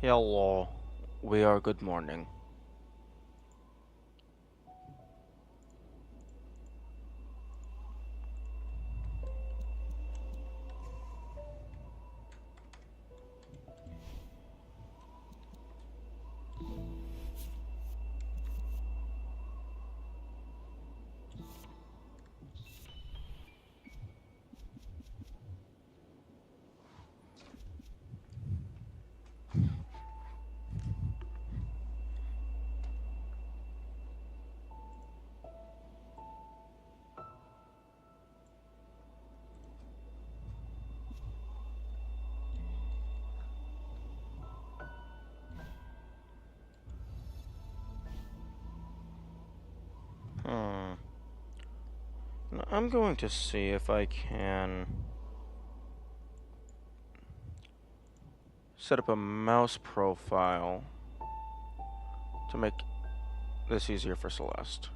Hello, we are good morning. Hmm. Now, I'm going to see if I can set up a mouse profile to make this easier for Celeste.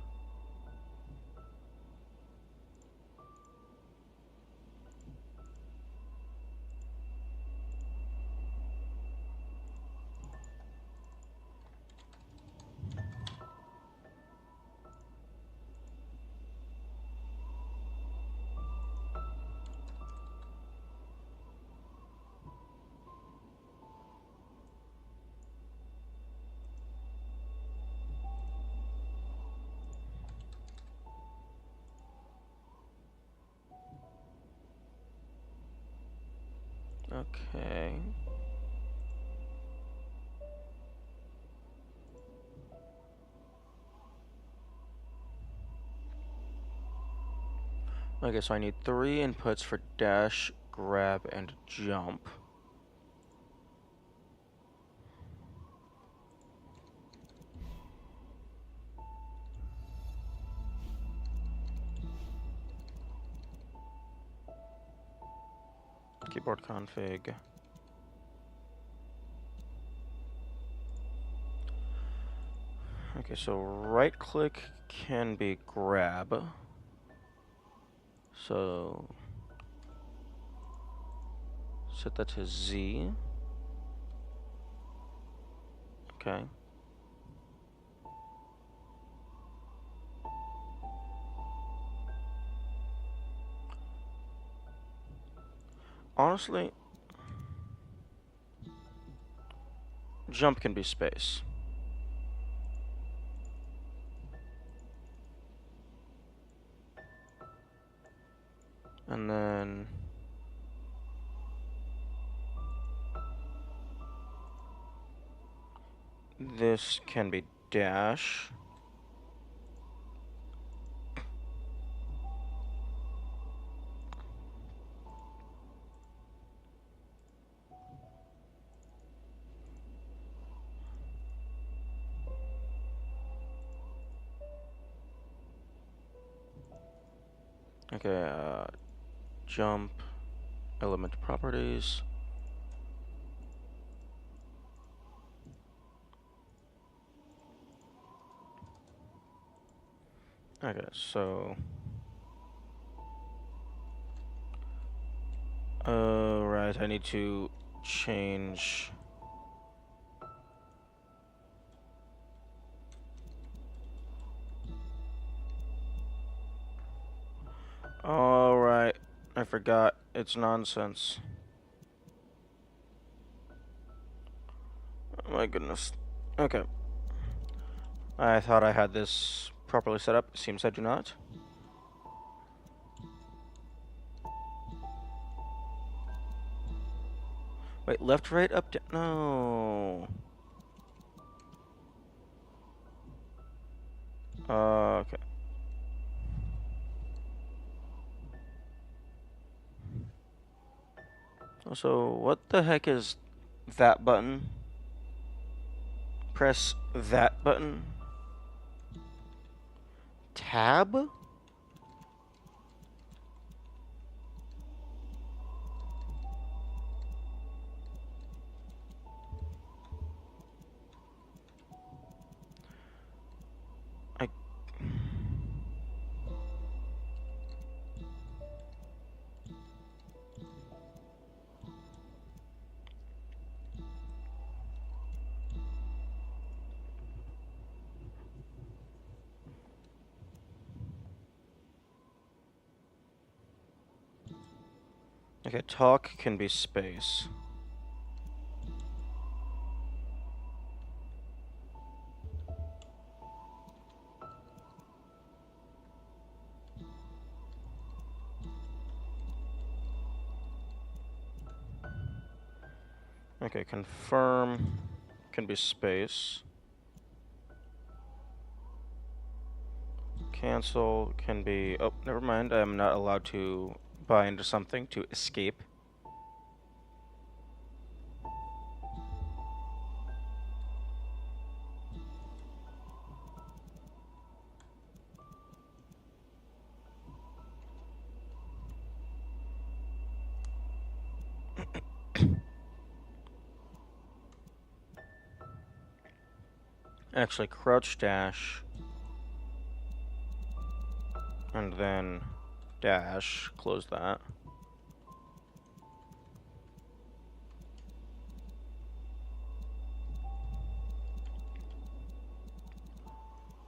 Okay. Okay, so I need 3 inputs for dash, grab, and jump. Keyboard config. Okay, so right click can be grab. So set that to Z. Okay. Honestly, jump can be space. And then this can be dash. Okay, jump, element properties. Okay, so right, I need to change. All right, I forgot. It's nonsense. Oh my goodness. Okay, I thought I had this properly set up. Seems I do not. Wait, left, right, up, down. No. Okay. So, what the heck is that button? Press that button. Tab? I. Okay, talk can be space. Okay, confirm can be space. Cancel can be... Oh, never mind. I'm not allowed to buy into something to escape. Actually, crouch dash. And then dash. Close that.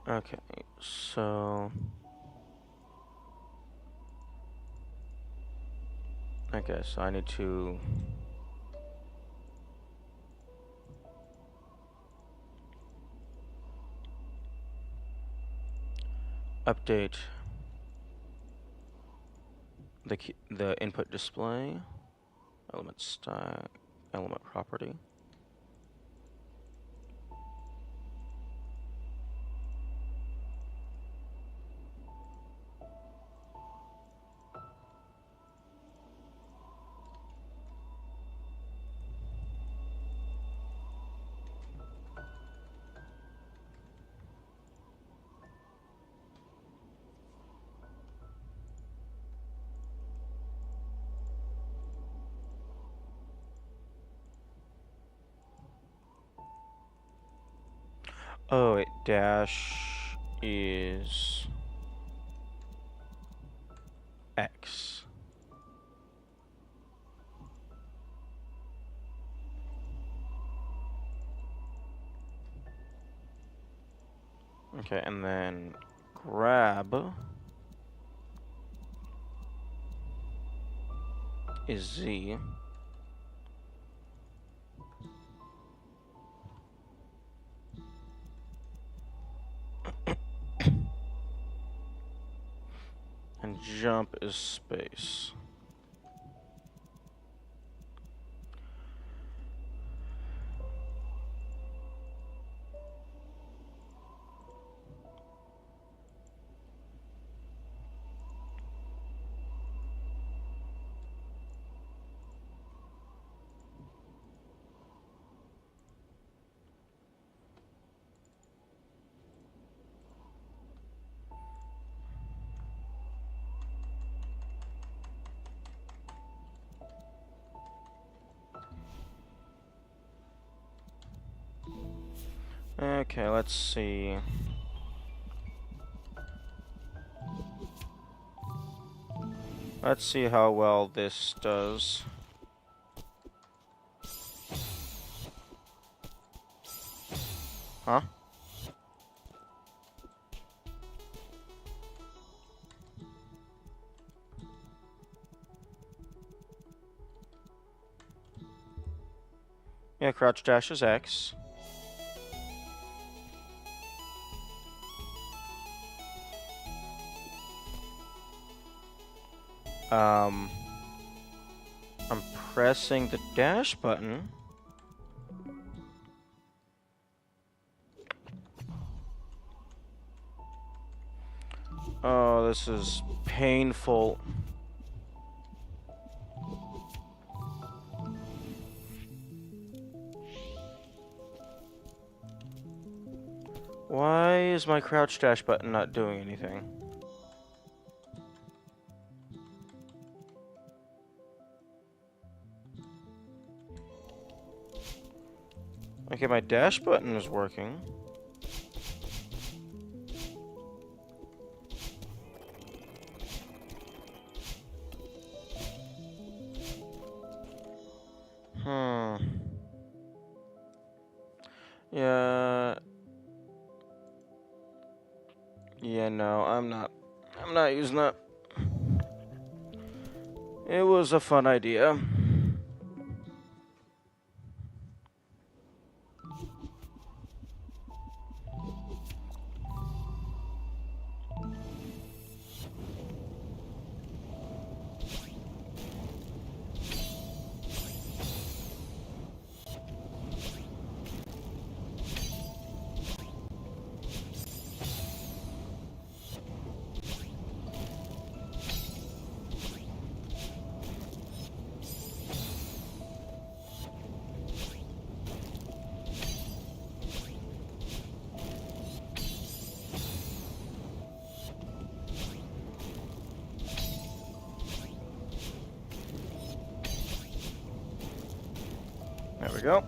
Okay, so... I guess I need to... update the input display, element style, element property. Oh, wait, dash is X. Okay, and then grab is Z. And jump is space. Okay, let's see. Let's see how well this does. Huh? Yeah, crouch dash is X. I'm pressing the dash button. Oh, this is painful. Why is my crouch dash button not doing anything? Okay, my dash button is working. Yeah. Yeah, no, I'm not using that. It was a fun idea. There we go.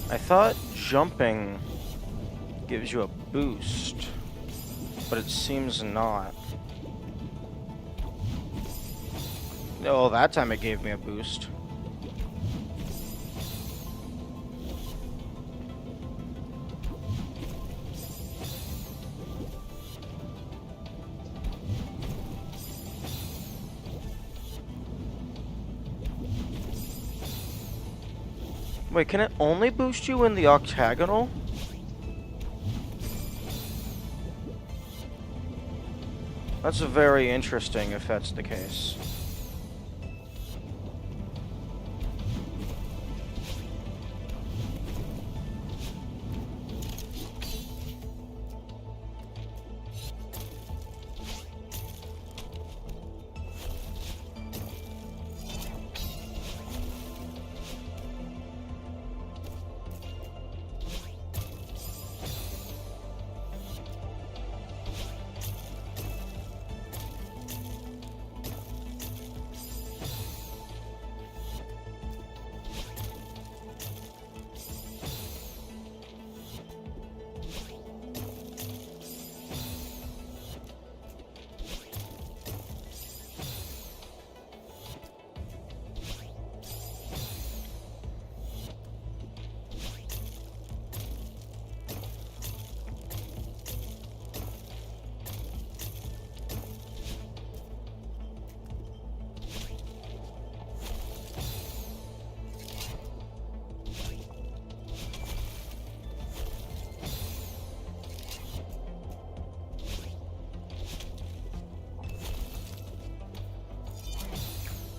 I thought jumping gives you a boost, but it seems not. Oh, that time it gave me a boost. Wait, can it only boost you in the octagonal? That's very interesting if that's the case.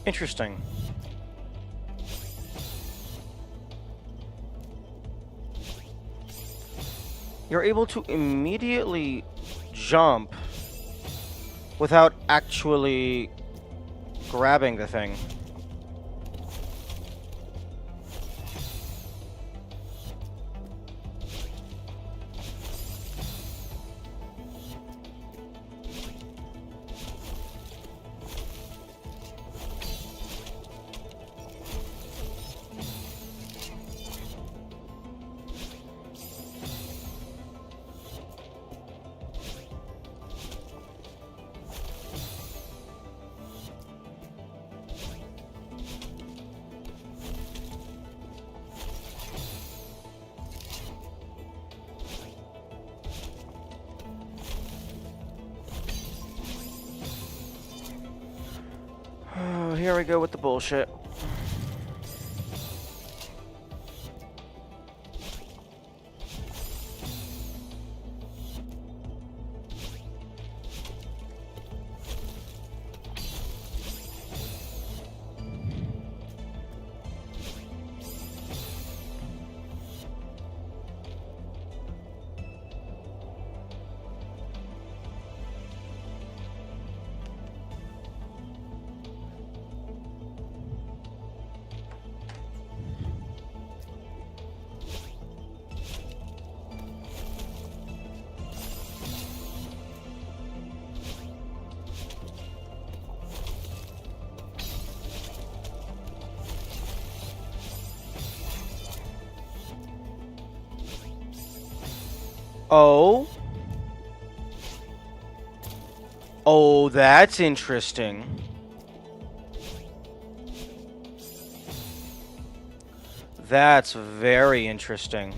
Interesting. You're able to immediately jump without actually grabbing the thing. here we go with the bullshit. Oh. Oh, that's interesting. That's very interesting.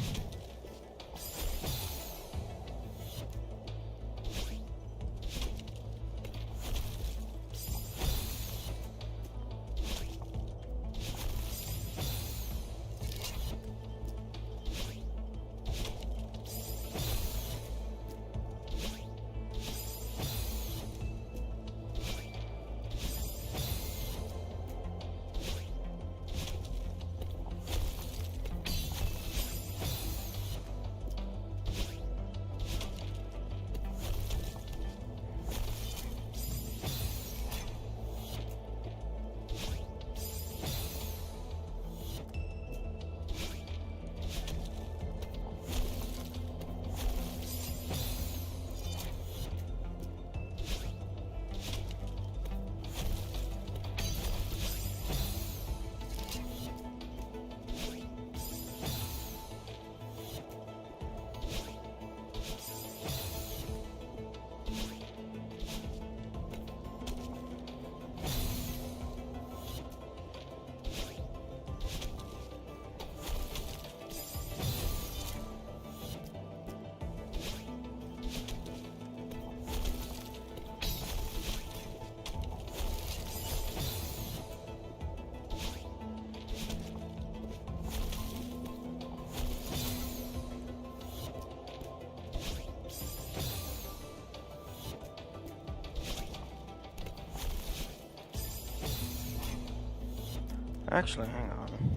Actually, hang on.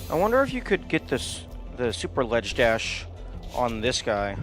I wonder if you could get the super ledge dash on this guy.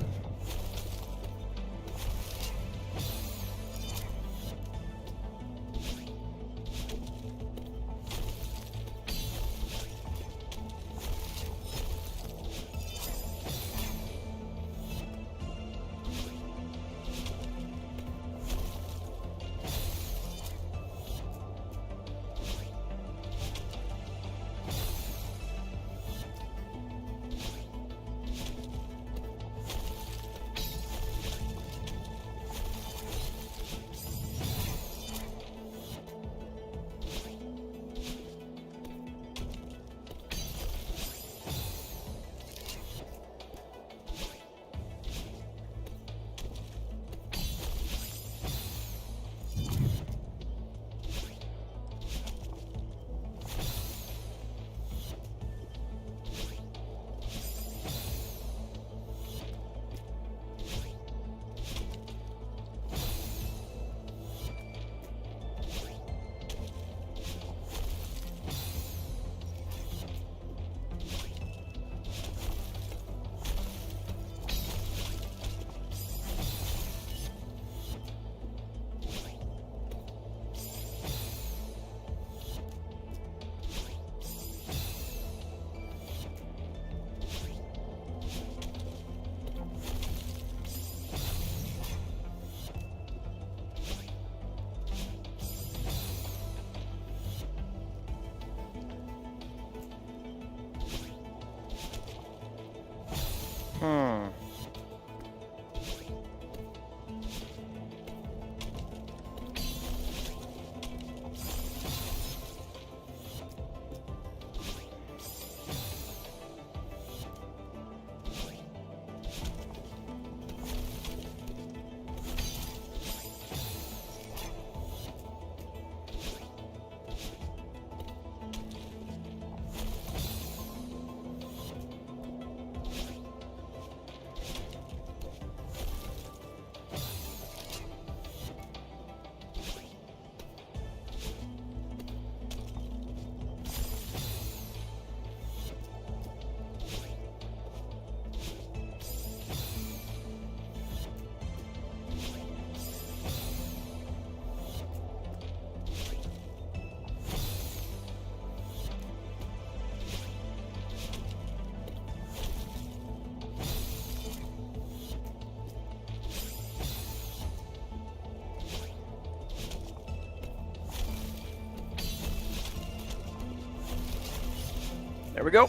There we go.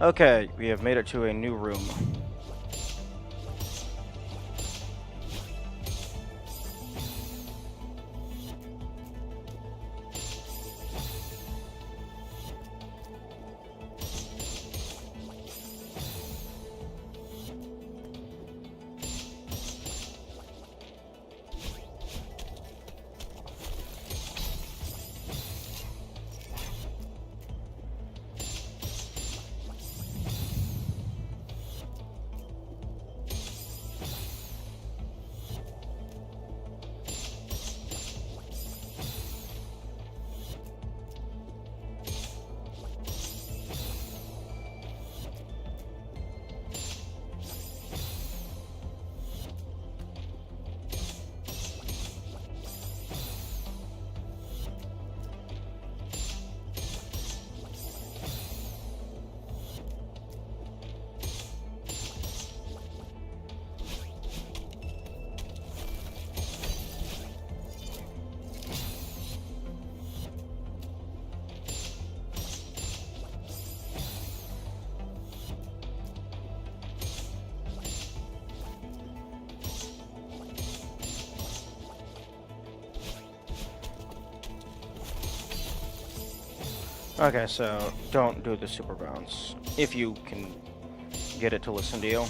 Okay, we have made it to a new room. Okay, so don't do the super bounce if you can get it to listen to you.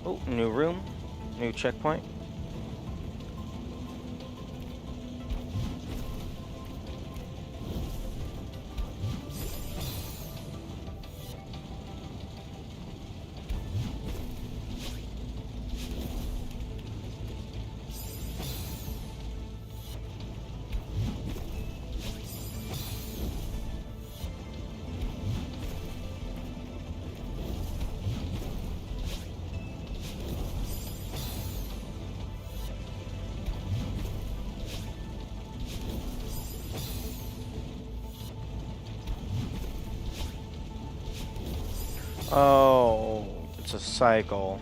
Oh, new room, new checkpoint. Oh, it's a cycle.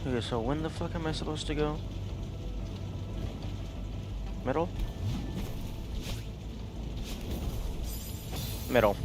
Okay, so when the fuck am I supposed to go? Middle? Middle.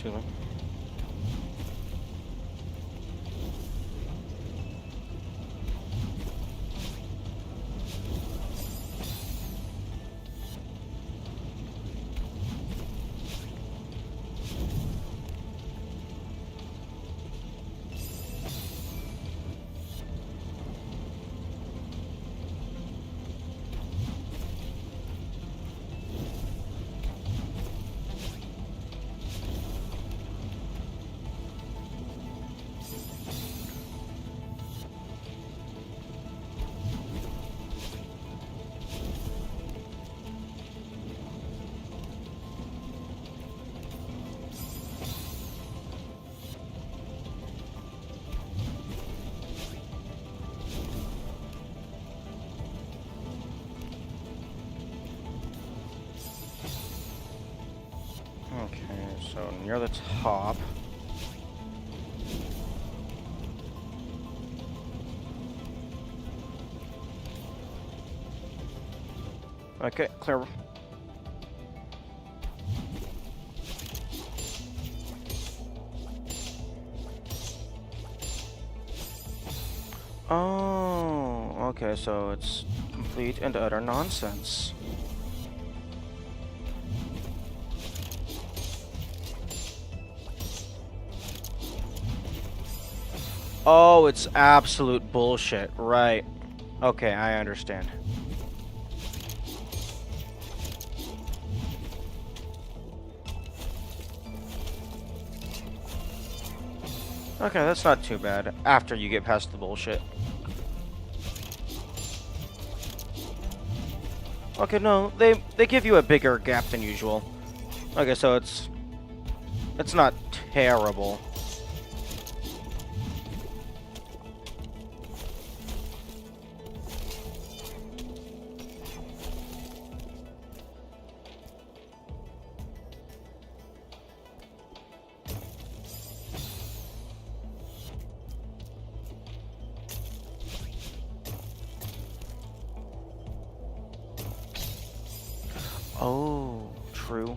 Excuse me. Okay, so near the top. Okay, clear. Oh, okay, so it's complete and utter nonsense. Oh, it's absolute bullshit. Right. Okay, I understand. Okay, that's not too bad after you get past the bullshit. Okay, no, they give you a bigger gap than usual. Okay, so it's not terrible. Oh, true.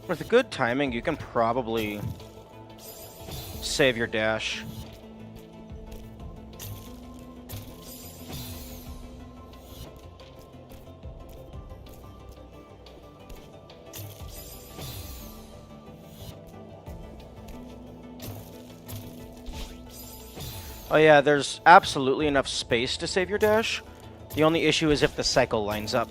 With good timing, you can probably save your dash. Oh yeah, there's absolutely enough space to save your dash. The only issue is if the cycle lines up.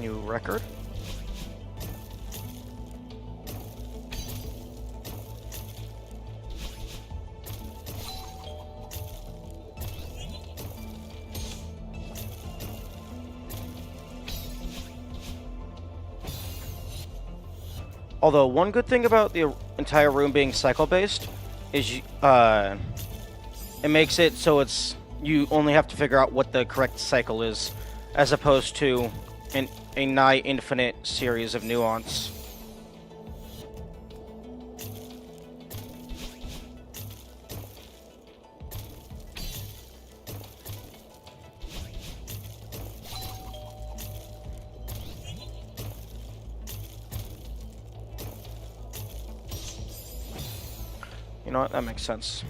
New record. Although one good thing about the entire room being cycle-based is it makes it so you only have to figure out what the correct cycle is, as opposed to a nigh infinite series of nuance. know what? That makes sense.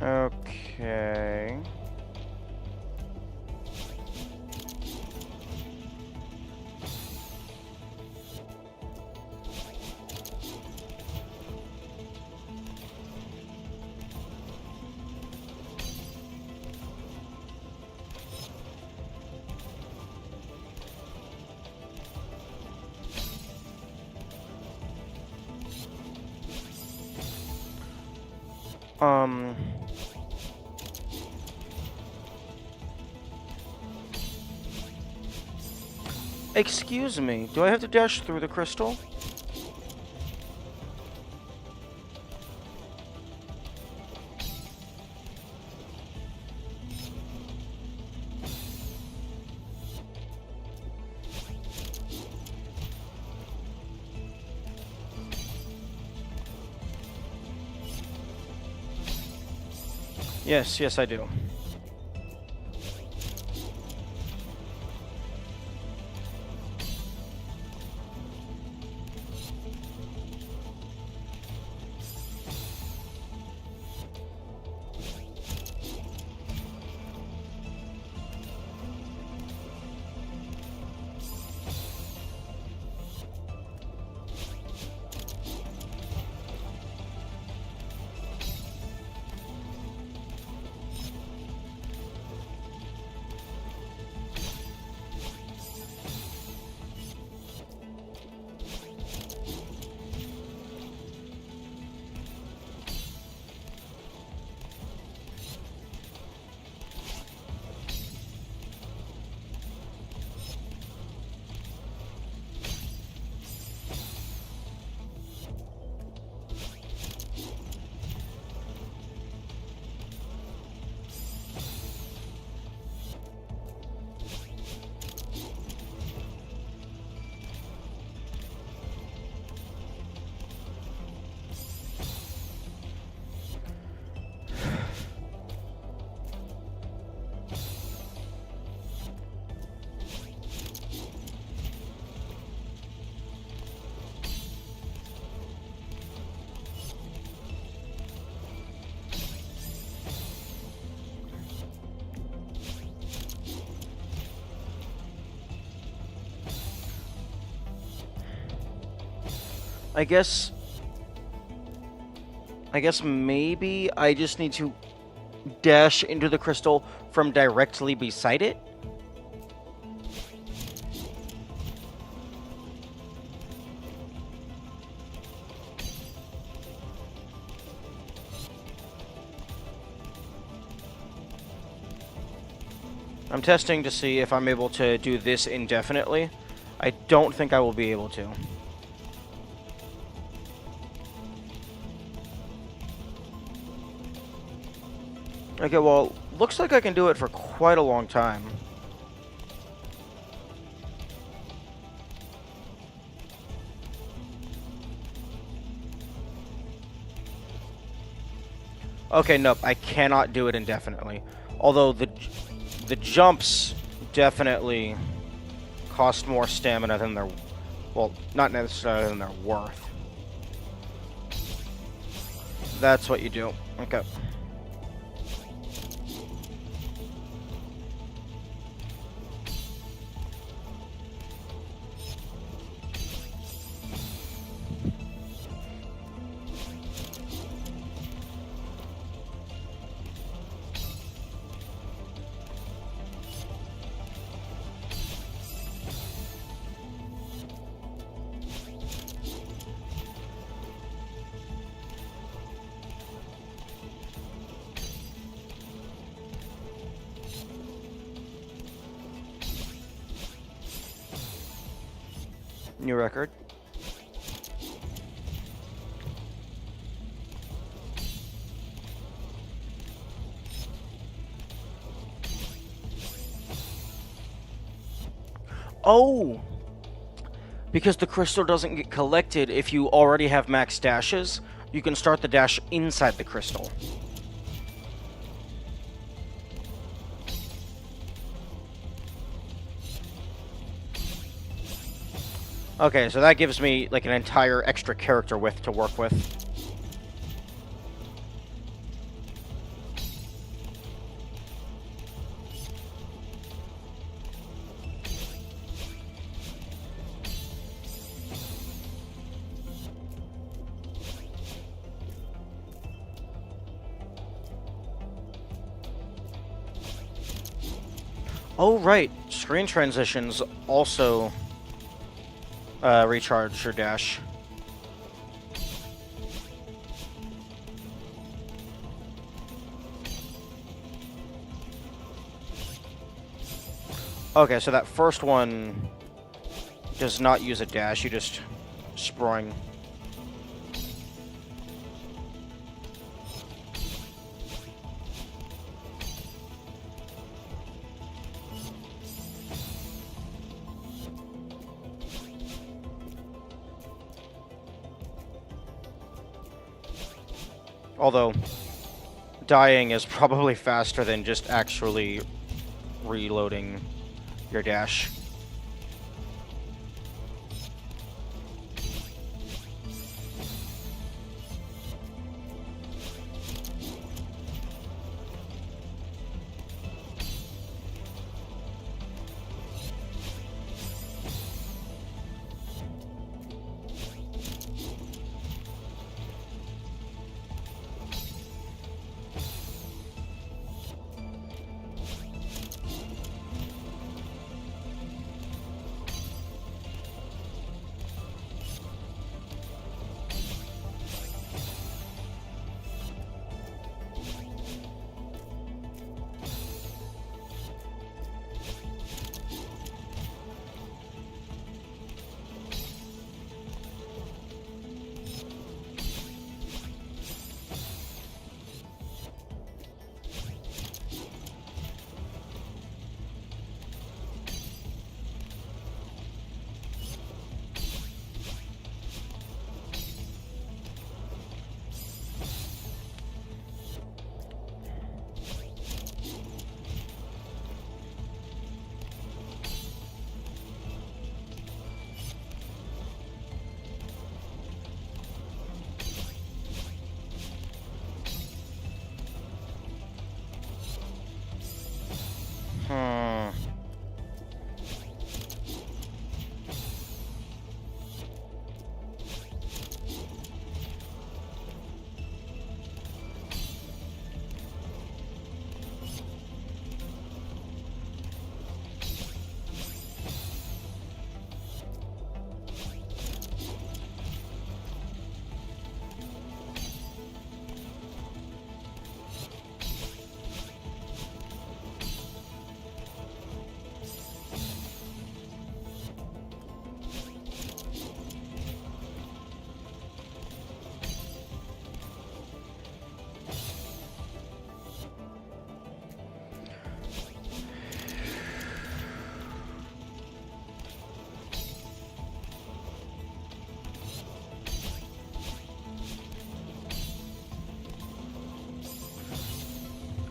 Okay. Excuse me, do I have to dash through the crystal? Yes, I do. I guess maybe I just need to dash into the crystal from directly beside it? I'm testing to see if I'm able to do this indefinitely. I don't think I will be able to. Okay, well, looks like I can do it for quite a long time. Okay, nope, I cannot do it indefinitely. Although the jumps definitely cost more stamina than they're, well, not necessarily than they're worth. That's what you do. Okay. New record. Oh! Because the crystal doesn't get collected if you already have max dashes, you can start the dash inside the crystal. Okay, so that gives me like an entire extra character width to work with. Oh, right. Screen transitions also recharge your dash. Okay, so that first one does not use a dash, you just spring. Although, dying is probably faster than just actually reloading your dash.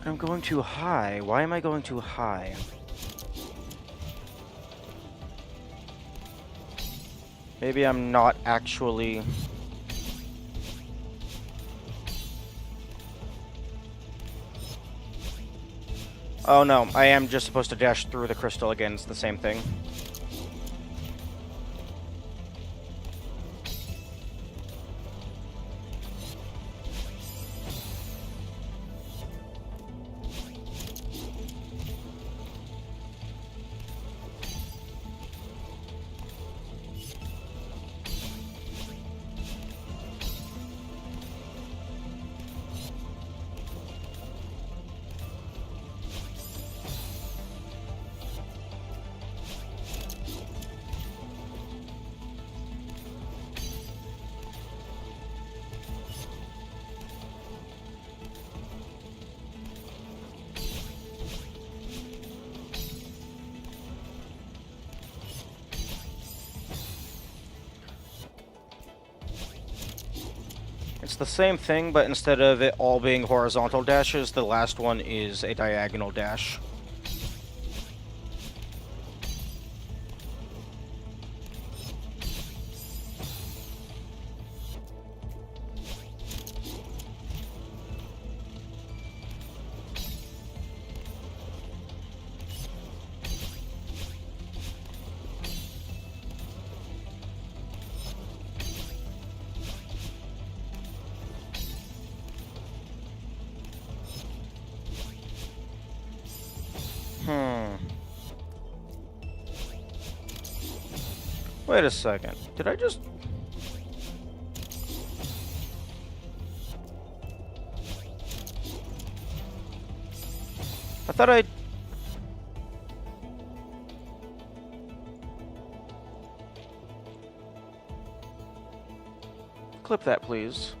I'm going too high. Why am I going too high? Maybe I'm not actually... Oh no, I am just supposed to dash through the crystal again. It's the same thing. the same thing, but instead of it all being horizontal dashes, the last one is a diagonal dash. Wait a second. Did I just... I thought I... Clip that, please.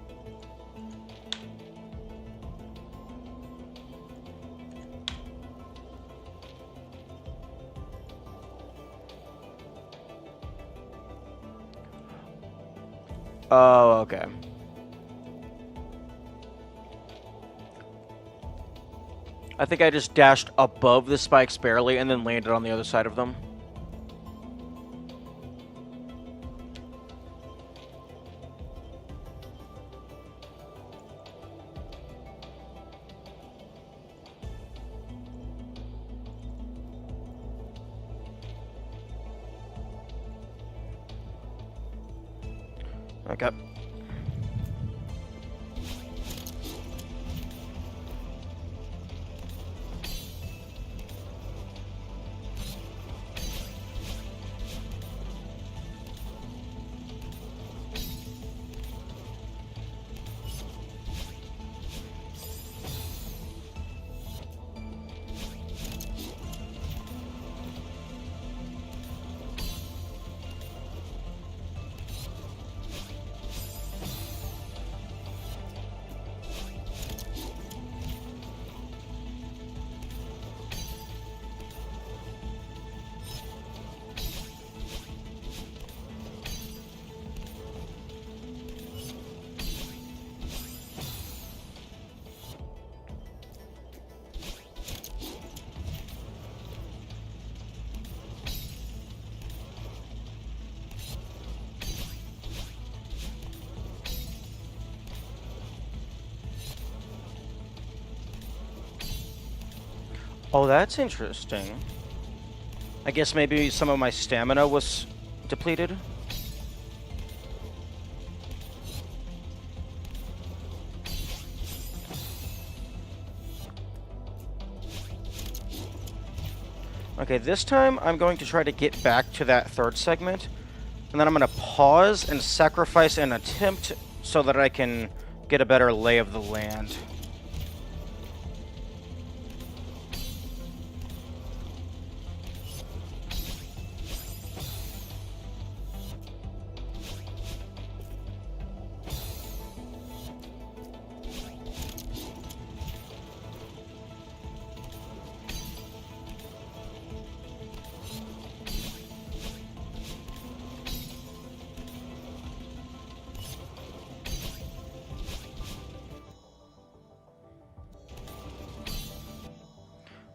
Oh, okay. I think I just dashed above the spikes barely and then landed on the other side of them. Okay. Oh, that's interesting. I guess maybe some of my stamina was depleted. Okay, this time I'm going to try to get back to that third segment, and then I'm going to pause and sacrifice an attempt so that I can get a better lay of the land.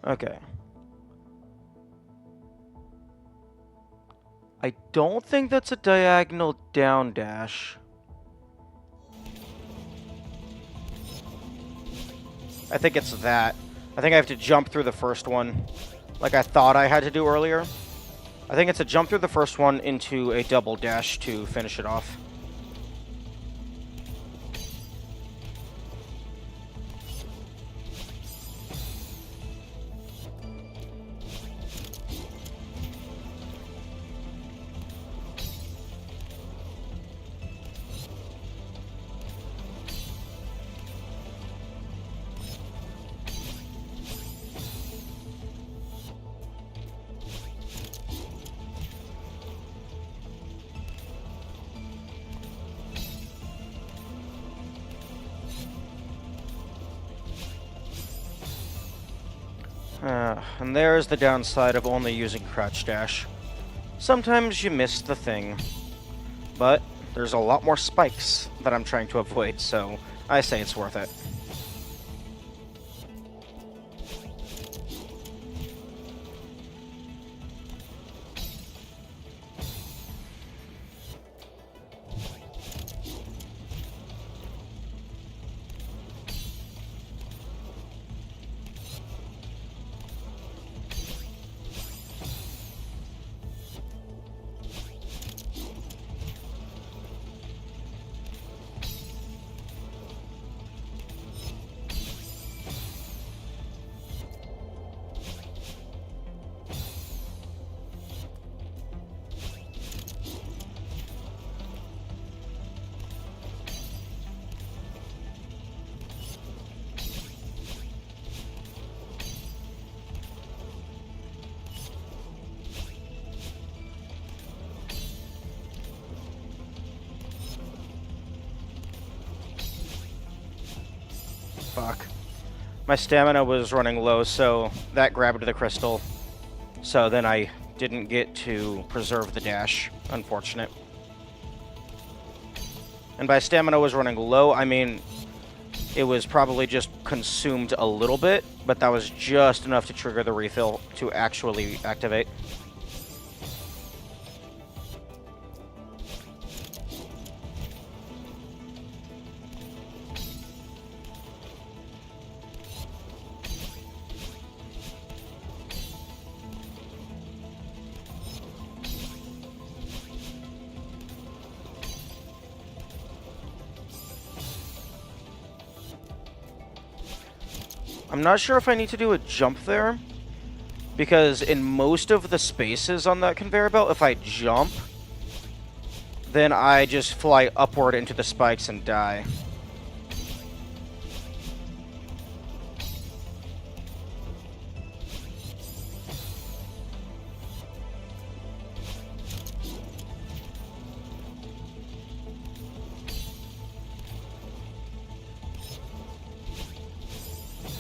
Okay. I don't think that's a diagonal down dash. I think it's that. I think I have to jump through the first one, like I thought I had to do earlier. I think it's a jump through the first one into a double dash to finish it off. And there's the downside of only using crouch dash. Sometimes you miss the thing. But there's a lot more spikes that I'm trying to avoid, so I say it's worth it. Fuck. My stamina was running low, so that grabbed the crystal. So then I didn't get to preserve the dash. Unfortunate. And by stamina was running low, I mean it was probably just consumed a little bit, but that was just enough to trigger the refill to actually activate. I'm not sure if I need to do a jump there, because in most of the spaces on that conveyor belt, if I jump, then I just fly upward into the spikes and die.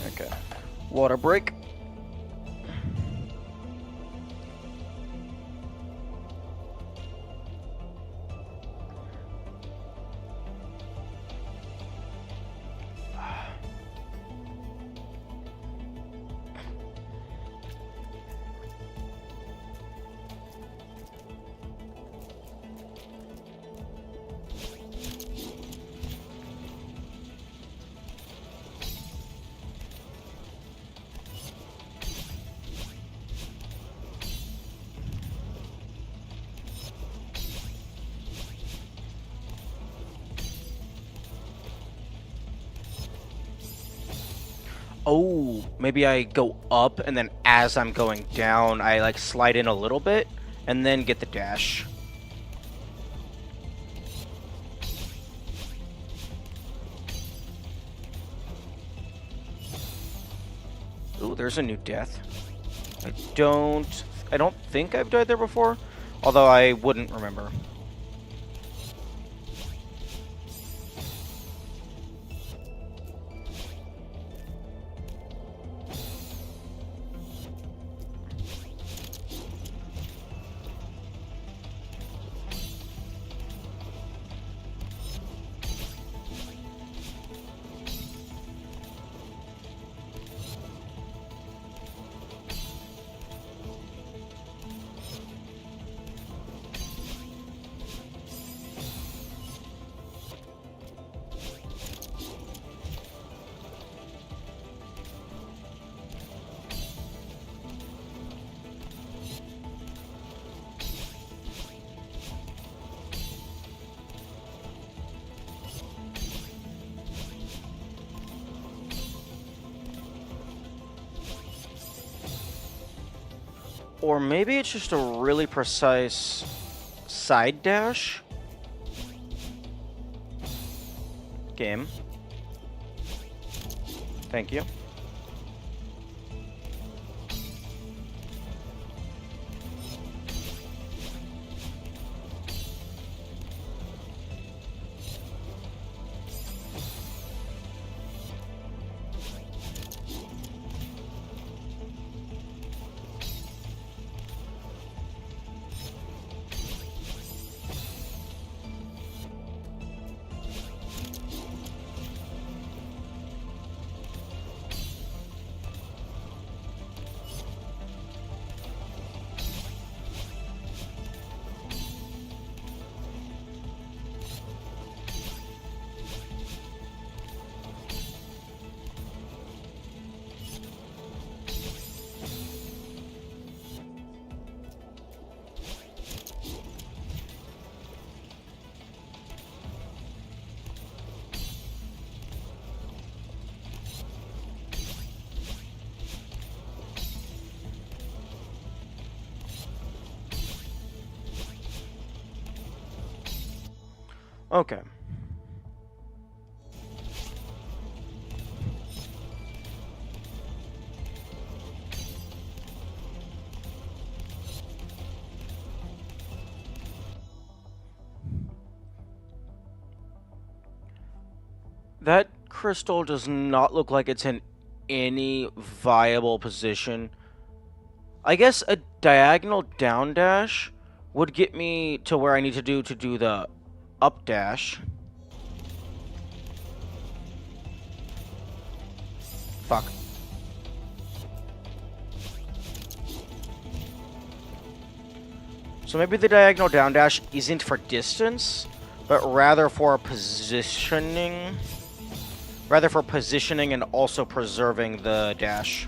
Okay. Water break. Oh, maybe I go up, and then as I'm going down, I like slide in a little bit, and then get the dash. Ooh, there's a new death. I don't think I've died there before, although I wouldn't remember. Or maybe it's just a really precise side dash. Game. Thank you. Okay. That crystal does not look like it's in any viable position. I guess a diagonal down dash would get me to where I need to do the up dash. Fuck. So maybe the diagonal down dash isn't for distance, but rather for positioning. Rather for positioning and also preserving the dash.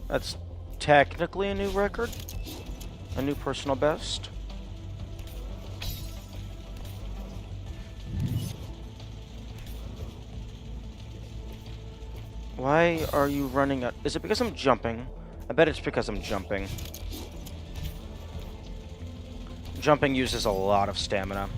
That's technically a new record. A new personal best. Why are you running out? Is it because I'm jumping? I bet it's because I'm jumping. Jumping uses a lot of stamina.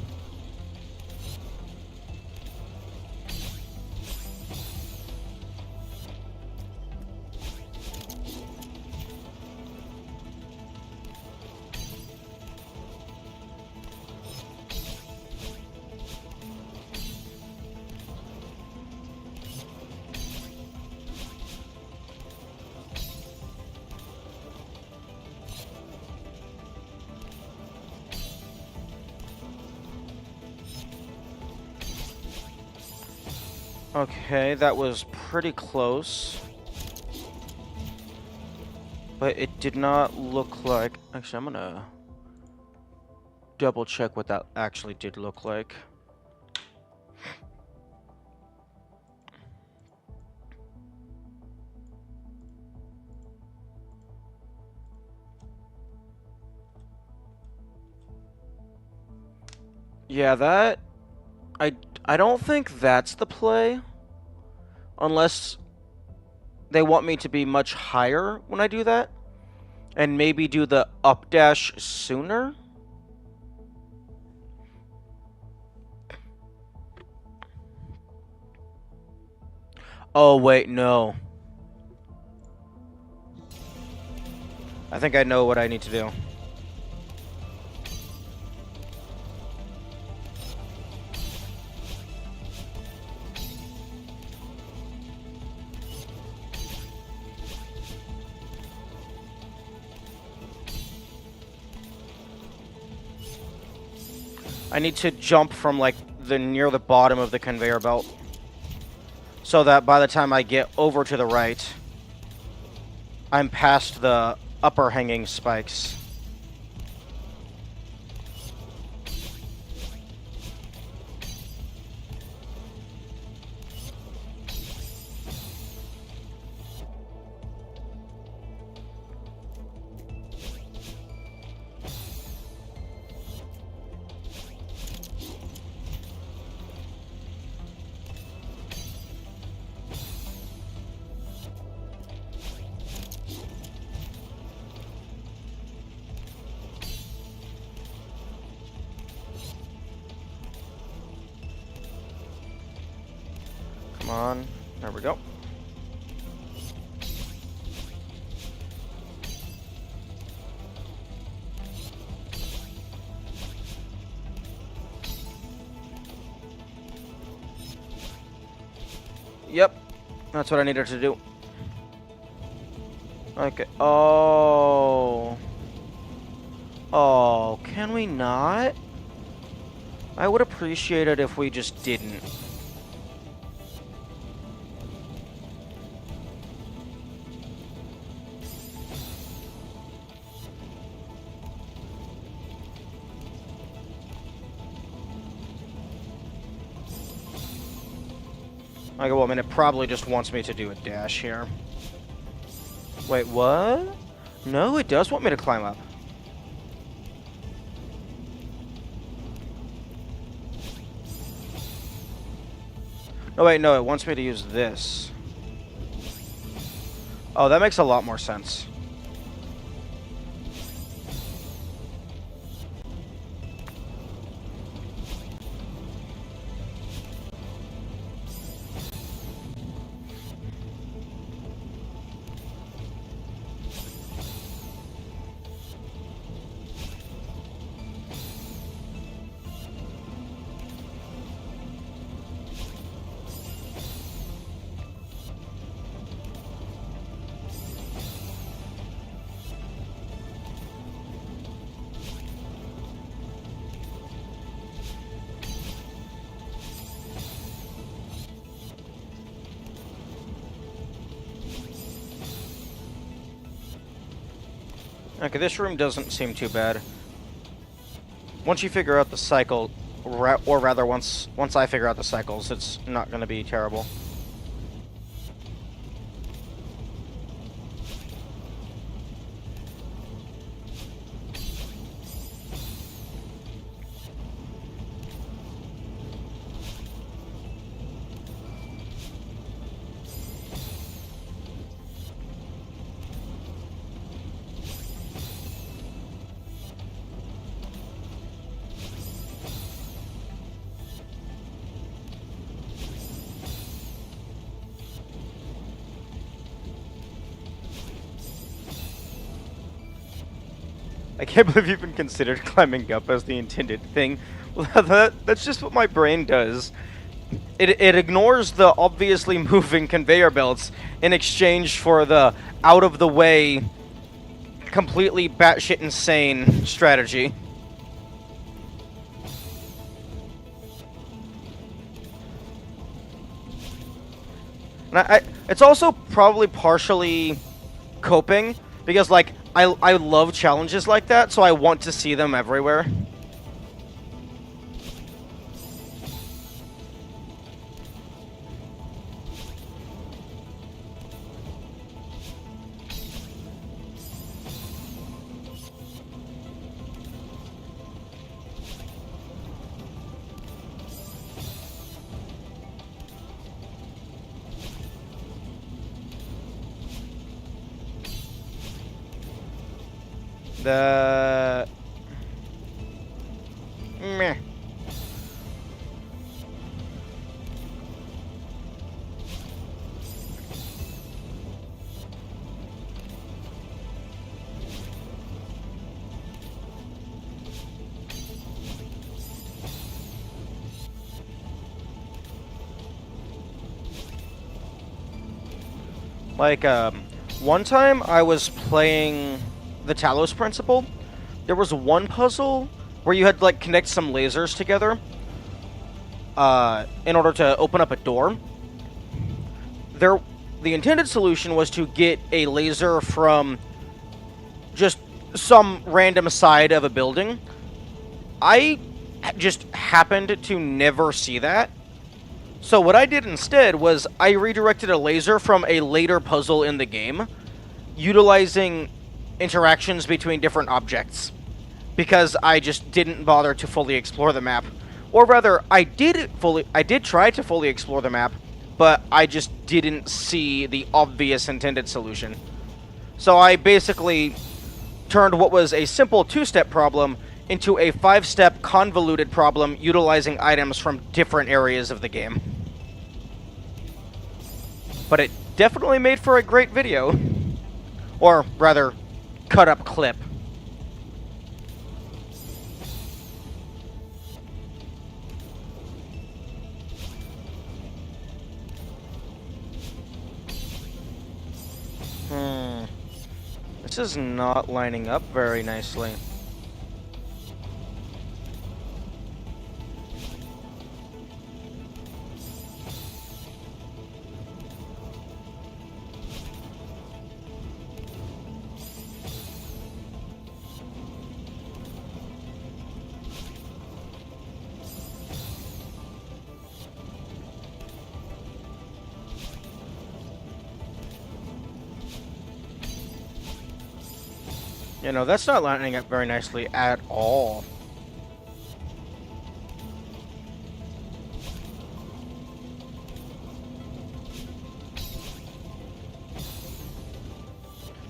Okay, that was pretty close. But it did not look like... Actually, I'm gonna double check what that actually did look like. Yeah, that... I don't think that's the play. Unless they want me to be much higher when I do that. And maybe do the up dash sooner. Oh, wait, no. I think I know what I need to do. I need to jump from, like, near the bottom of the conveyor belt. so that by the time I get over to the right, I'm past the upper hanging spikes. Come on. There we go. Yep. That's what I needed to do. Okay. Oh. Oh, can we not? I would appreciate it if we just didn't. Okay, well, I mean, it probably just wants me to do a dash here. Wait, what? No, it does want me to climb up. Oh, wait, no, it wants me to use this. Oh, that makes a lot more sense. Okay, this room doesn't seem too bad. Once you figure out the cycle, or rather, once I figure out the cycles, it's not going to be terrible. I can't believe you even considered climbing up as the intended thing. That's just what my brain does. It ignores the obviously moving conveyor belts in exchange for the out-of-the-way, completely batshit insane strategy. And it's also probably partially coping, because, like, I love challenges like that, so I want to see them everywhere. Meh. Like, one time I was playing the Talos Principle. There was one puzzle where you had to, like, connect some lasers together in order to open up a door. there, the intended solution was to get a laser from just some random side of a building. I just happened to never see that. So what I did instead was I redirected a laser from a later puzzle in the game, utilizing interactions between different objects, because I just didn't bother to fully explore the map. Or rather, I did try to fully explore the map, but I just didn't see the obvious intended solution. So I basically turned what was a simple 2-step problem into a 5-step convoluted problem utilizing items from different areas of the game. But it definitely made for a great video. Or rather, cut up clip. This is not lining up very nicely. You know, that's not lining up very nicely at all.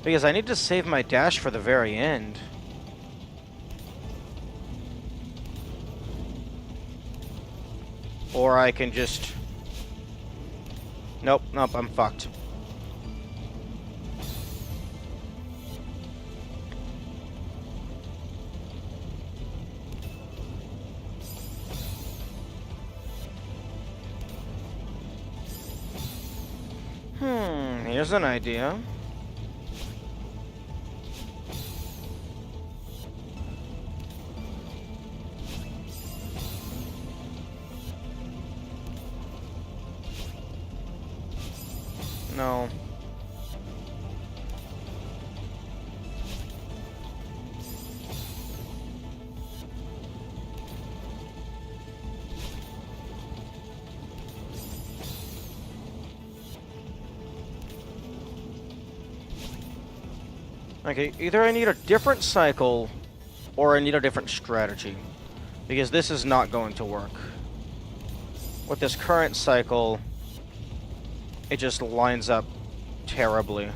Because I need to save my dash for the very end. Or I can just... Nope, I'm fucked. Here's an idea. No. Okay, either I need a different cycle, or I need a different strategy. Because this is not going to work. With this current cycle, it just lines up terribly.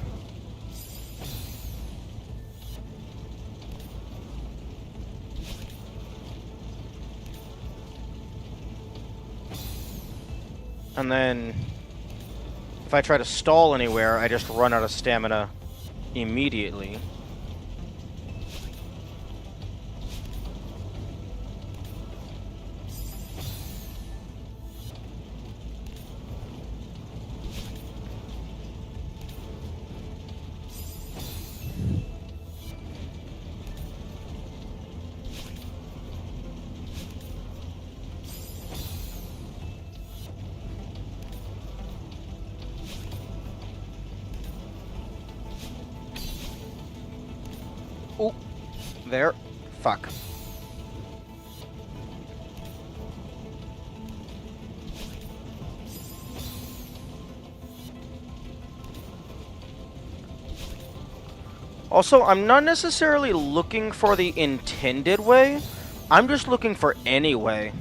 And then, if I try to stall anywhere, I just run out of stamina immediately. Oh, there. Fuck. Also, I'm not necessarily looking for the intended way. I'm just looking for any way.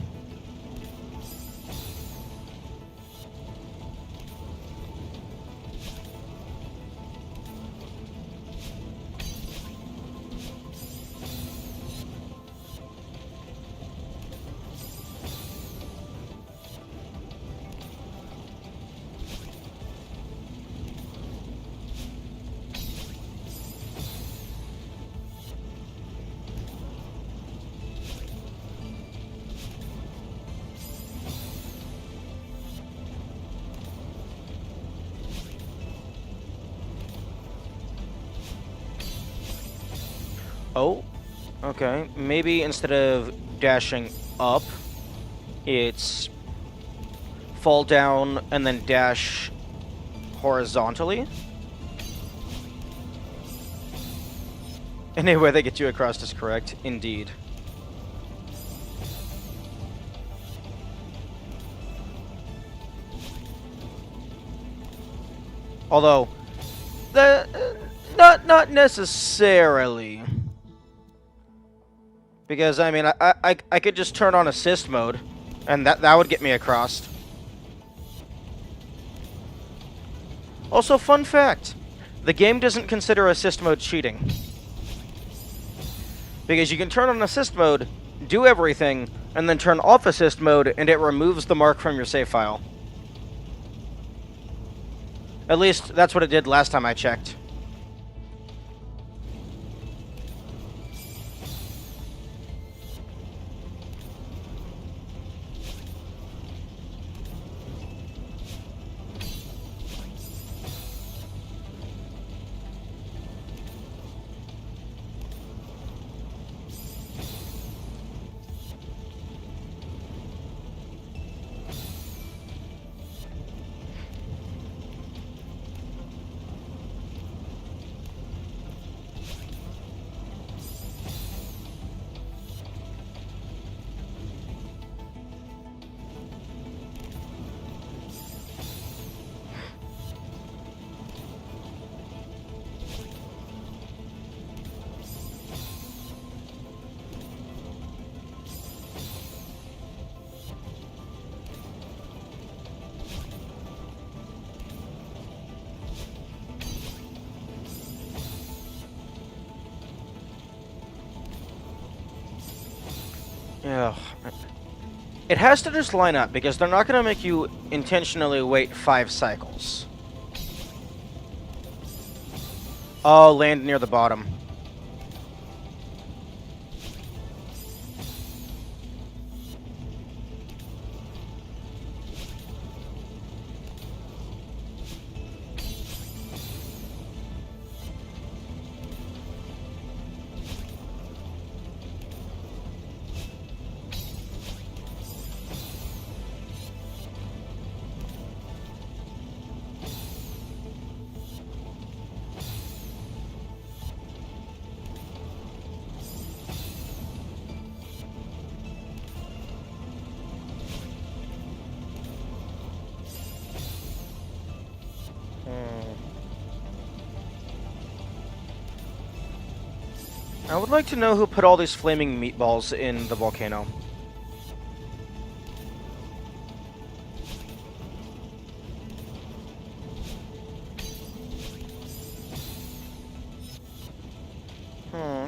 Oh, okay. Maybe instead of dashing up, it's fall down and then dash horizontally. Any way they get you across is correct, indeed. Although, not necessarily. Because, I mean, I could just turn on assist mode, and that would get me across. Also, fun fact, the game doesn't consider assist mode cheating. Because you can turn on assist mode, do everything, and then turn off assist mode, and it removes the mark from your save file. At least, that's what it did last time I checked. Yeah. It has to just line up, because they're not going to make you intentionally wait 5 cycles. Oh, land near the bottom. I would like to know who put all these flaming meatballs in the volcano.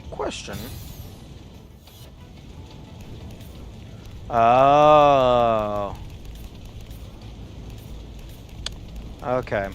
Question. Oh. Okay.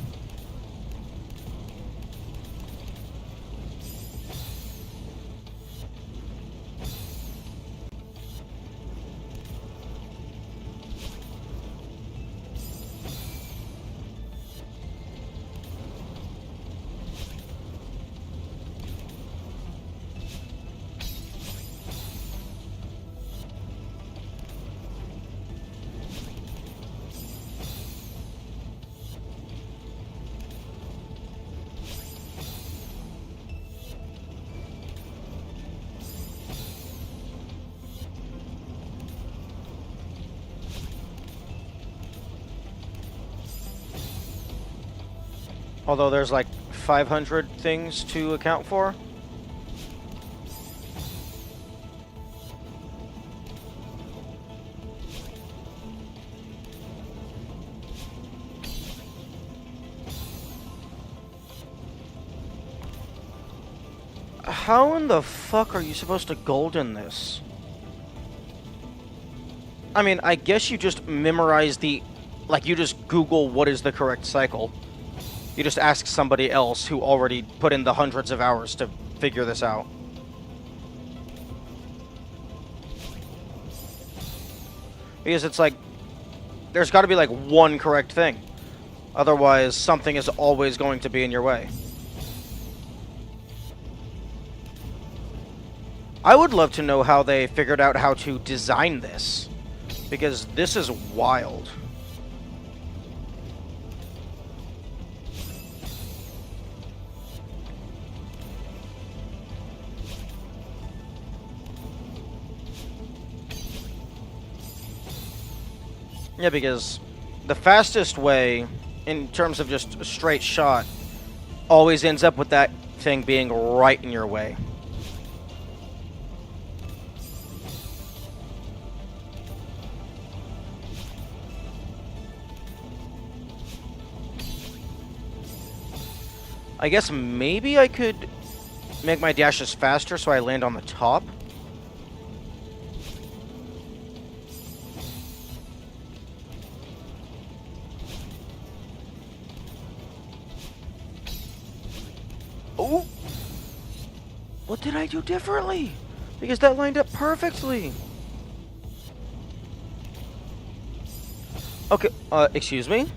Although there's like 500 things to account for. How in the fuck are you supposed to golden this? I mean, I guess you just memorize the... Like, you just Google what is the correct cycle. You just ask somebody else who already put in the hundreds of hours to figure this out. Because it's like, there's got to be like one correct thing. Otherwise, something is always going to be in your way. I would love to know how they figured out how to design this. Because this is wild. Yeah, because the fastest way, in terms of just a straight shot, always ends up with that thing being right in your way. I guess maybe I could make my dashes faster so I land on the top. Oh! What did I do differently? Because that lined up perfectly. Okay, excuse me?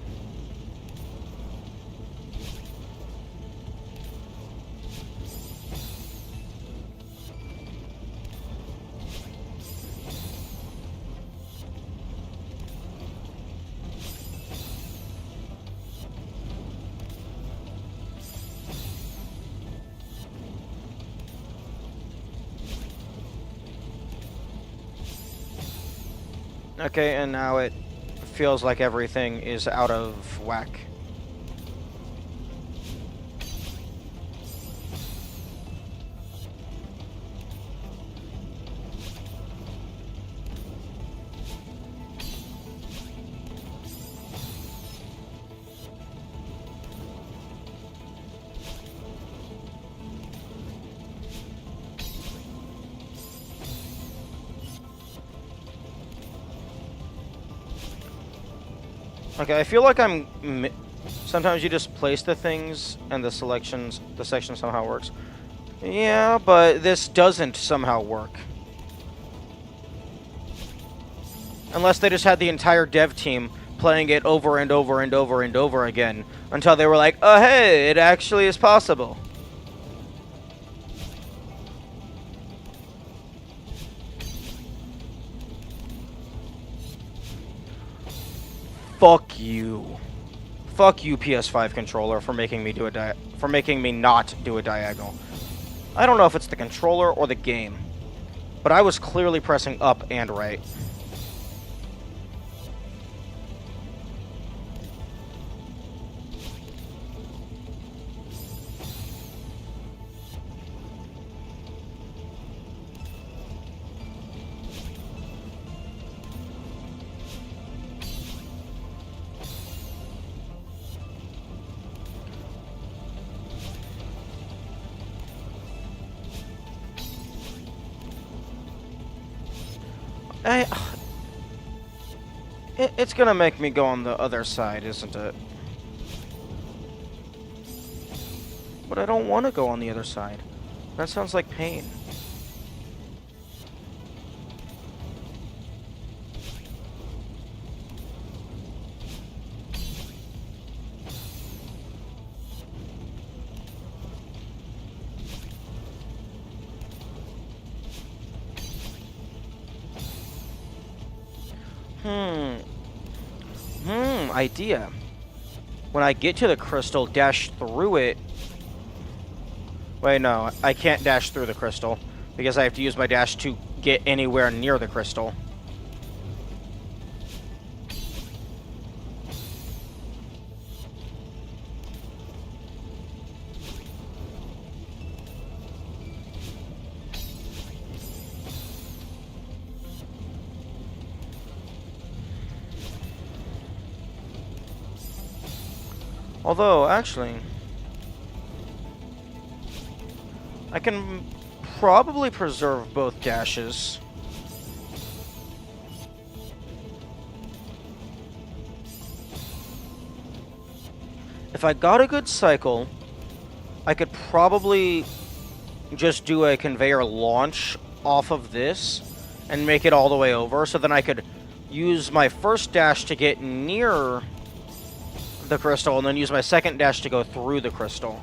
Okay, and now it feels like everything is out of whack. Okay, I feel like sometimes you just place the things and the section somehow works. Yeah, but this doesn't somehow work. Unless they just had the entire dev team playing it over and over and over and over again until they were like, oh hey, it actually is possible. Fuck you. Fuck you, PS5 controller, for making me not do a diagonal. I don't know if it's the controller or the game, but I was clearly pressing up and right. It's gonna make me go on the other side, isn't it? But I don't want to go on the other side. That sounds like pain. Idea. When I get to the crystal, dash through it. Wait, no, I can't dash through the crystal because I have to use my dash to get anywhere near the crystal. Although, actually, I can probably preserve both dashes. If I got a good cycle, I could probably just do a conveyor launch off of this and make it all the way over, so then I could use my first dash to get near the crystal, and then use my second dash to go through the crystal.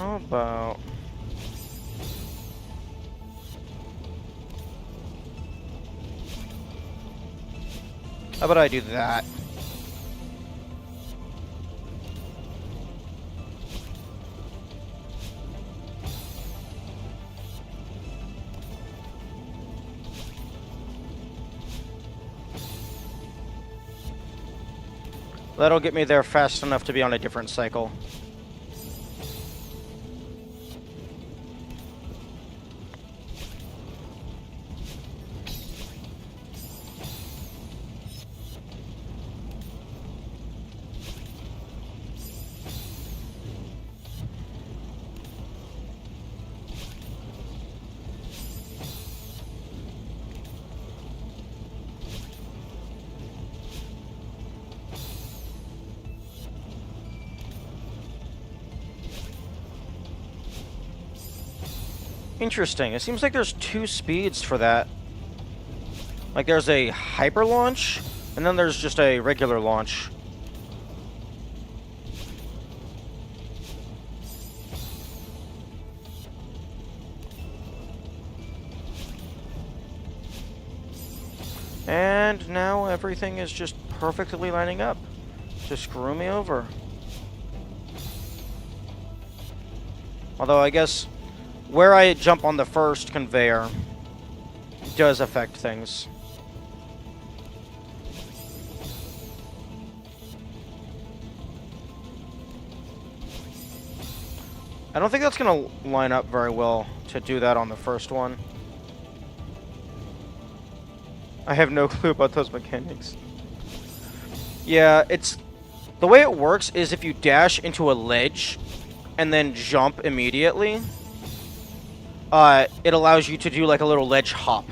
How about... How about I do that? That'll get me there fast enough to be on a different cycle. Interesting. It seems like there's two speeds for that. Like there's a hyper launch, and then there's just a regular launch. And now everything is just perfectly lining up to screw me over. Although I guess where I jump on the first conveyor does affect things. I don't think that's going to line up very well to do that on the first one. I have no clue about those mechanics. Yeah, it's... The way it works is if you dash into a ledge and then jump immediately, it allows you to do like a little ledge hop.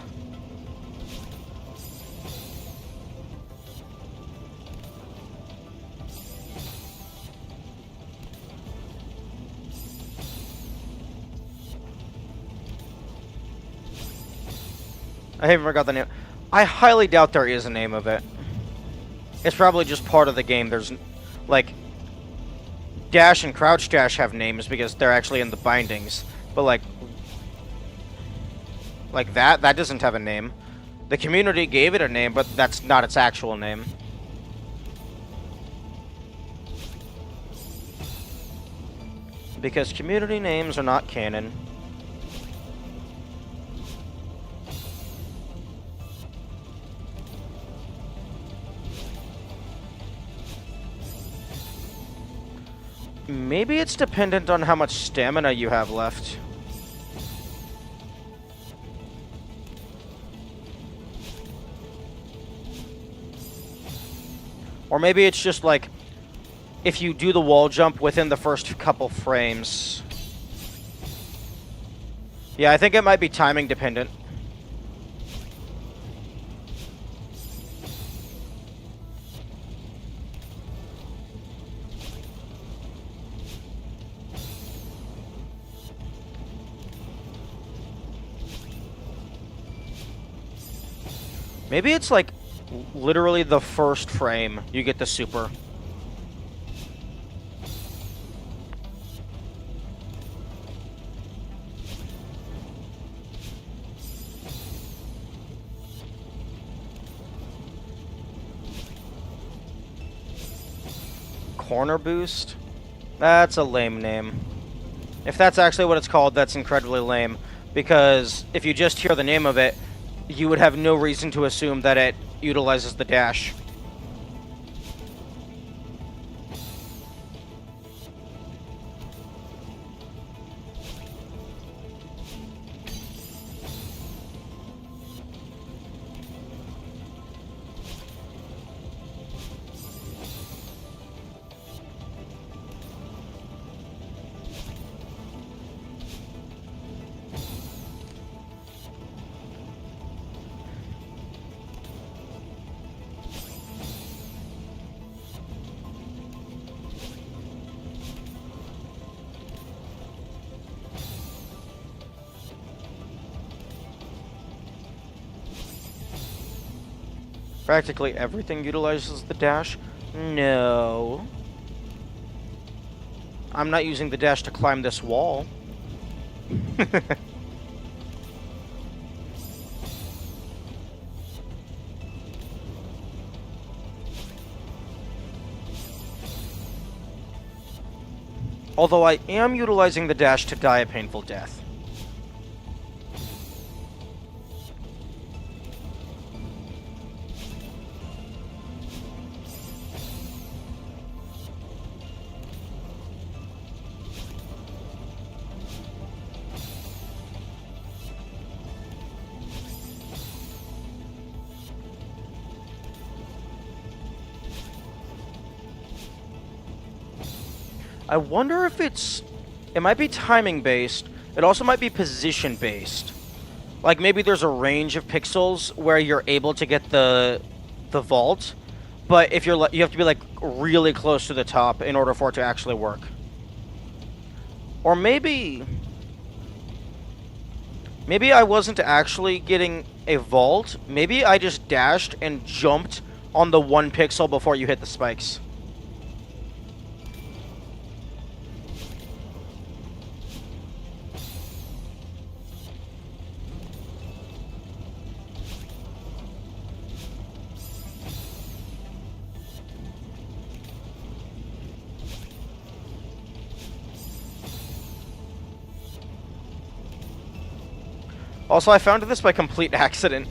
I haven't forgot the name. I highly doubt there is a name of it. It's probably just part of the game. There's, like, dash and crouch dash have names because they're actually in the bindings. But, like that doesn't have a name. The community gave it a name, but that's not its actual name. Because community names are not canon. Maybe it's dependent on how much stamina you have left. Or maybe it's just like, if you do the wall jump within the first couple frames. Yeah, I think it might be timing dependent. Maybe it's like literally the first frame you get the super. Corner boost? That's a lame name. If that's actually what it's called, that's incredibly lame. Because if you just hear the name of it, you would have no reason to assume that it utilizes the dash. Practically everything utilizes the dash? No. I'm not using the dash to climb this wall. Although I am utilizing the dash to die a painful death. I wonder if it might be timing based. It also might be position based. Like maybe there's a range of pixels where you're able to get the vault, but if you have to be like really close to the top in order for it to actually work. Or maybe I wasn't actually getting a vault. Maybe I just dashed and jumped on the 1 pixel before you hit the spikes. Also, I found this by complete accident.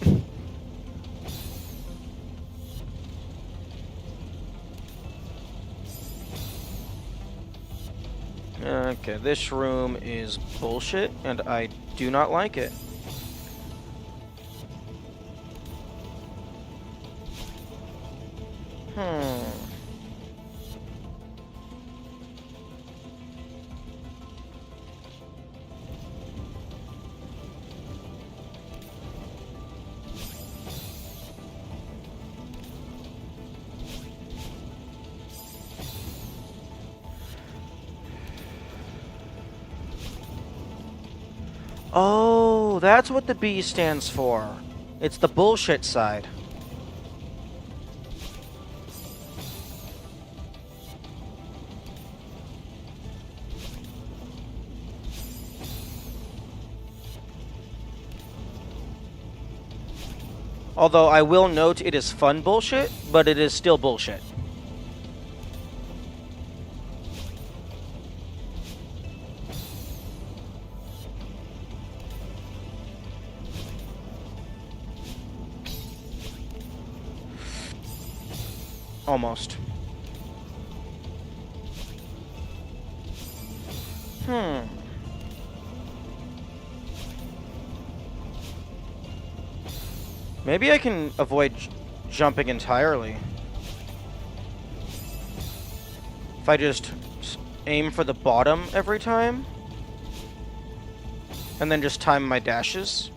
Okay, this room is bullshit, and I do not like it. Oh, that's what the B stands for. It's the bullshit side. Although I will note it is fun bullshit, but it is still bullshit. Almost. Maybe I can avoid jumping entirely. If I just aim for the bottom every time. And then just time my dashes.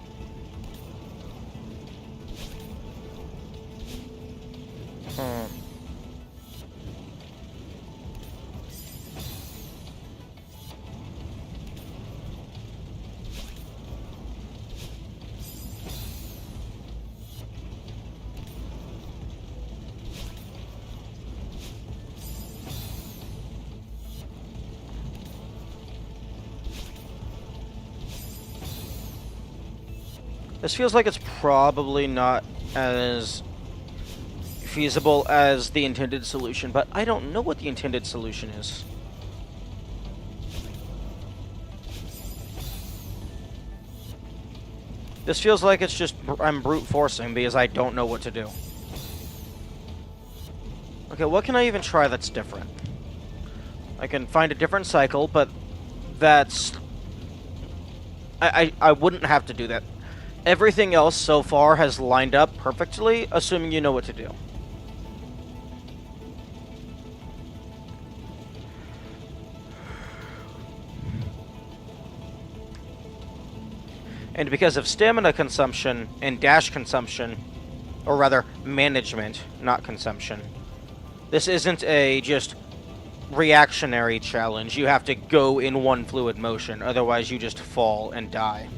This feels like it's probably not as feasible as the intended solution, but I don't know what the intended solution is. This feels like it's just I'm brute forcing because I don't know what to do. Okay, what can I even try that's different? I can find a different cycle, but that's... I wouldn't have to do that. Everything else so far has lined up perfectly, assuming you know what to do. And because of stamina consumption and dash consumption, or rather, management, not consumption, this isn't a just reactionary challenge. You have to go in one fluid motion, otherwise you just fall and die.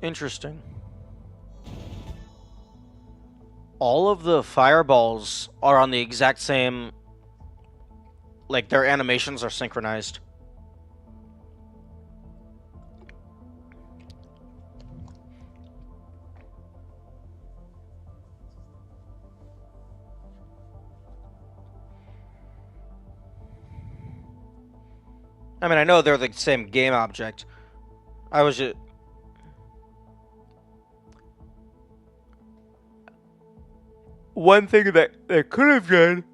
Interesting. All of the fireballs are on the exact same... Like, their animations are synchronized. I mean, I know they're the same game object. I was just... One thing that they could have done...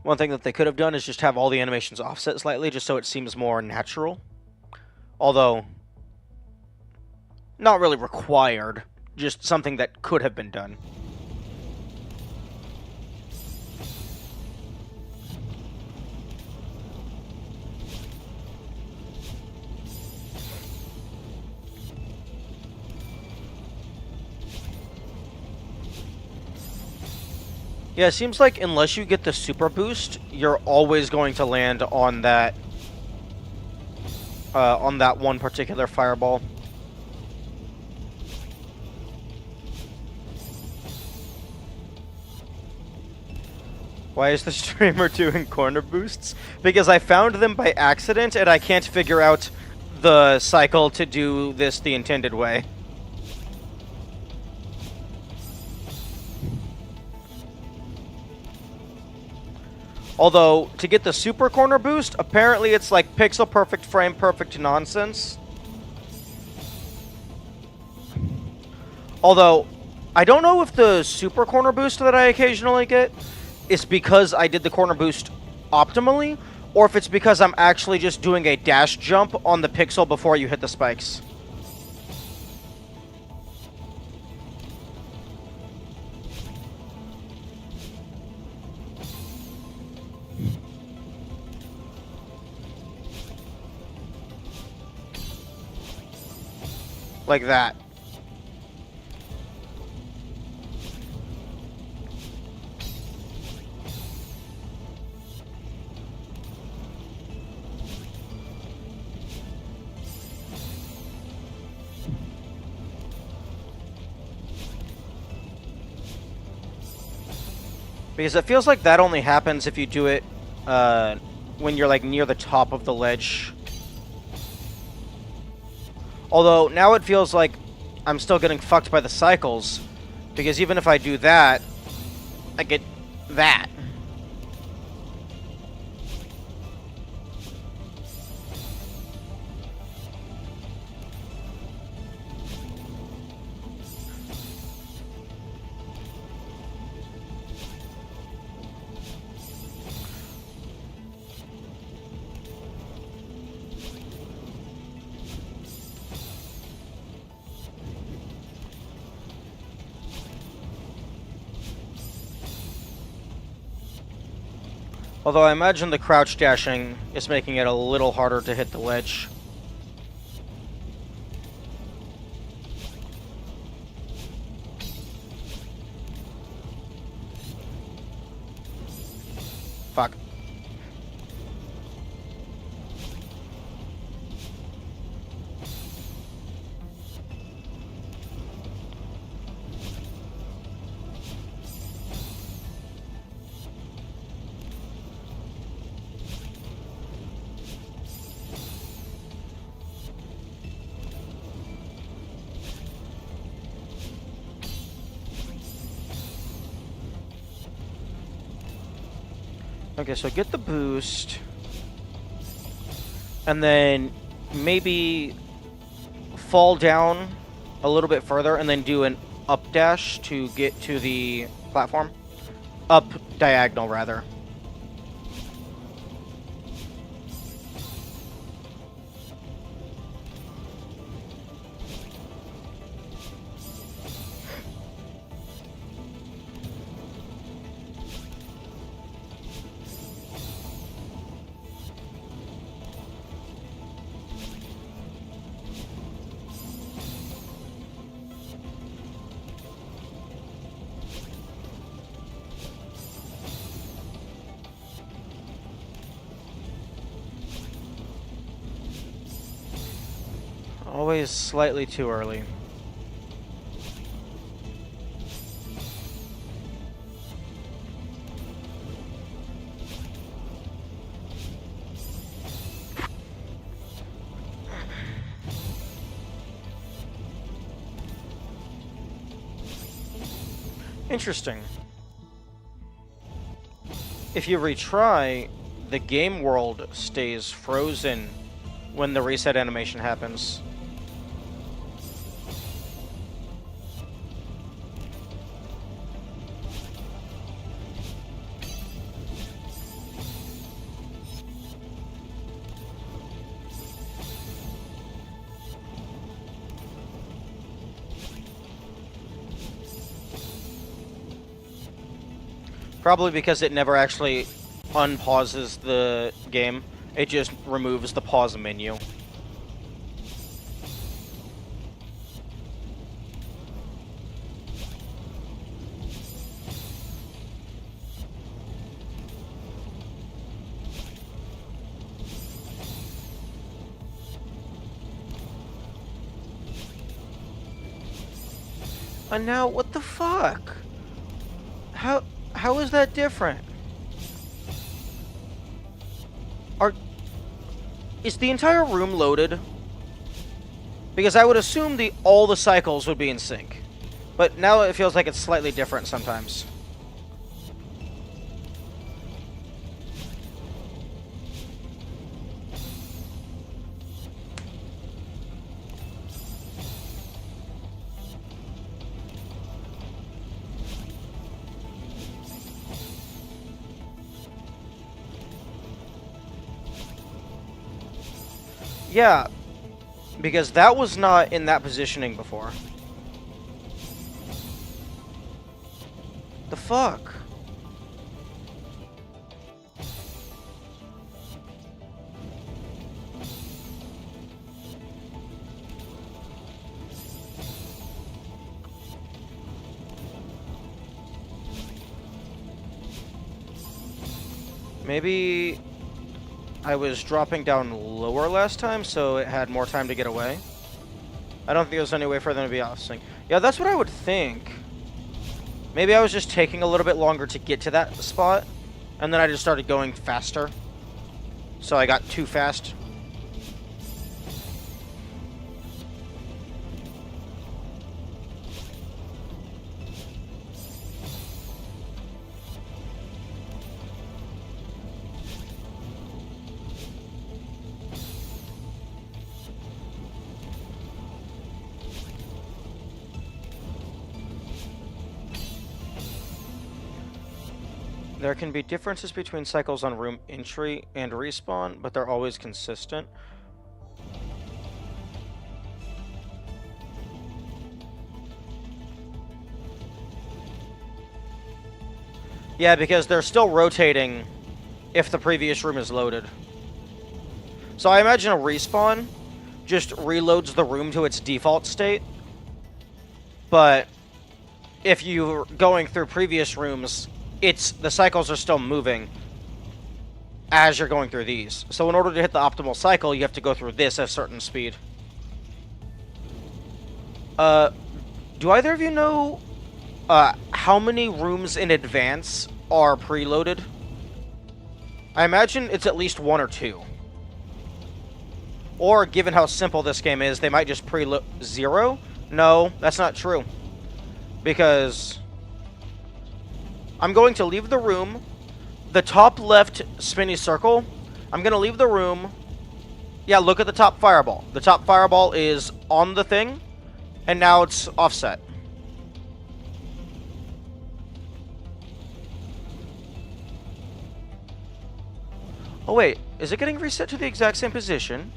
One thing that they could have done is just have all the animations offset slightly, just so it seems more natural. Although, not really required. Just something that could have been done. Yeah, it seems like unless you get the super boost, you're always going to land on that one particular fireball. Why is the streamer doing corner boosts? Because I found them by accident and I can't figure out the cycle to do this the intended way. Although, to get the super corner boost, apparently it's like pixel perfect, frame perfect nonsense. Although, I don't know if the super corner boost that I occasionally get is because I did the corner boost optimally, or if it's because I'm actually just doing a dash jump on the pixel before you hit the spikes. Like that. Because it feels like that only happens if you do it when you're like near the top of the ledge. Although, now it feels like I'm still getting fucked by the cycles. Because even if I do that, I get that. Although I imagine the crouch dashing is making it a little harder to hit the ledge. Fuck. Okay, so get the boost. And then maybe fall down a little bit further and then do an up dash to get to the platform. Up diagonal, rather. always slightly too early. Interesting. If you retry, the game world stays frozen when the reset animation happens. Probably because it never actually unpauses the game. It just removes the pause menu. And now, what the fuck? How is that different? Is the entire room loaded? Because I would assume all the cycles would be in sync. But now it feels like it's slightly different sometimes. Yeah, because that was not in that positioning before. The fuck? Maybe I was dropping down lower last time, so it had more time to get away. I don't think there's any way for them to be off sync. Yeah, that's what I would think. Maybe I was just taking a little bit longer to get to that spot, and then I just started going faster. So I got too fast. There can be differences between cycles on room entry and respawn, but they're always consistent. Yeah, because they're still rotating if the previous room is loaded. So I imagine a respawn just reloads the room to its default state. But if you're going through previous rooms, the cycles are still moving as you're going through these. So in order to hit the optimal cycle, you have to go through this at a certain speed. Do either of you know how many rooms in advance are preloaded? I imagine it's at least 1 or 2. Or, given how simple this game is, they might just preload 0? No, that's not true. Because I'm going to leave the room. The top left spinny circle, I'm going to leave the room. Yeah, look at the top fireball. The top fireball is on the thing, and now it's offset. Oh wait, is it getting reset to the exact same position?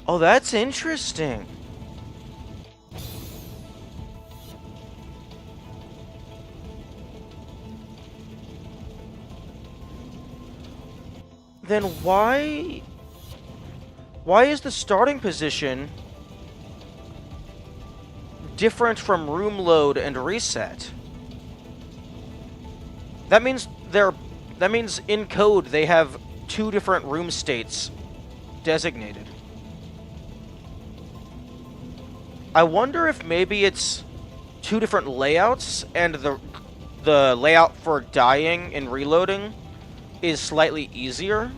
Oh, that's interesting. Then why is the starting position different from room load and reset? That means in code they have 2 different room states designated. I wonder if maybe it's two different layouts, and the layout for dying and reloading is slightly easier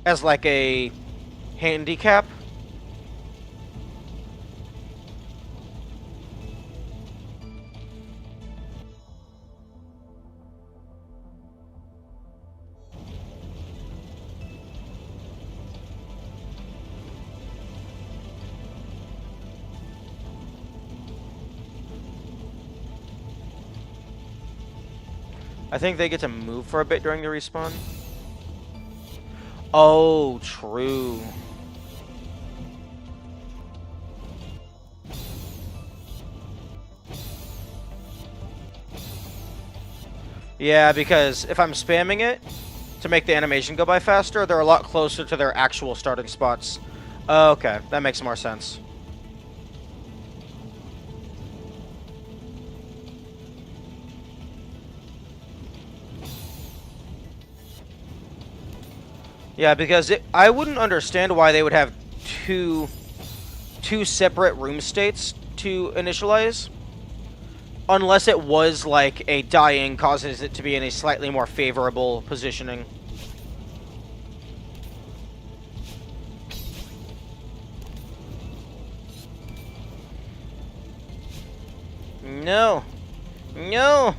as like a handicap. I think they get to move for a bit during the respawn. Oh, true. Yeah, because if I'm spamming it to make the animation go by faster, they're a lot closer to their actual starting spots. Okay, that makes more sense. Yeah, because I wouldn't understand why they would have two separate room states to initialize. Unless it was like a dying causes it to be in a slightly more favorable positioning. No. No.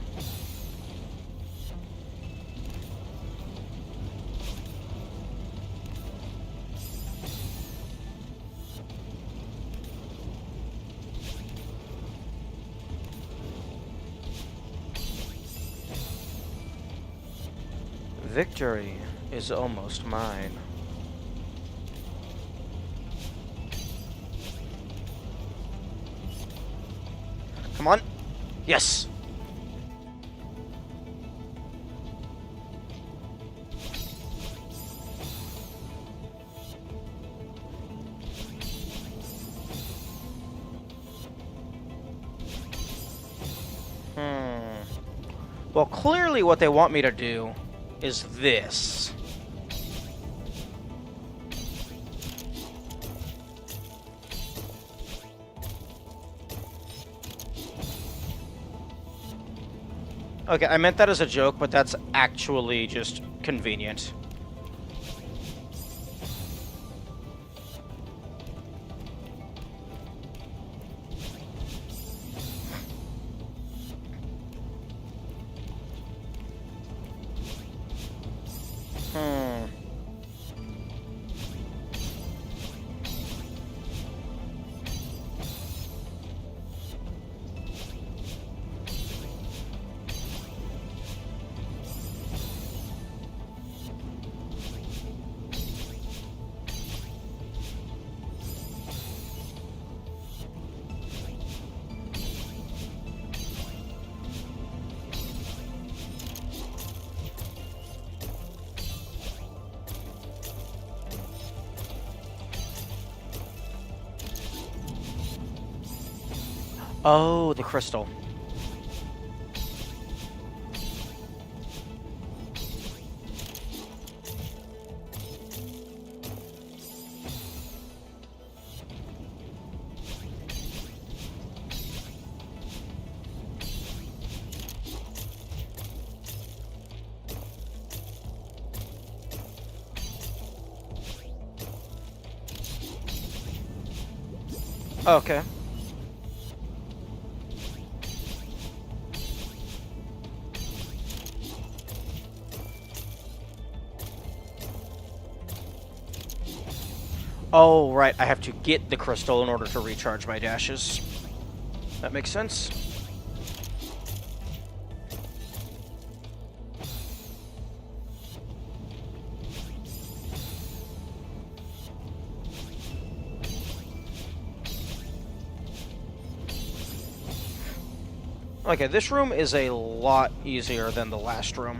Victory is almost mine. Come on. Yes. Well, clearly what they want me to do is this. Okay, I meant that as a joke, but that's actually just convenient. Oh, the crystal. Okay. Oh, right. I have to get the crystal in order to recharge my dashes. That makes sense. Okay, this room is a lot easier than the last room.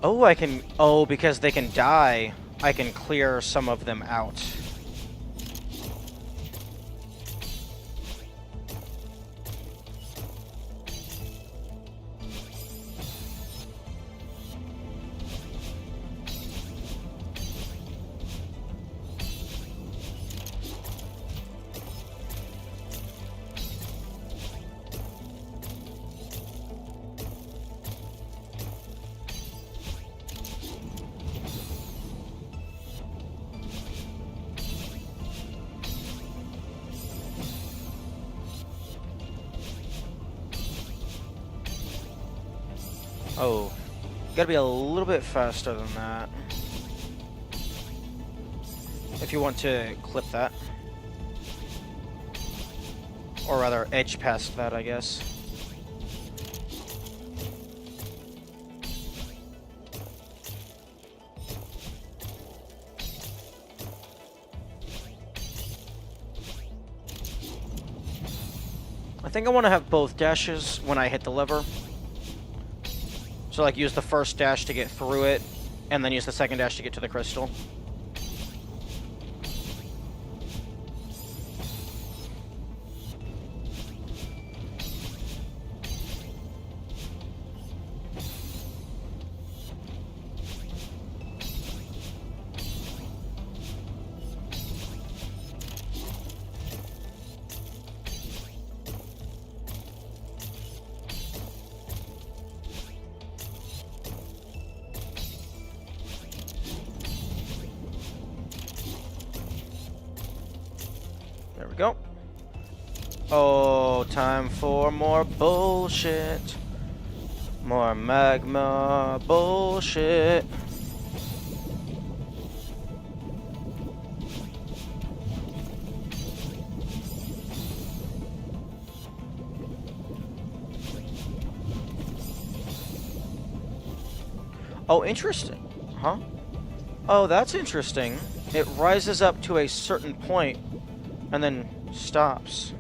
Oh, I can... Oh, because they can die, I can clear some of them out. Oh, gotta be a little bit faster than that. If you want to clip that. Or rather, edge past that, I guess. I think I want to have both dashes when I hit the lever. So, like, use the first dash to get through it, and then use the second dash to get to the crystal. There we go. Oh, time for more bullshit. More magma bullshit. Oh, interesting. Huh? Oh, that's interesting. It rises up to a certain point and then stops.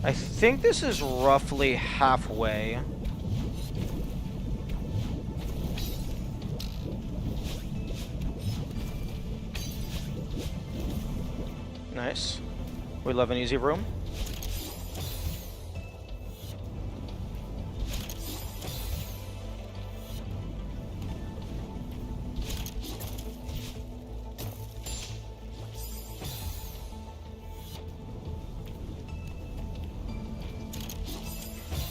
I think this is roughly halfway. Nice. We love an easy room.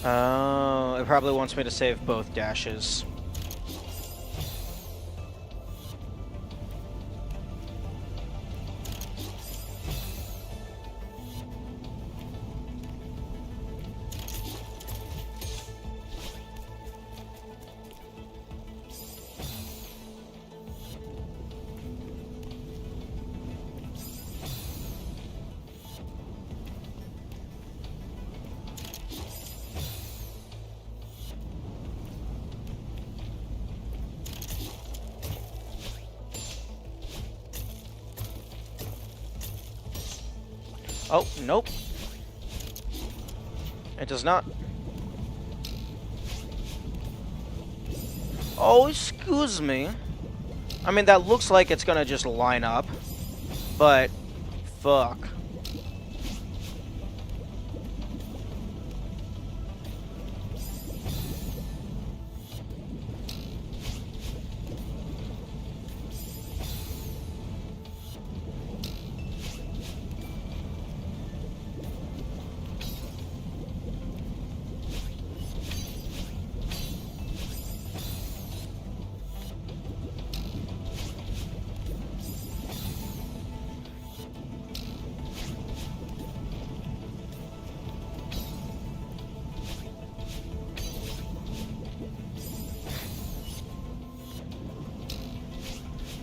Oh, it probably wants me to save both dashes. Oh, nope. It does not. Oh, excuse me. I mean, that looks like it's gonna just line up, but fuck.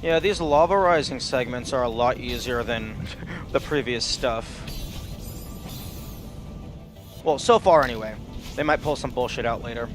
Yeah, these lava rising segments are a lot easier than the previous stuff. Well, so far anyway. They might pull some bullshit out later.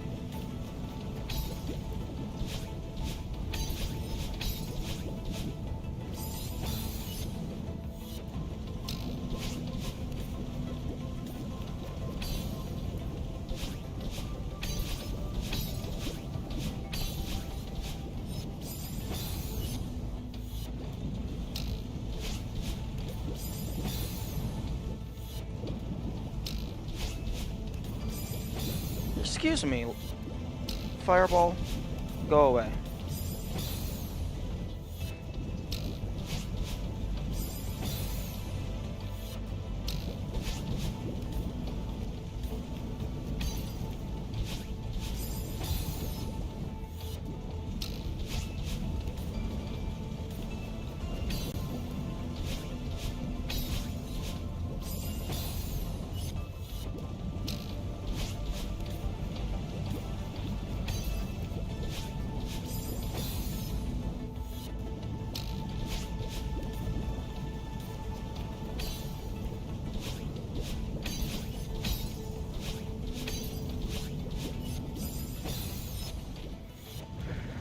Excuse me. Fireball, go away.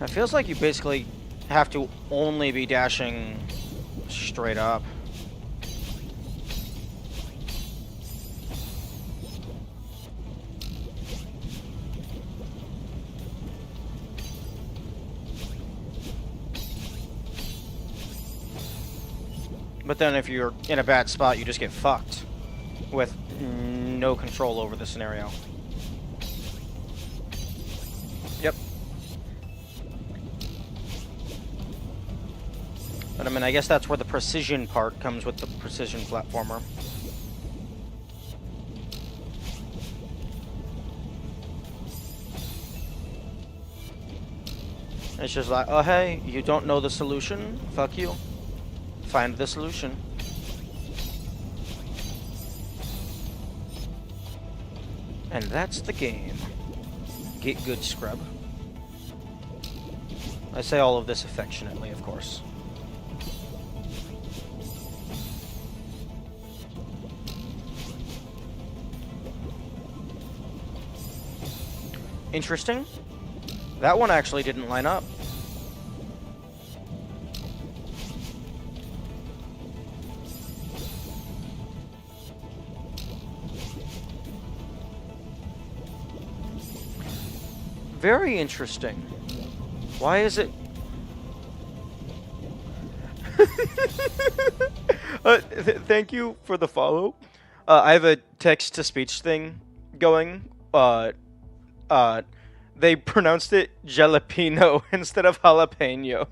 It feels like you basically have to only be dashing straight up. But then if you're in a bad spot, you just get fucked with no control over the scenario. Yep. But I mean, I guess that's where the precision part comes with the precision platformer. It's just like, oh hey, you don't know the solution? Fuck you. Find the solution. And that's the game. Get good, scrub. I say all of this affectionately, of course. Interesting. That one actually didn't line up. Very interesting. Why is it... thank you for the follow. I have a text-to-speech thing going. They pronounced it jalapeno instead of jalapeno.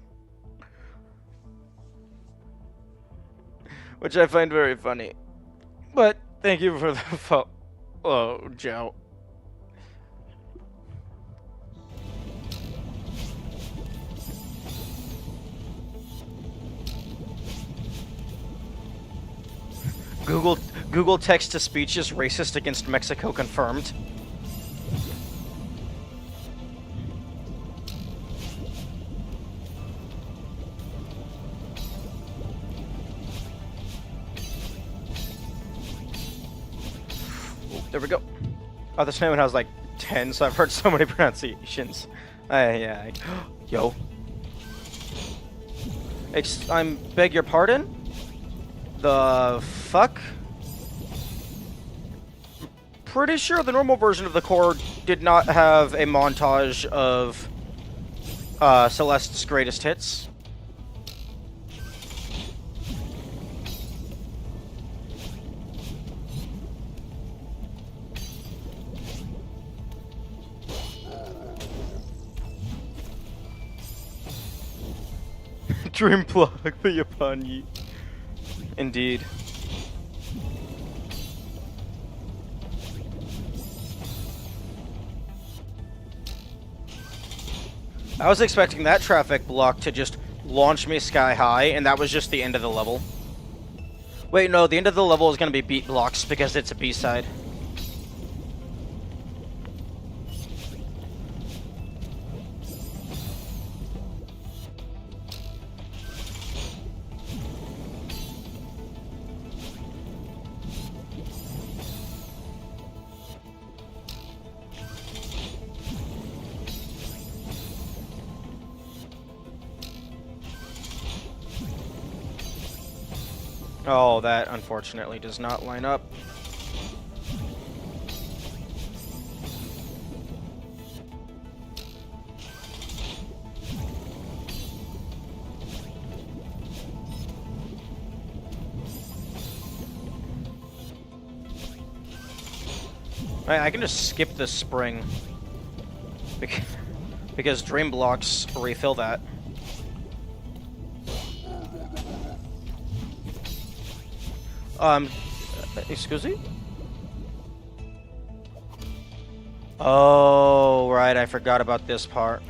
Which I find very funny. But thank you for the follow. Oh, Joe. Google text-to-speech is racist against Mexico confirmed. Oh, there we go. Oh, this name when I was like 10, so I've heard so many pronunciations. Yeah. Yo. I beg your pardon? The fuck? Pretty sure the normal version of the core did not have a montage of Celeste's greatest hits. Dream plug the Yapani. Indeed. I was expecting that traffic block to just launch me sky high, and that was just the end of the level. Wait, no, the end of the level is going to be beat blocks because it's a B-side. Oh, that unfortunately does not line up. I can just skip this spring. Bec- because dream blocks refill that. Excuse me? Oh, right, I forgot about this part.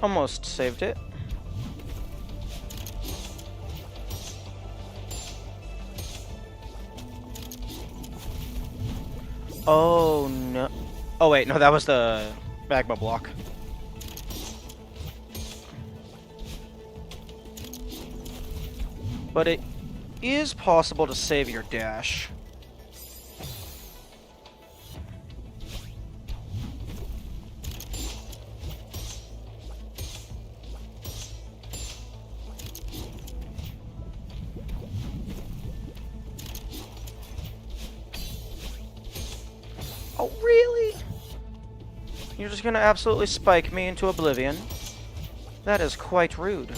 Almost saved it. Oh no. Oh wait, no, that was the magma block. But it is possible to save your dash. Oh, really? You're just gonna absolutely spike me into oblivion? That is quite rude.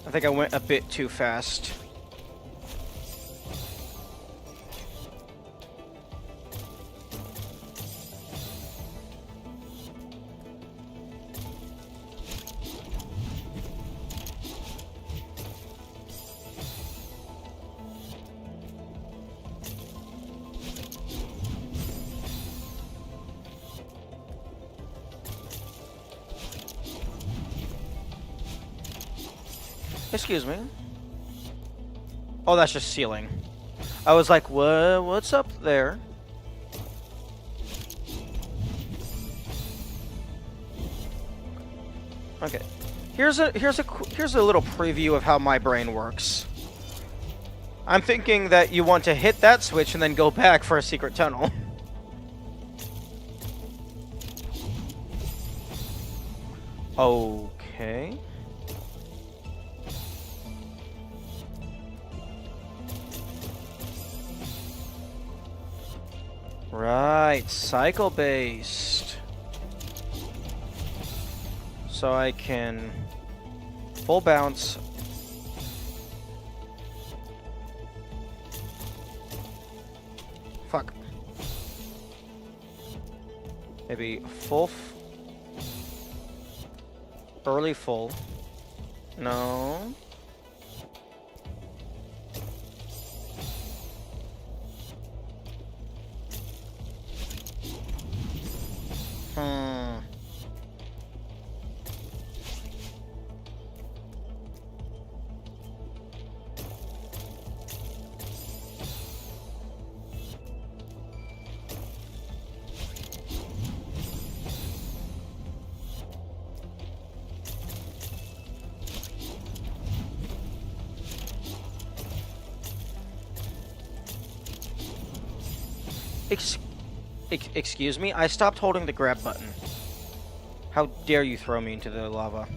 I think I went a bit too fast. Excuse me. Oh, that's just ceiling. I was like, what's up there? Okay. Here's a little preview of how my brain works. I'm thinking that you want to hit that switch and then go back for a secret tunnel. Okay. Right, cycle-based. So I can full bounce. Fuck. Maybe full. Early full. No. Excuse me? I stopped holding the grab button. How dare you throw me into the lava?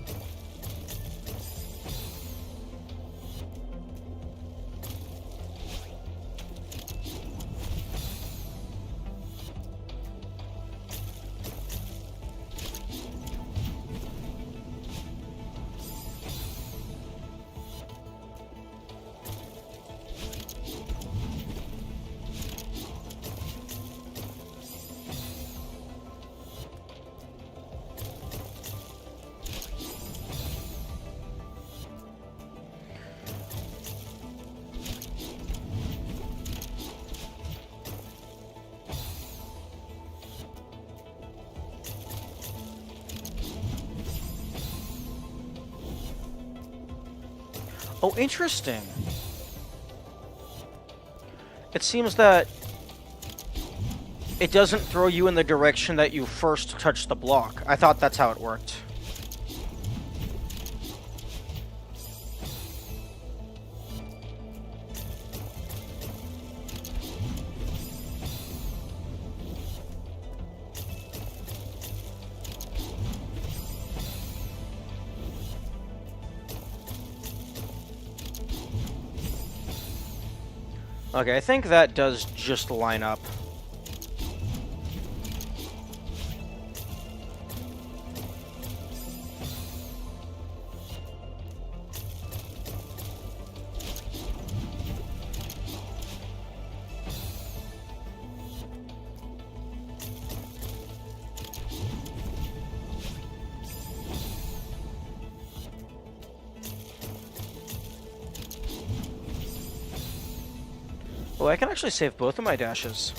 Oh, interesting. It seems that it doesn't throw you in the direction that you first touched the block. I thought that's how it worked. Okay, I think that does just line up. Oh, I can actually save both of my dashes.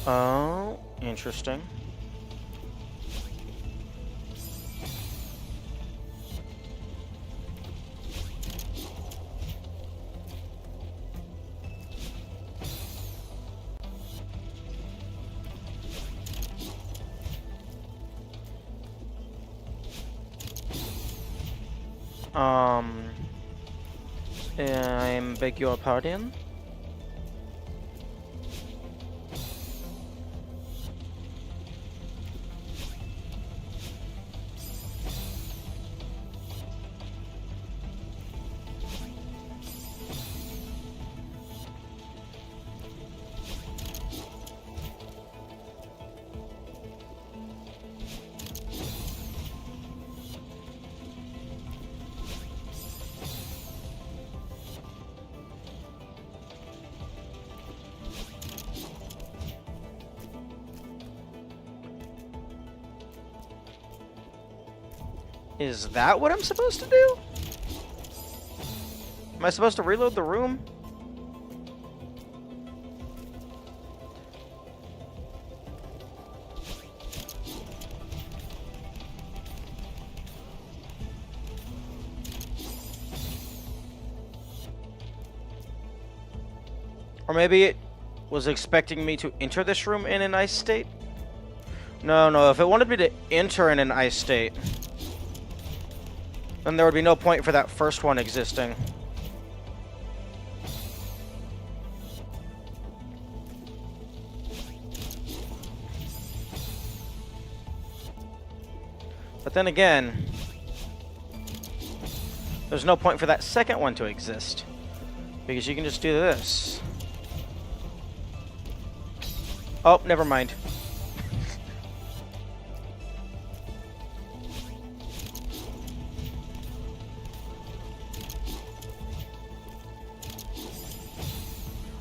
Oh, interesting. I beg your pardon? Is that what I'm supposed to do? Am I supposed to reload the room? Or maybe it was expecting me to enter this room in an ice state? No, if it wanted me to enter in an ice state, then there would be no point for that first one existing. But then again, there's no point for that second one to exist, because you can just do this. Oh, never mind.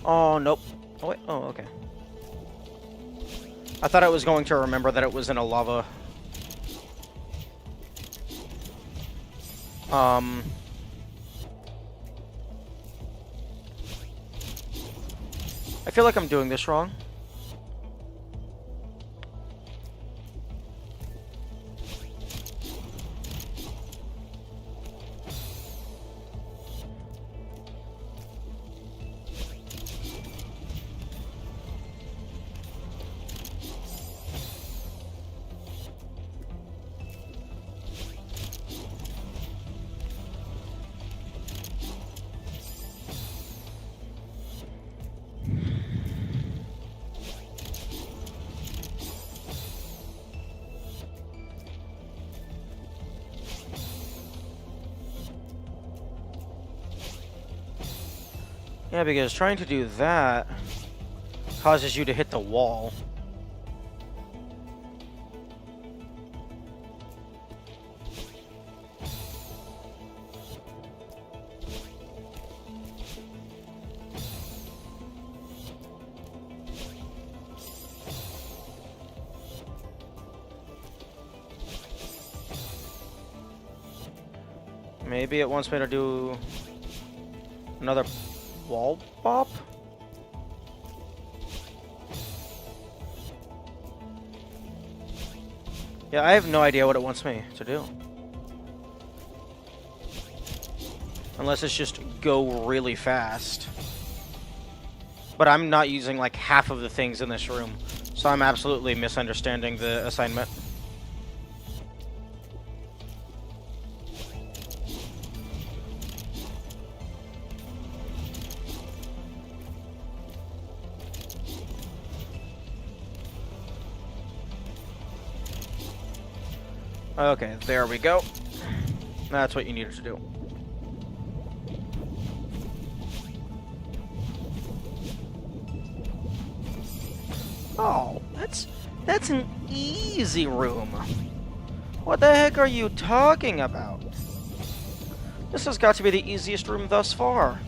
Oh, nope. Oh, wait. Oh, okay. I thought I was going to remember that it was in a lava. I feel like I'm doing this wrong. Yeah, because trying to do that causes you to hit the wall. Maybe it wants me to do another wall bop? Yeah, I have no idea what it wants me to do. Unless it's just go really fast. But I'm not using like half of the things in this room, so I'm absolutely misunderstanding the assignment. Okay, there we go. That's what you needed to do. Oh, that's an easy room. What the heck are you talking about? This has got to be the easiest room thus far.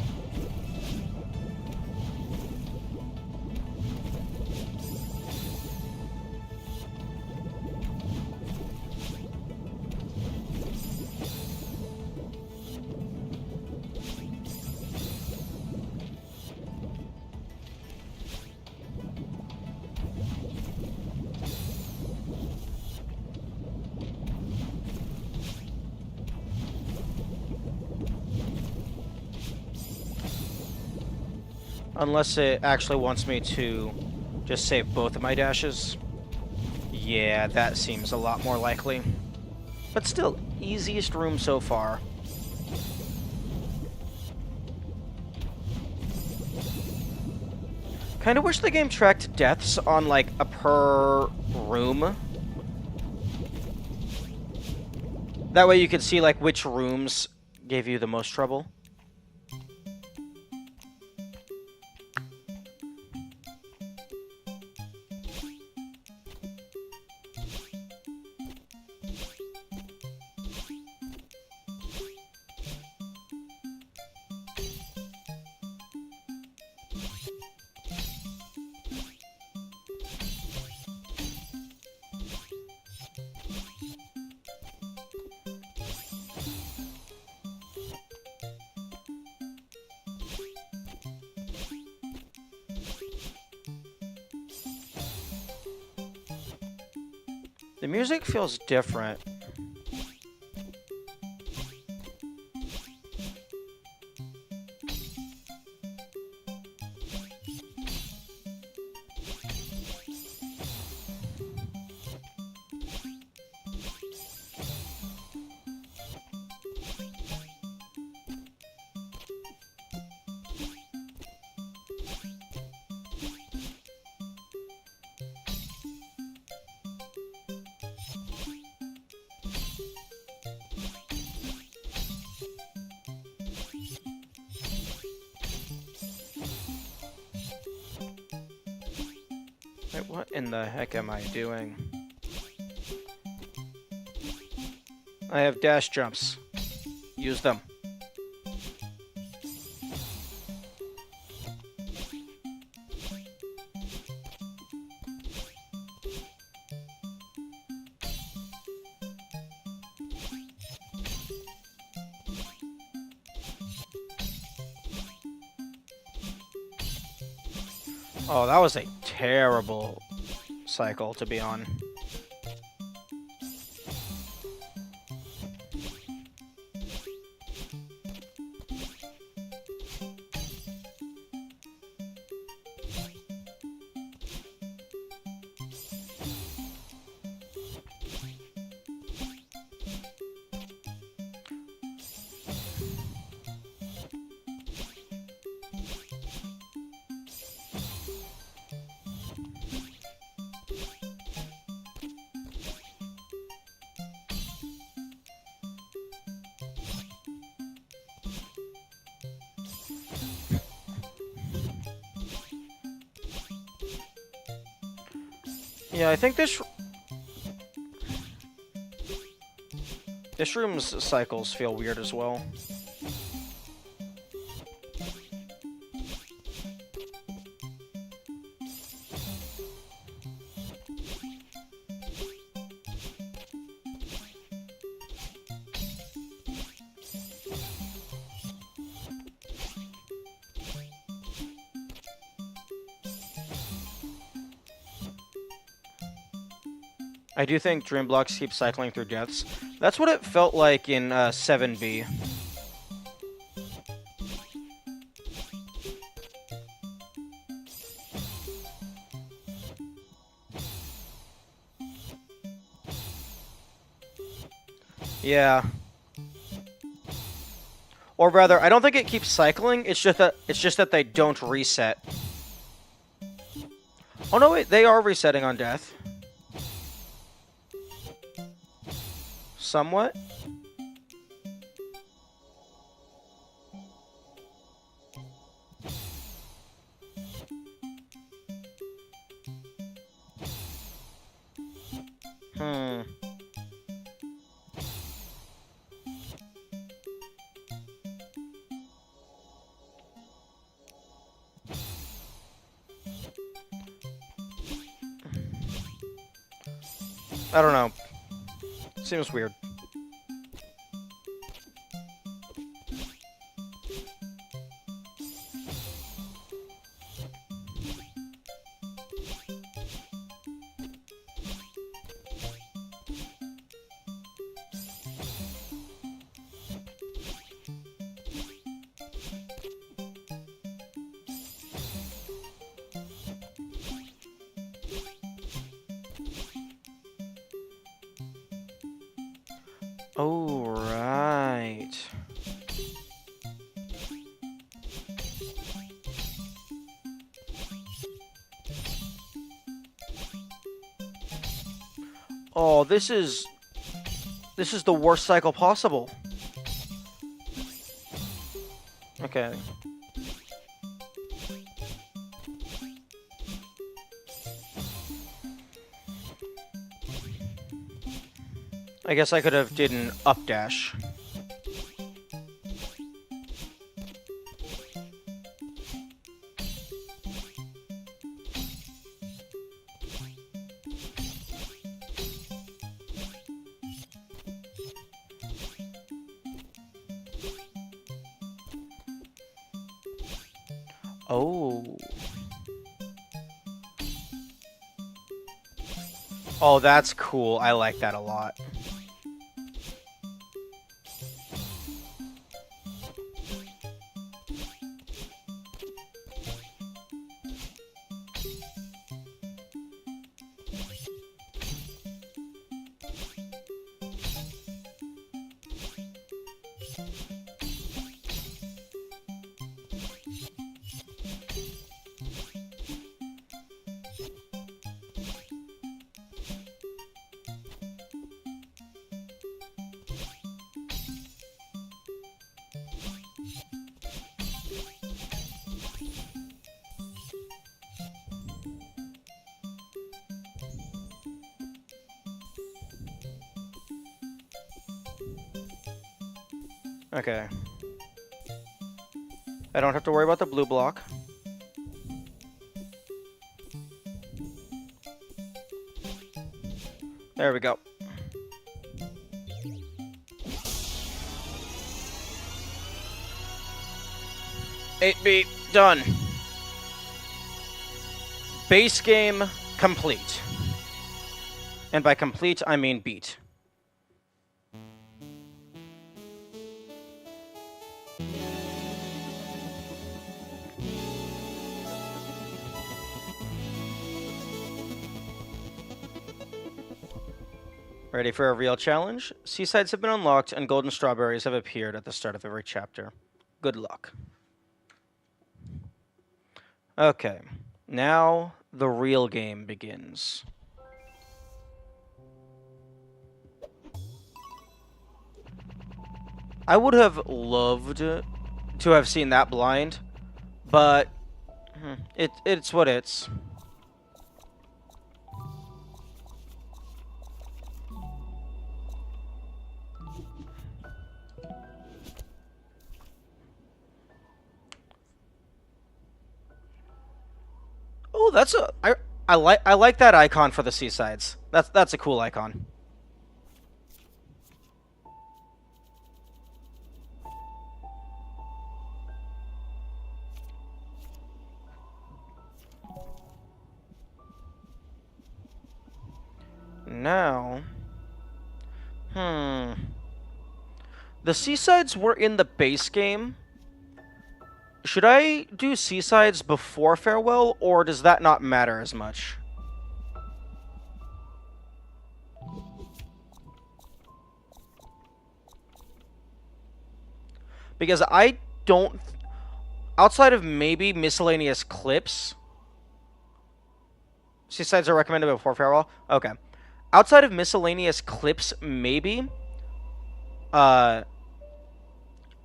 Unless it actually wants me to just save both of my dashes. Yeah, that seems a lot more likely. But still, easiest room so far. Kinda wish the game tracked deaths on like a per room. That way you could see like which rooms gave you the most trouble. The music feels different. Wait, what in the heck am I doing? I have dash jumps. Use them. Oh, that was a terrible cycle to be on. Yeah, I think this room's cycles feel weird as well. I do think Dream Blocks keep cycling through deaths. That's what it felt like in 7B. Yeah. Or rather, I don't think it keeps cycling. It's just that they don't reset. Oh no, wait, they are resetting on death. Somewhat. Hmm. I don't know. Seems weird. Oh, right. Oh, this is the worst cycle possible. Okay. I guess I could have did an up dash. Oh. Oh, that's cool. I like that a lot. Okay. I don't have to worry about the blue block. There we go. Eight beat done. Base game complete. And by complete, I mean beat. Ready for a real challenge? Seasides have been unlocked and golden strawberries have appeared at the start of every chapter. Good luck. Okay, now the real game begins. I would have loved to have seen that blind, but it's what it's. Oh, that's a I like that icon for the seasides. That's a cool icon. now... The Seasides were in the base game. Should I do Seasides before Farewell, or does that not matter as much? Because I don't... Outside of maybe miscellaneous clips... Seasides are recommended before Farewell? Okay. Outside of miscellaneous clips, maybe...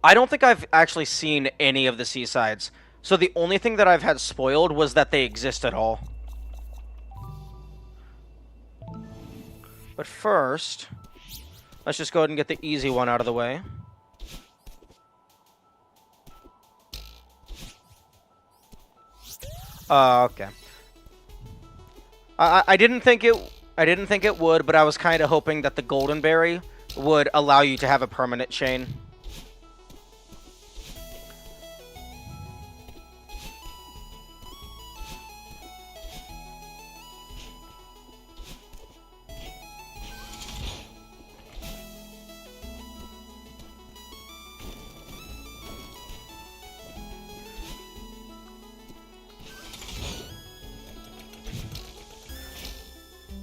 I don't think I've actually seen any of the Seasides. So the only thing that I've had spoiled was that they exist at all. But first... Let's just go ahead and get the easy one out of the way. Okay. I didn't think it would, but I was kind of hoping that the Golden Berry would allow you to have a permanent chain.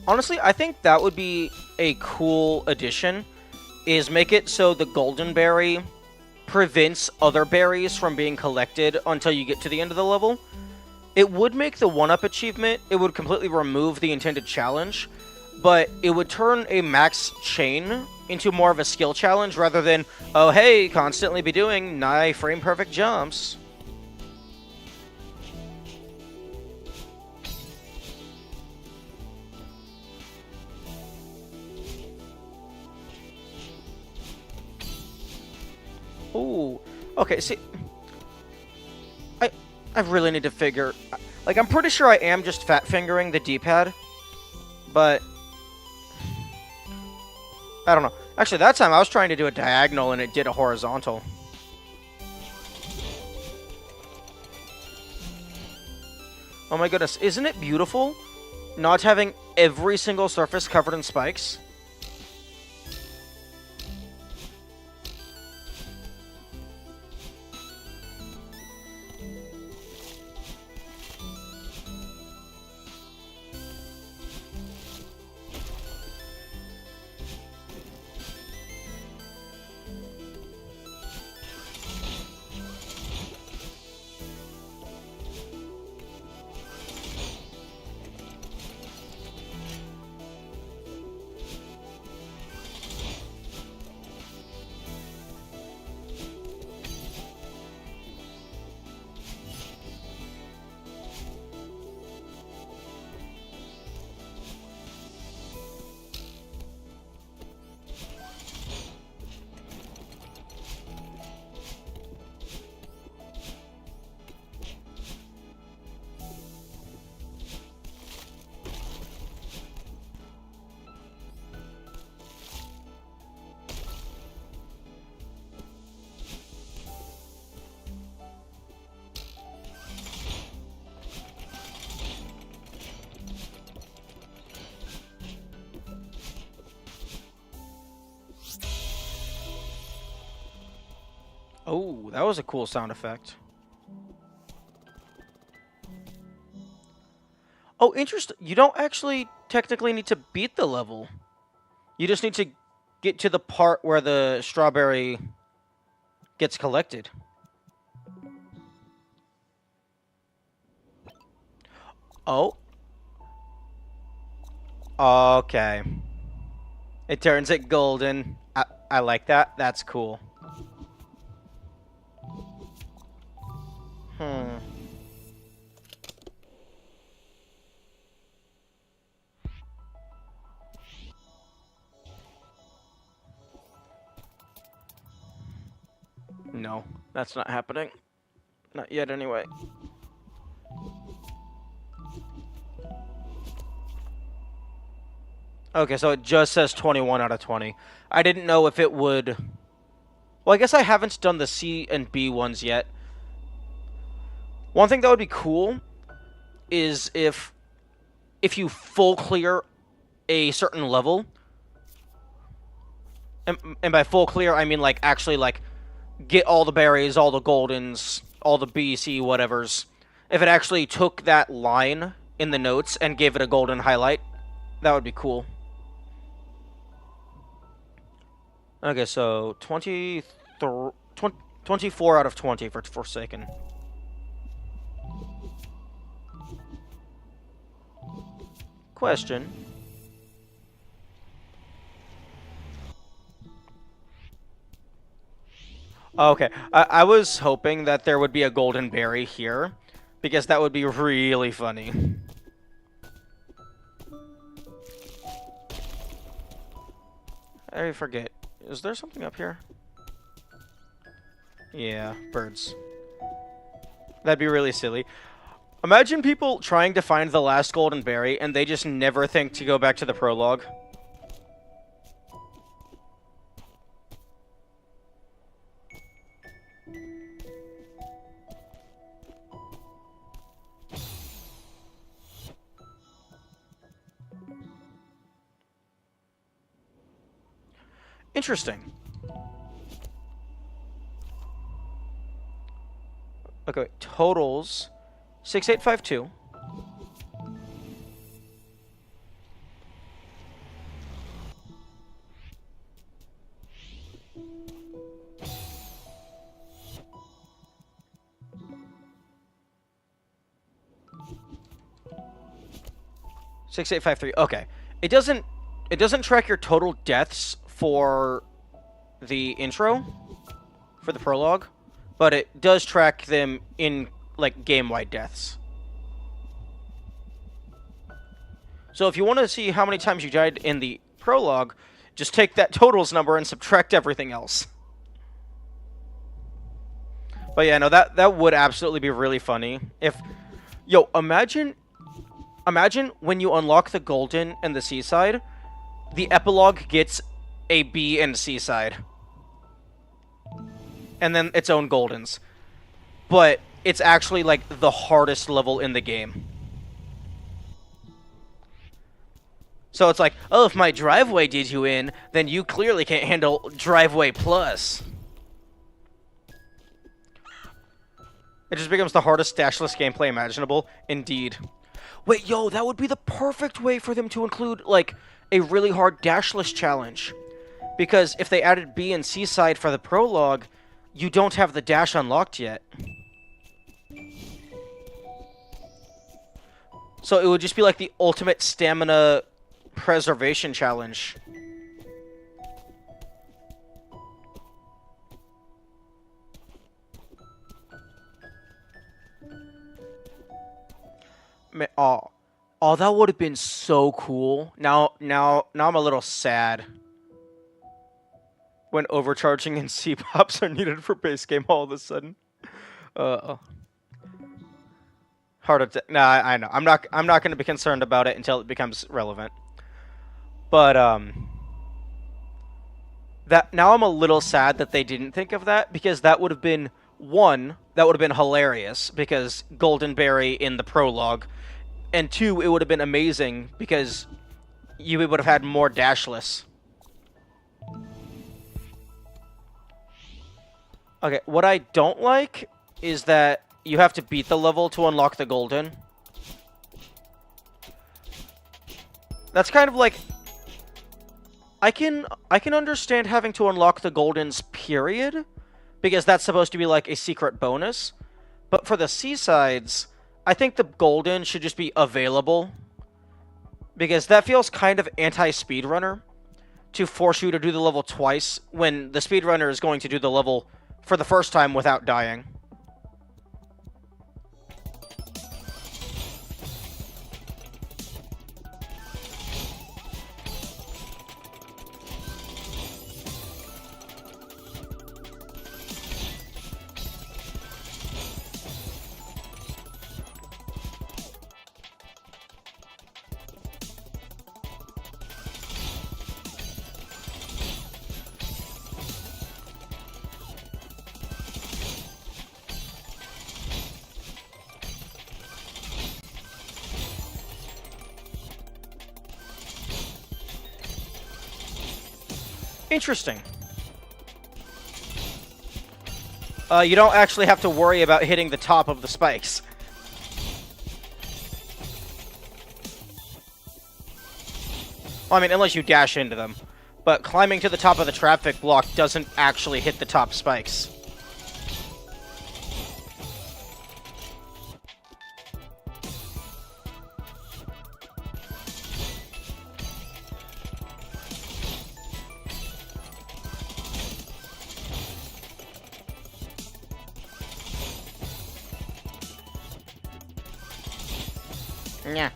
Honestly, I think that would be a cool addition, is make it so the Golden Berry prevents other berries from being collected until you get to the end of the level. It would make the 1-up achievement, it would completely remove the intended challenge, but it would turn a max chain into more of a skill challenge rather than, oh hey, constantly be doing nigh frame perfect jumps. Ooh, okay, see, I really need to figure, like, I'm pretty sure I am just fat fingering the D-pad, but, I don't know. Actually, that time I was trying to do a diagonal and it did a horizontal. Oh my goodness, isn't it beautiful not having every single surface covered in spikes? Oh, that was a cool sound effect. Oh, interesting. You don't actually technically need to beat the level. You just need to get to the part where the strawberry gets collected. Oh. Okay. It turns it golden. I like that. That's cool. No, that's not happening. Not yet, anyway. Okay, so it just says 21 out of 20. I didn't know if it would... Well, I guess I haven't done the C and B ones yet. One thing that would be cool is if you full clear a certain level, and by full clear, I mean, like, actually, like, get all the berries, all the goldens, all the B, C, whatevers. If it actually took that line in the notes and gave it a golden highlight, that would be cool. Okay, so 24 out of 20 for Forsaken. Question. Okay, I was hoping that there would be a golden berry here, because that would be really funny. I forget. Is there something up here? Yeah, birds. That'd be really silly. Imagine people trying to find the last golden berry, and they just never think to go back to the prologue. Interesting. Okay, wait. Totals 6852. Six eight five three. Okay, it doesn't track your total deaths for the intro, for the prologue, but it does track them in, like, game-wide deaths. So if you want to see how many times you died in the prologue, just take that totals number and subtract everything else. But yeah, no, that would absolutely be really funny. If, yo, imagine when you unlock the golden and the seaside, the epilogue gets a B and C side. And then its own goldens. But it's actually, like, the hardest level in the game. So it's like, oh, if my driveway did you in, then you clearly can't handle driveway plus. It just becomes the hardest dashless gameplay imaginable. Indeed. Wait, yo, that would be the perfect way for them to include, like, a really hard dashless challenge. Because if they added B and C side for the prologue, you don't have the dash unlocked yet. So it would just be like the ultimate stamina preservation challenge. Oh, that would have been so cool. Now I'm a little sad. When overcharging and C-pops are needed for base game all of a sudden. Hard attack. Nah, I know. I'm not going to be concerned about it until it becomes relevant. But that now I'm a little sad that they didn't think of that, because that would have been hilarious, because Golden Berry in the prologue, and two, it would have been amazing because you would have had more dashless. Okay, what I don't like is that you have to beat the level to unlock the golden. That's kind of like... I can understand having to unlock the goldens, period, because that's supposed to be like a secret bonus. But for the seasides, I think the golden should just be available, because that feels kind of anti-speedrunner to force you to do the level twice when the speedrunner is going to do the level for the first time without dying. Interesting. You don't actually have to worry about hitting the top of the spikes. Well, I mean, unless you dash into them. But climbing to the top of the traffic block doesn't actually hit the top spikes. Yeah.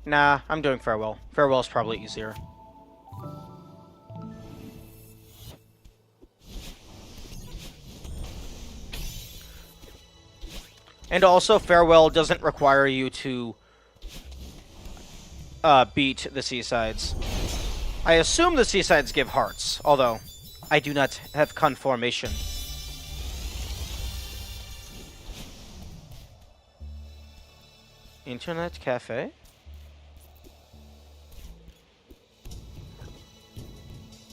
Nah, I'm doing Farewell. Farewell's probably easier. And also, Farewell doesn't require you to beat the Seasides. I assume the Seasides give hearts, although I do not have confirmation. Internet cafe?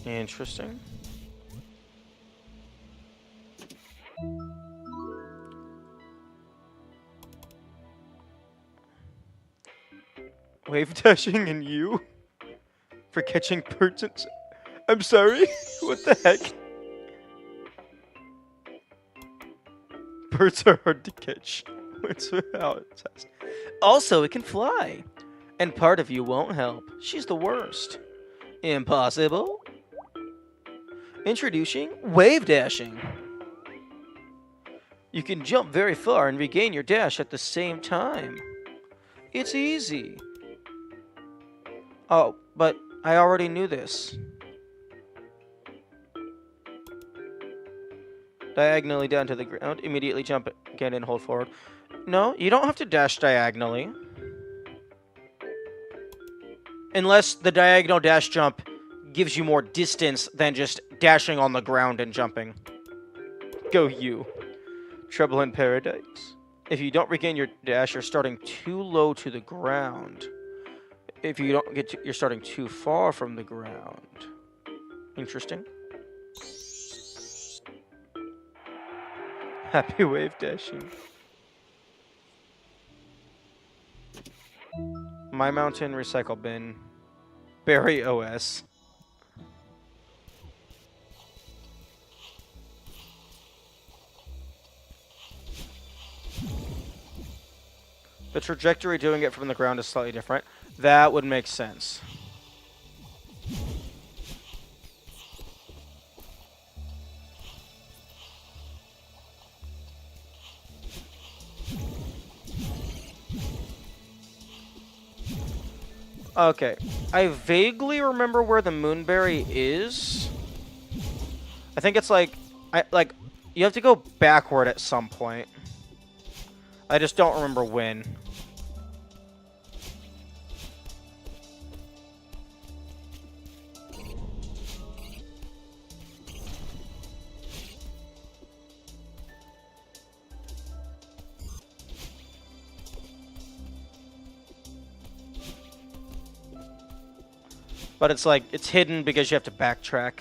Interesting. Wave dashing and you? For catching perchance? I'm sorry? What the heck? Birds are hard to catch. It's how it says. Also, it can fly. And part of you won't help. She's the worst. Impossible? Introducing wave dashing. You can jump very far and regain your dash at the same time. It's easy. Oh, but I already knew this. Diagonally down to the ground. Immediately jump again and hold forward. No, you don't have to dash diagonally. Unless the diagonal dash jump gives you more distance than just dashing on the ground and jumping. Go you. Trouble in paradise. If you don't regain your dash, you're starting too low to the ground. If you don't get to, you're starting too far from the ground. Interesting. Happy wave dashing. My Mountain Recycle Bin. Berry OS. The trajectory doing it from the ground is slightly different. That would make sense. Okay. I vaguely remember where the Moonberry is. I think it's like you have to go backward at some point. I just don't remember when. But it's like, it's hidden because you have to backtrack.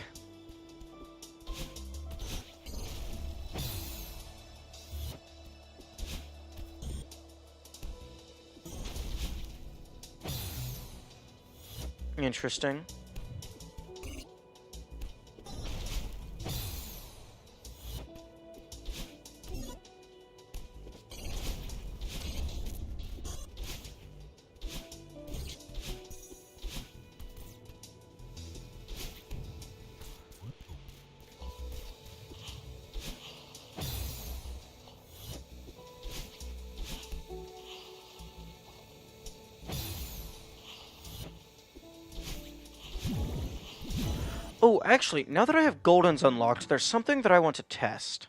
Interesting. Oh, actually, now that I have Goldens unlocked, there's something that I want to test.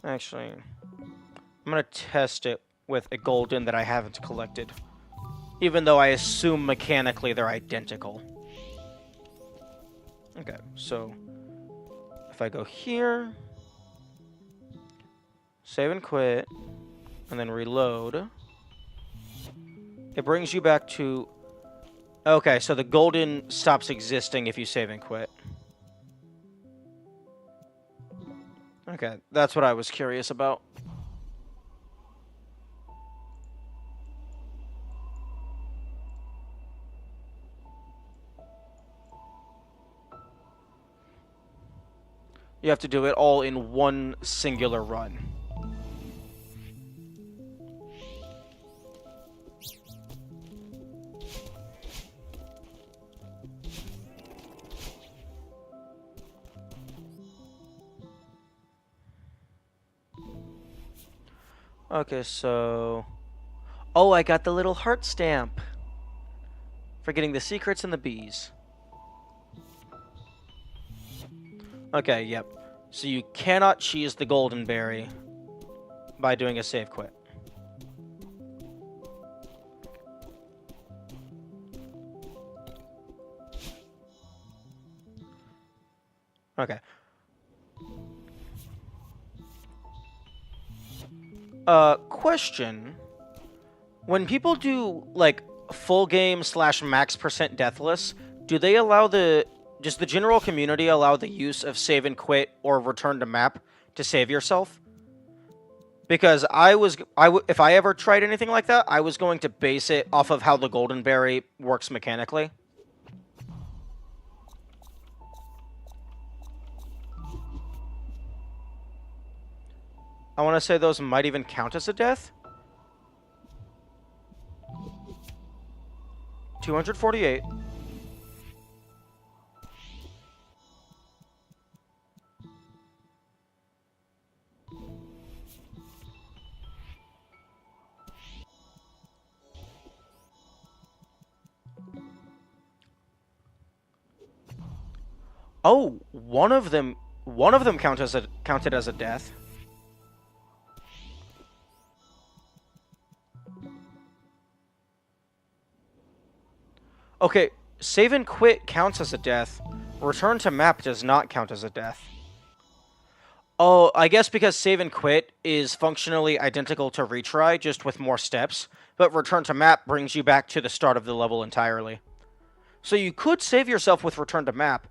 Actually, I'm going to test it with a golden that I haven't collected. Even though I assume mechanically they're identical. Okay, so if I go here, save and quit, and then reload, it brings you back to... Okay, so the golden stops existing if you save and quit. Okay, that's what I was curious about. You have to do it all in one singular run. Okay, so... Oh, I got the little heart stamp. For getting the secrets and the bees. Okay, yep. So you cannot cheese the golden berry by doing a save quit. Okay. Question. When people do, like, full game / max % deathless, do they allow does the general community allow the use of save and quit or return to map to save yourself? Because if I ever tried anything like that, I was going to base it off of how the golden berry works mechanically. I want to say those might even count as a death. 248. Oh, one of them counted as a death. Okay, save and quit counts as a death. Return to map does not count as a death. Oh, I guess because save and quit is functionally identical to retry, just with more steps, but return to map brings you back to the start of the level entirely. So you could save yourself with return to map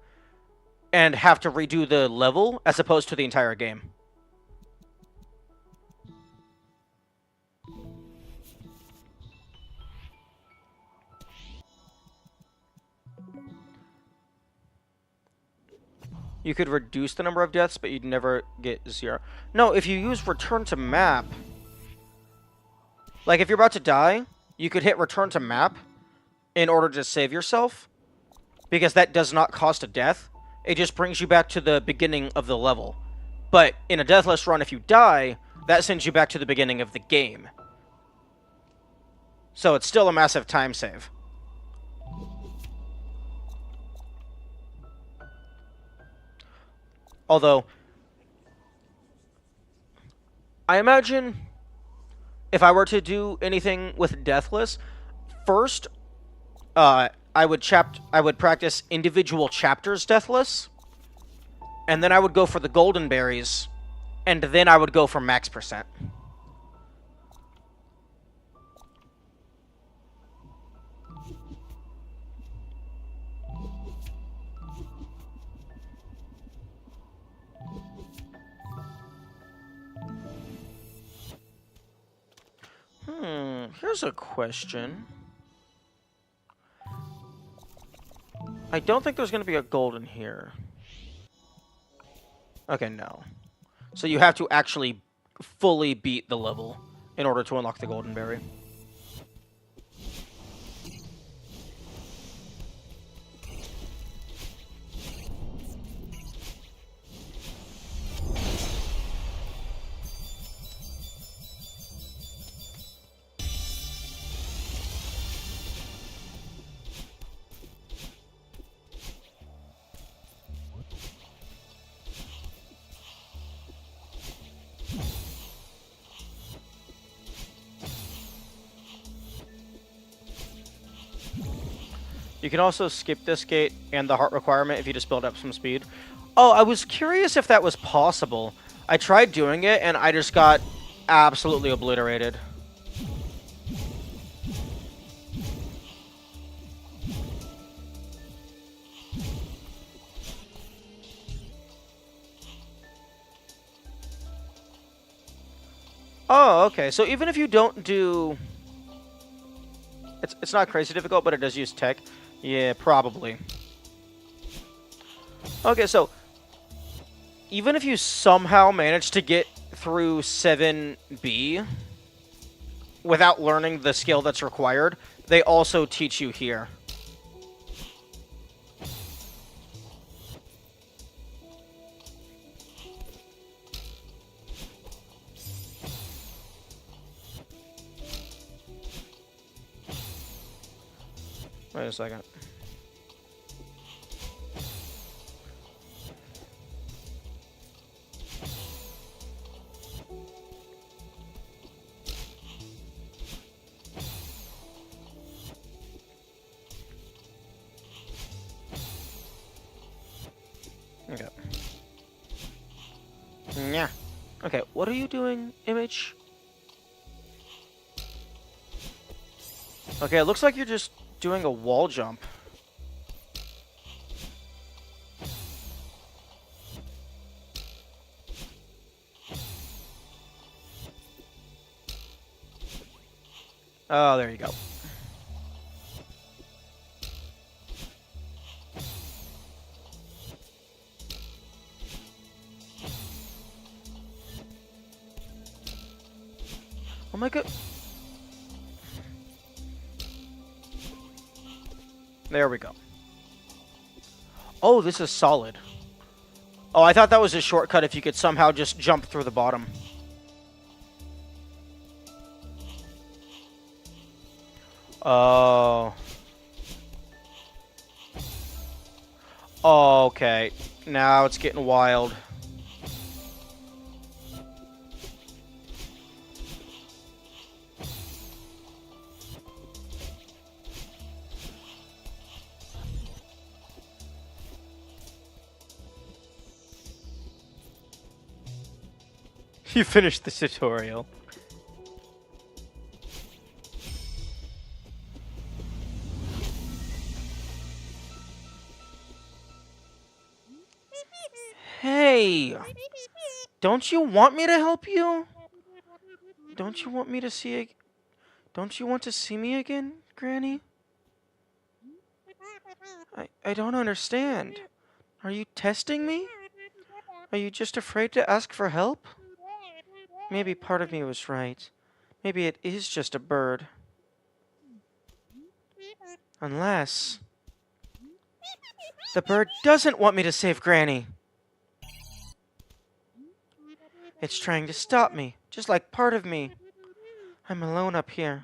and have to redo the level as opposed to the entire game. You could reduce the number of deaths, but you'd never get 0. No, if you use return to map... Like, if you're about to die, you could hit return to map in order to save yourself, because that does not cost a death. It just brings you back to the beginning of the level. But in a deathless run, if you die, that sends you back to the beginning of the game. So it's still a massive time save. Although, I imagine if I were to do anything with Deathless, first, I would practice individual chapters Deathless, and then I would go for the golden berries, and then I would go for max %. Here's a question. I don't think there's going to be a golden here. Okay, no. So you have to actually fully beat the level in order to unlock the golden berry. You can also skip this gate and the heart requirement if you just build up some speed. Oh, I was curious if that was possible. I tried doing it, and I just got absolutely obliterated. Oh, okay. So even if you don't do... It's not crazy difficult, but it does use tech. Yeah, probably. Okay, so even if you somehow manage to get through 7B without learning the skill that's required, they also teach you here. Wait a second. Okay. Yeah. Okay, what are you doing, Image? Okay, it looks like you're just doing a wall jump. Oh, there you go. Oh my god. There we go. Oh, this is solid. Oh, I thought that was a shortcut if you could somehow just jump through the bottom. Oh. Oh, okay. Now it's getting wild. You finished the tutorial. Hey! Don't you want me to help you? Don't you want me to see... Don't you want to see me again, Granny? I don't understand. Are you testing me? Are you just afraid to ask for help? Maybe part of me was right. Maybe it is just a bird. Unless... the bird doesn't want me to save Granny. It's trying to stop me, just like part of me. I'm alone up here.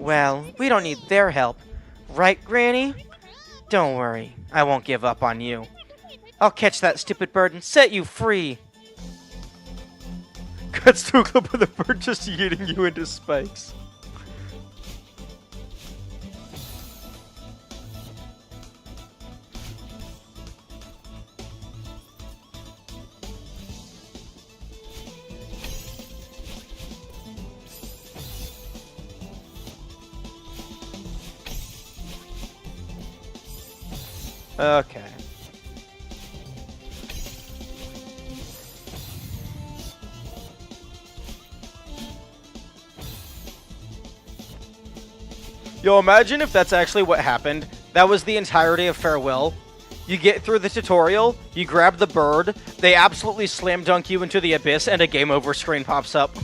Well, we don't need their help. Right, Granny? Don't worry, I won't give up on you. I'll catch that stupid bird and set you free. Cuts to a clip of the bird just yeeting you into spikes. Okay. Yo, imagine if that's actually what happened. That was the entirety of Farewell. You get through the tutorial, you grab the bird, they absolutely slam dunk you into the abyss, and a game over screen pops up.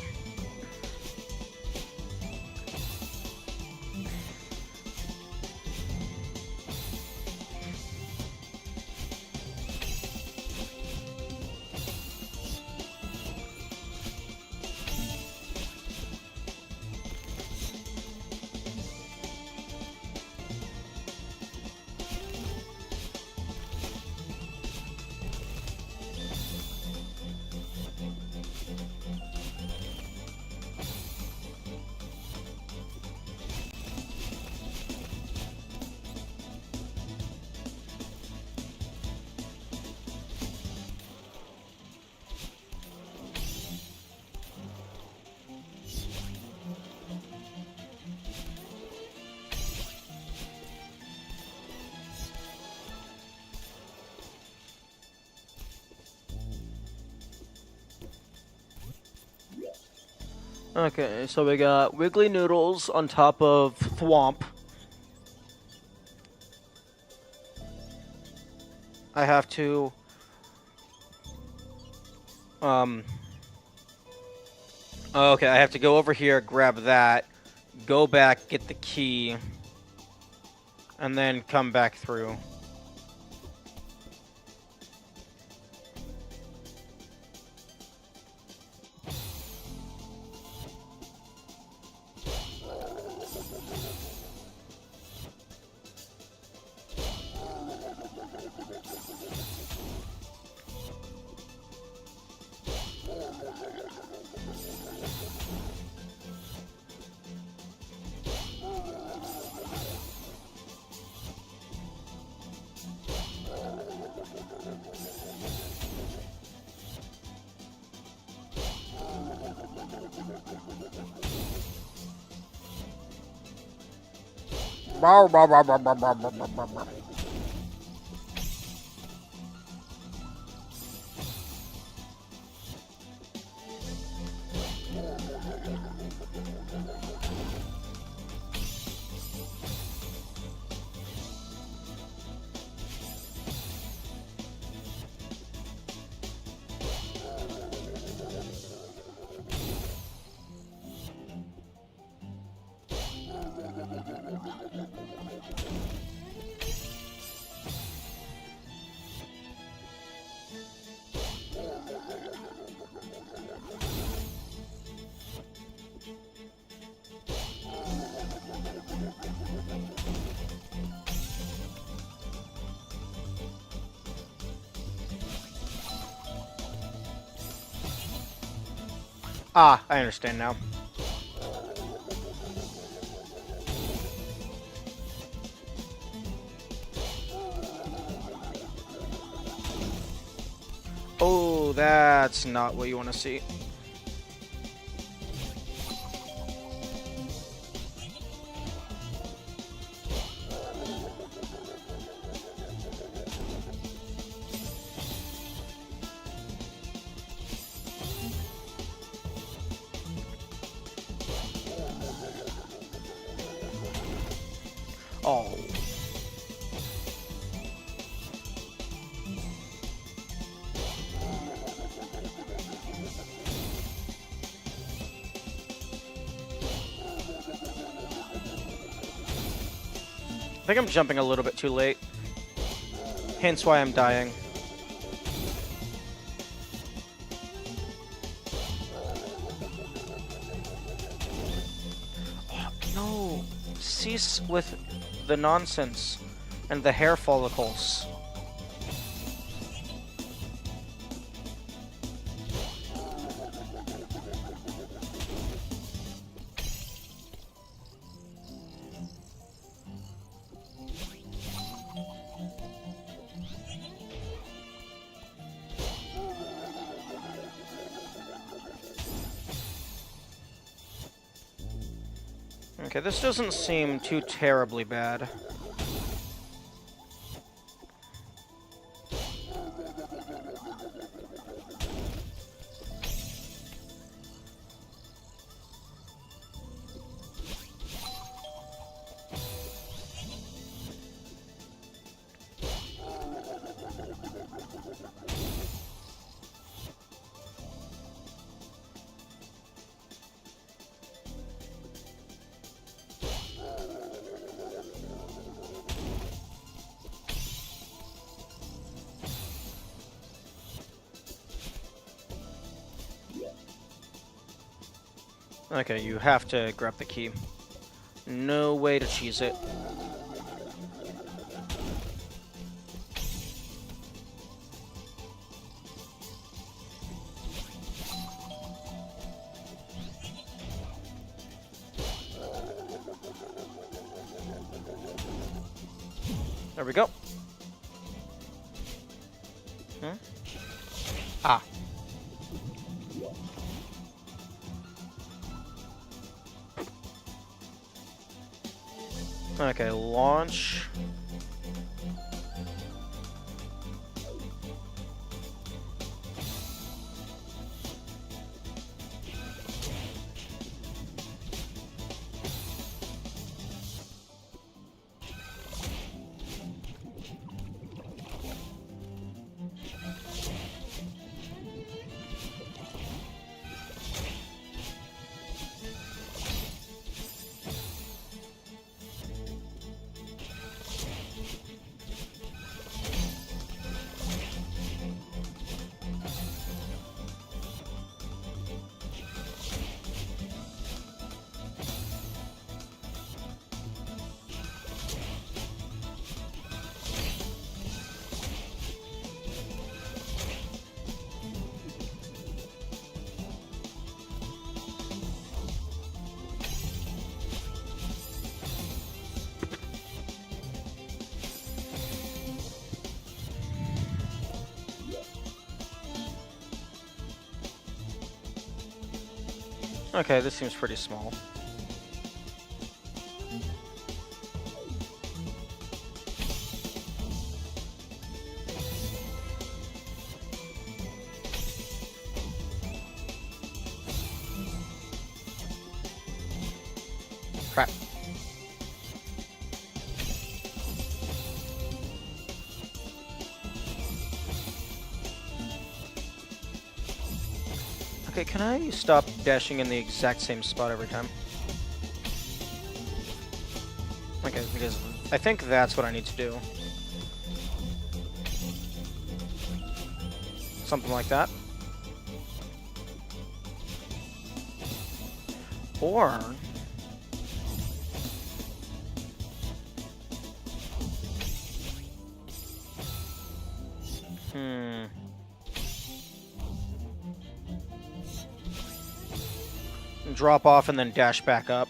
Okay, so we got Wiggly Noodles on top of Thwomp. I have to... Okay, I have to go over here, grab that, go back, get the key, and then come back through. Ah, I understand now. Oh, that's not what you want to see. Oh. I think I'm jumping a little bit too late. Hence why I'm dying. Oh, no. Cease with the nonsense and the hair follicles. Okay, this doesn't seem too terribly bad. Okay, you have to grab the key. No way to cheese it. There we go. Ah. Okay, launch. Okay, this seems pretty small. Crap. Okay, can I stop dashing in the exact same spot every time? Okay, because I think that's what I need to do. Something like that. Or... Drop off and then dash back up.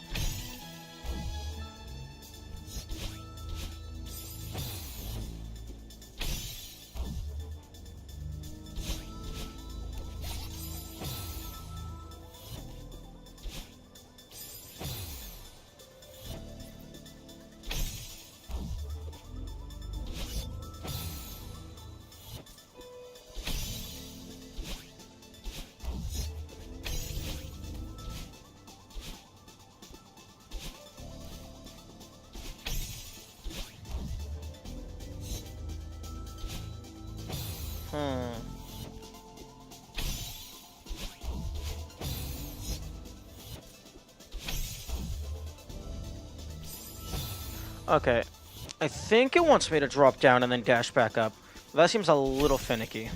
Okay. I think it wants me to drop down and then dash back up. That seems a little finicky.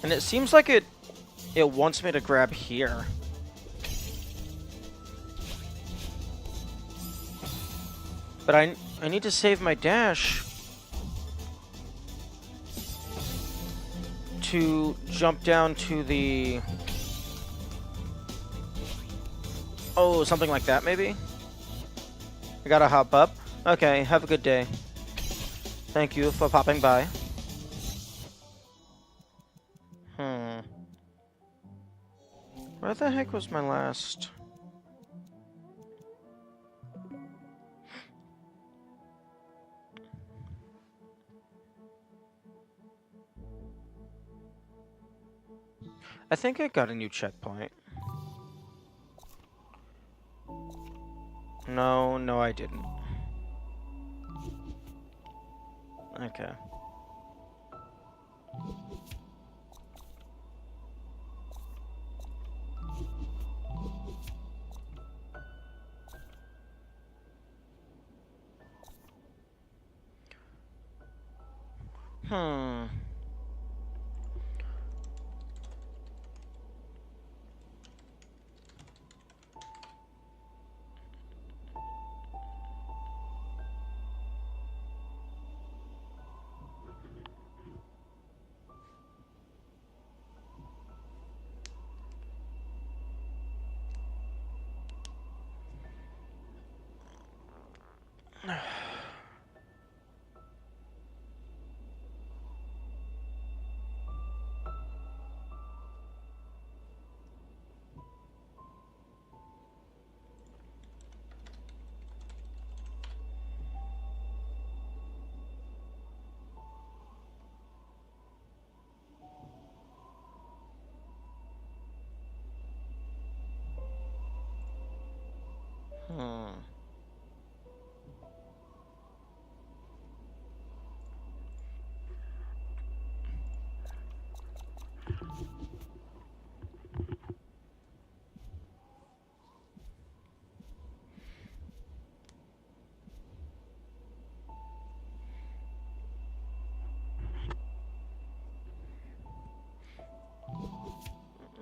And it seems like it wants me to grab here. But I need to save my dash to jump down to the... Oh, something like that, maybe? I gotta hop up. Okay, have a good day. Thank you for popping by. Where the heck was my last... I think I got a new checkpoint. No, I didn't. Okay.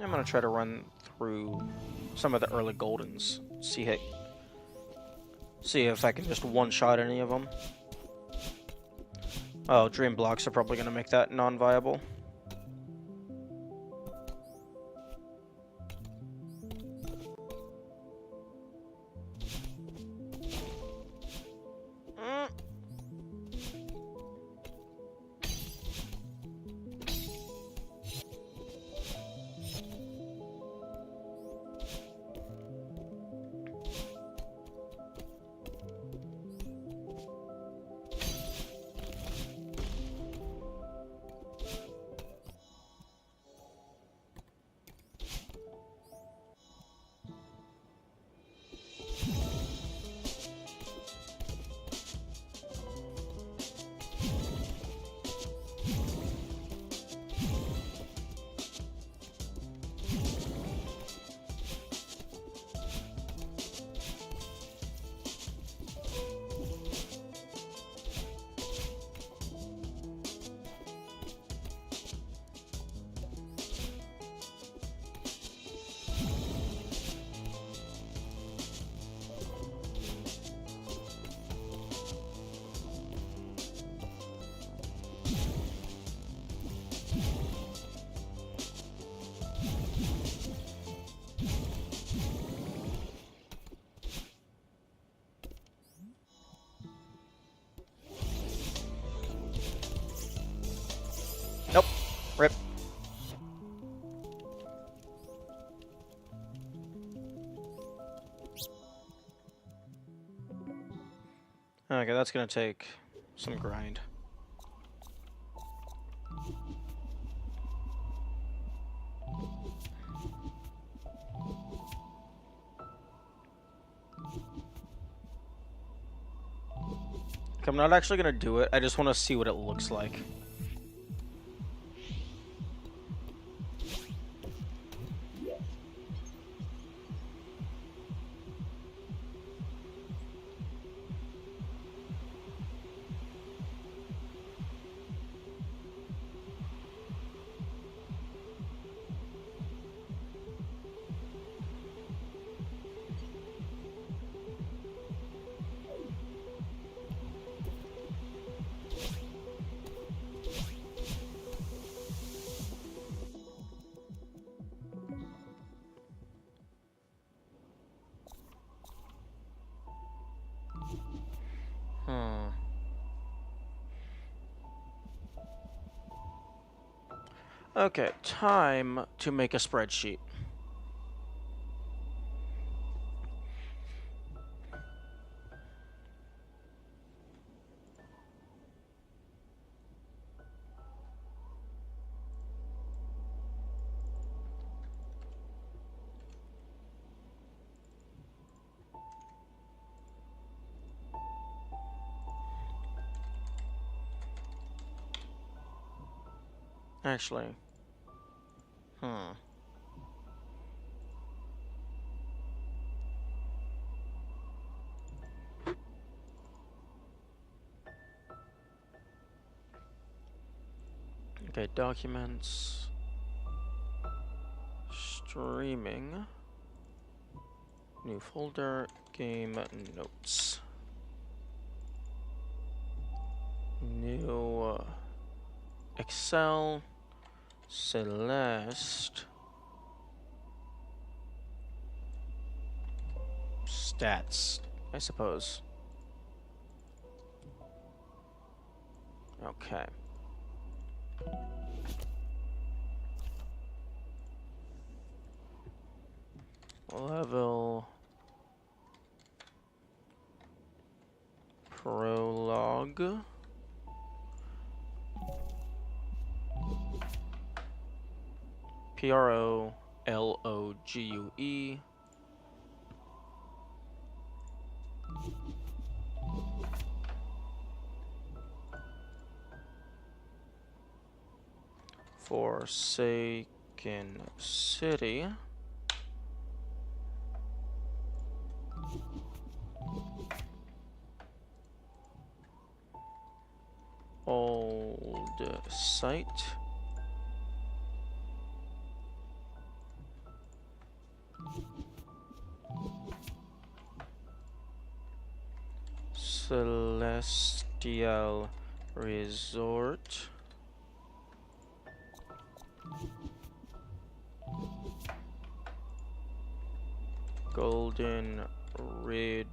I'm gonna try to run through some of the early Goldens. See if I can just one-shot any of them. Oh, Dream Blocks are probably gonna make that non-viable. Rip. Okay, that's gonna take some grind. Okay, I'm not actually gonna do it. I just want to see what it looks like. Hmm. Okay, time to make a spreadsheet. Actually. Hmm. Okay, documents. Streaming. New folder. Game notes. New Excel. Celeste. Stats, I suppose. Okay. Level. Prologue. Prologue. Forsaken City. Old site. Celestial Resort. Golden Ridge.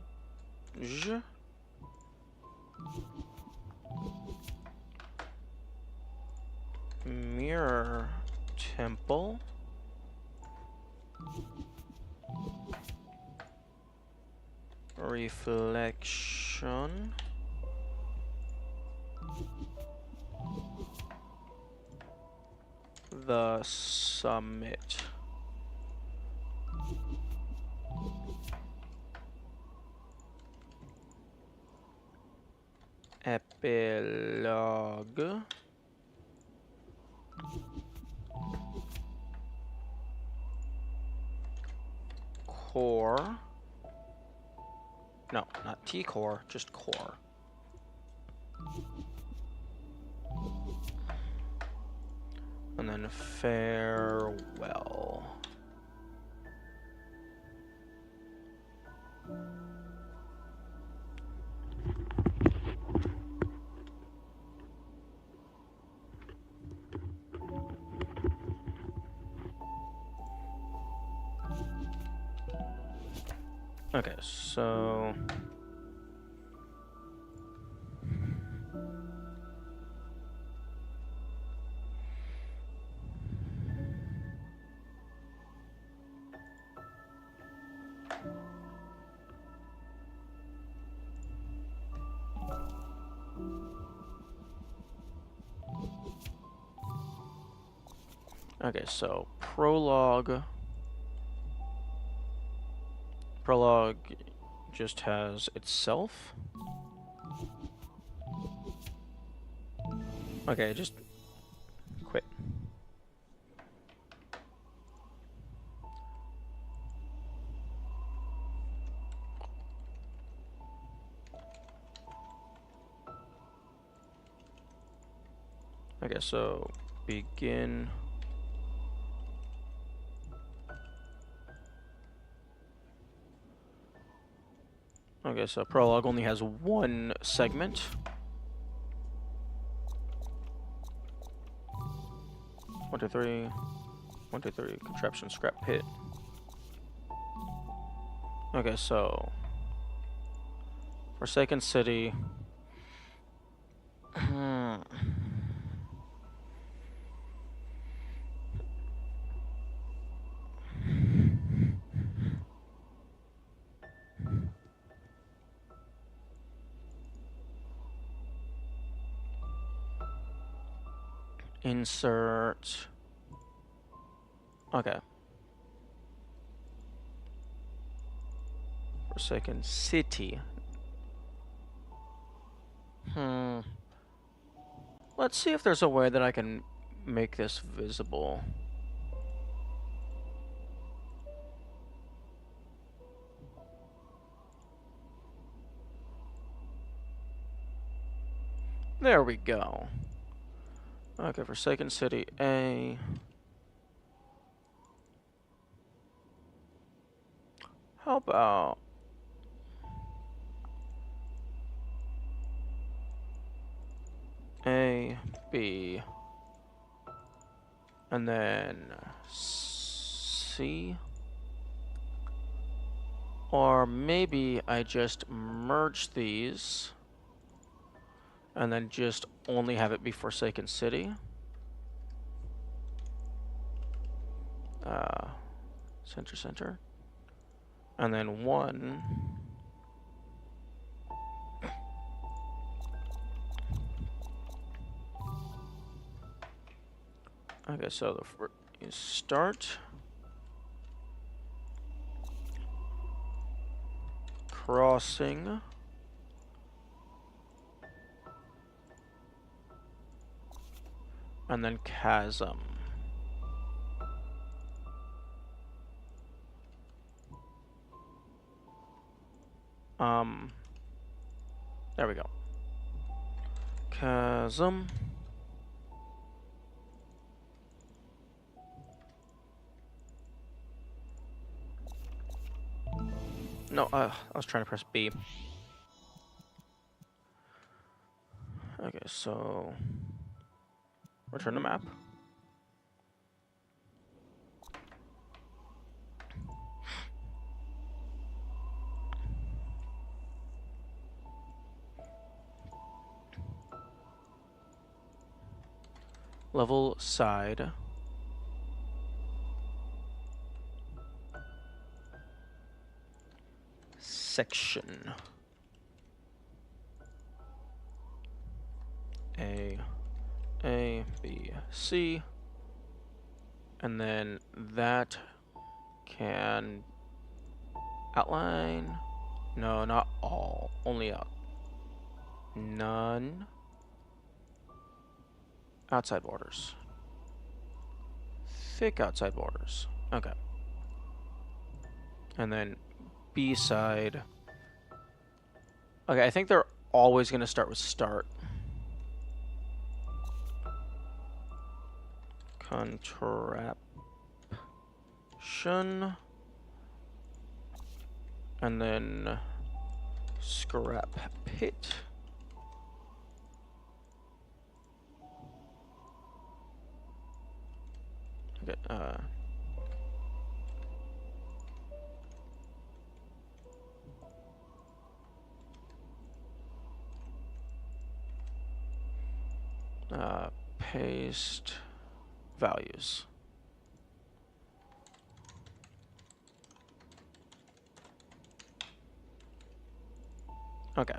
Mirror Temple. Reflection. The Summit. Epilogue. Core. No, not T-core, just core. And then farewell. Okay, so Okay, so prologue. Prologue just has itself. Okay, just quit. Okay, so begin. Okay, so prologue only has one segment. One, two, three. 1, 2, 3. Contraption, scrap pit. Okay, so Forsaken City. Insert. Okay. Forsaken City. Let's see if there's a way that I can make this visible. There we go. Okay, Forsaken City A. How about A, B, and then C? Or maybe I just merge these and then just only have it be Forsaken City. Center, center. And then 1. Okay, so you start. Crossing. And then chasm. There we go. Chasm. No, I was trying to press B. Okay, so return to map. Level side. Section. A, B, C. And then that can outline. No, not all. Only out. None. Outside borders. Thick outside borders. Okay. And then B side. Okay, I think they're always going to start with start. Contraption. And then scrap pit. Okay, paste values. Okay.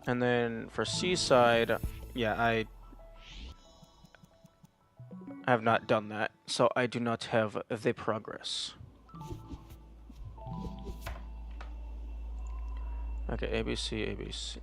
And then for Seaside, yeah, I have not done that, so I do not have the progress. Okay, ABC, ABC.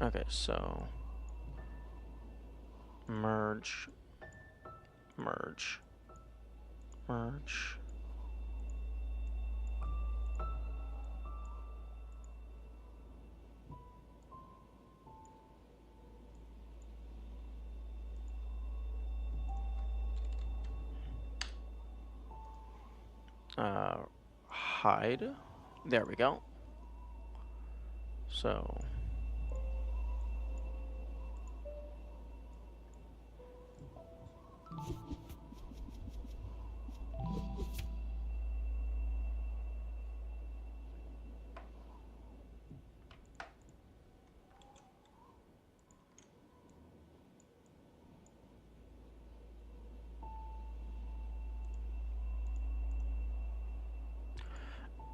Okay, so merge, merge, merge. Hide. There we go. So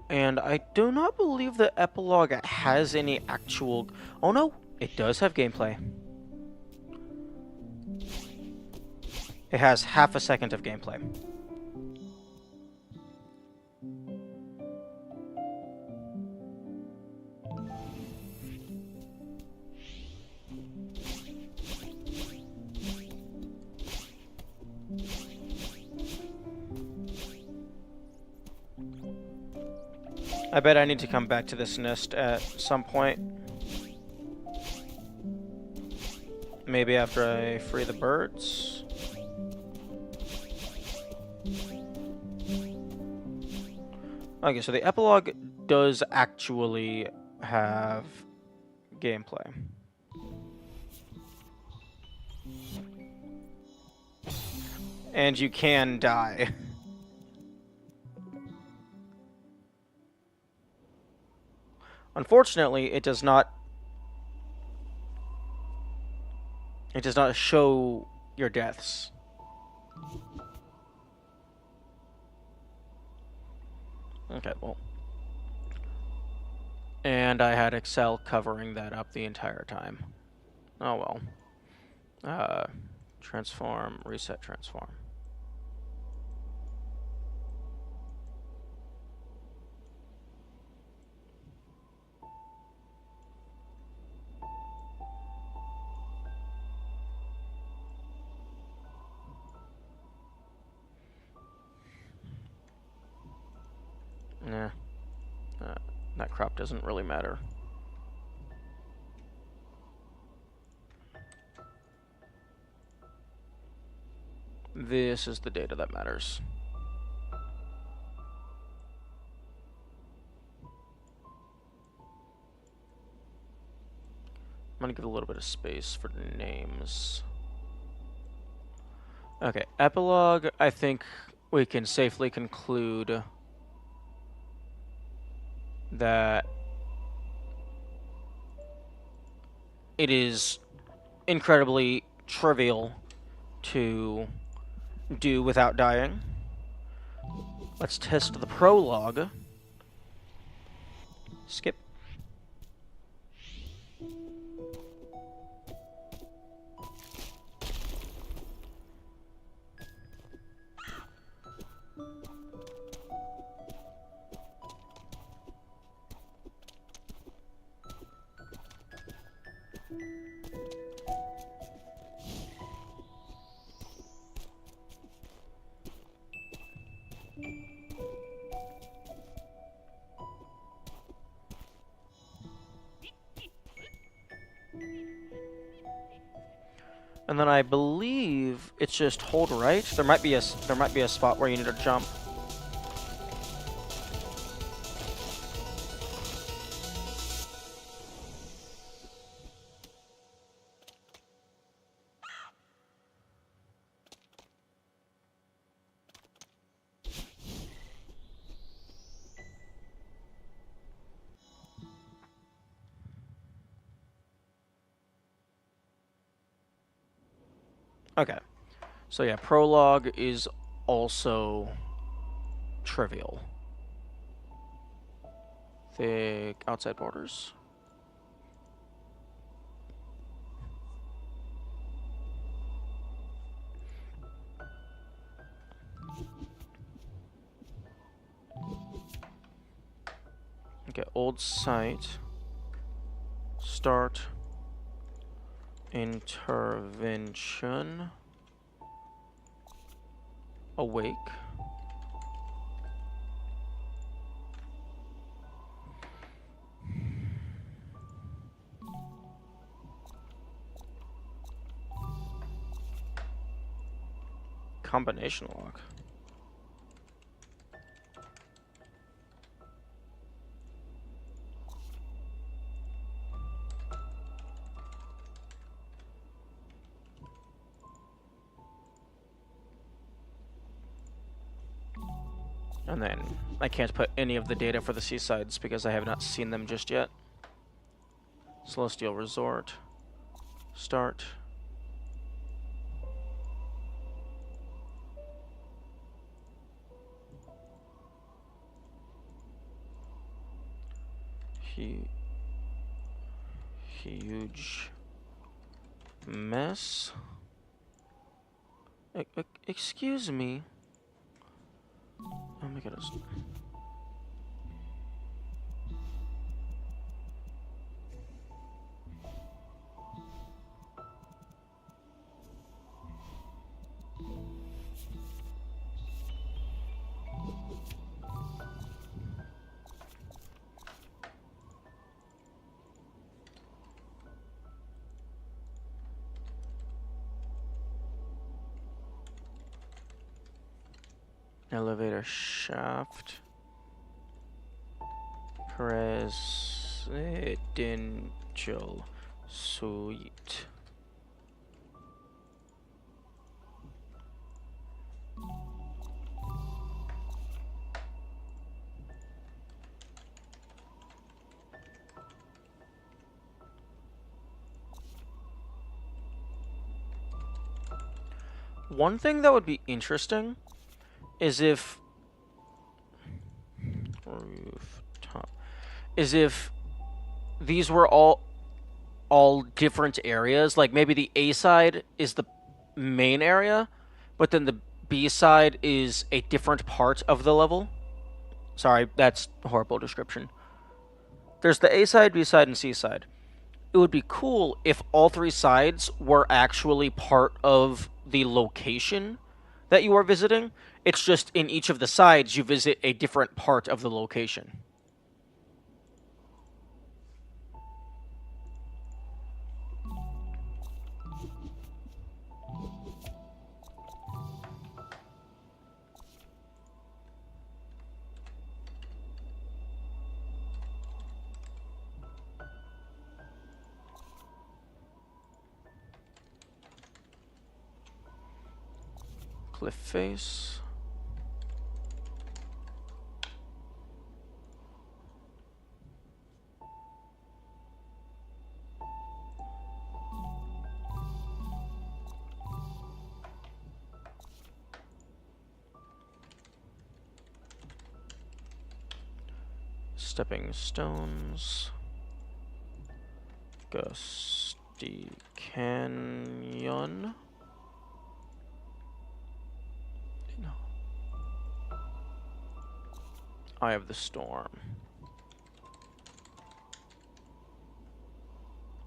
and I do not believe the epilogue has any actual... Oh no, it does have gameplay. It has half a second of gameplay. I bet I need to come back to this nest at some point. Maybe after I free the birds. Okay, so the epilogue does actually have gameplay. And you can die. Unfortunately, it does not show your deaths. Okay, well. And I had Excel covering that up the entire time. Oh well. Transform, reset, transform. Nah. That crop doesn't really matter. This is the data that matters. I'm gonna give a little bit of space for the names. Okay, epilogue, I think we can safely conclude that it is incredibly trivial to do without dying. Let's test the prologue. Skip. And then I believe it's just hold right. There might be a spot where you need to jump. Okay. So yeah, prologue is also trivial. Thick outside borders. Okay, old site. Start intervention. Awake. Combination lock. And then I can't put any of the data for the seasides because I have not seen them just yet. Celestial Resort. Start. Huge mess. Excuse me. Oh my goodness. Elevator shaft. Presidential suite. One thing that would be interesting is if rooftop is if these were all different areas. Like maybe the A side is the main area, but then the B side is a different part of the level. Sorry, that's a horrible description. There's the A side, B side, and C side. It would be cool if all three sides were actually part of the location that you are visiting. It's just in each of the sides you visit a different part of the location. Cliff face. Stepping stones. Gusty Canyon. No. Eye of the Storm.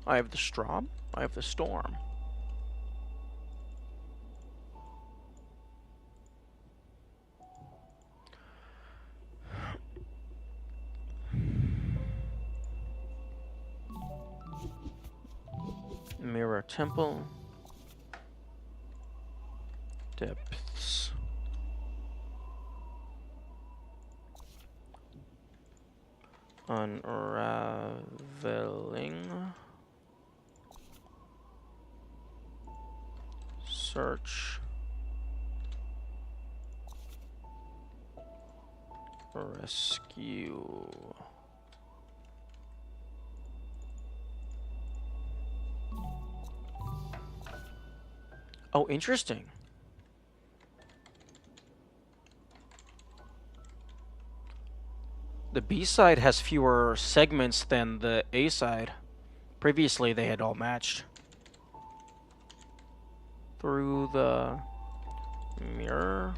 Eye of the Storm? Eye of the Storm. Mirror Temple. Depths. Unraveling. Search. Rescue. Oh, interesting. The B side has fewer segments than the A side. Previously, they had all matched. Through the mirror.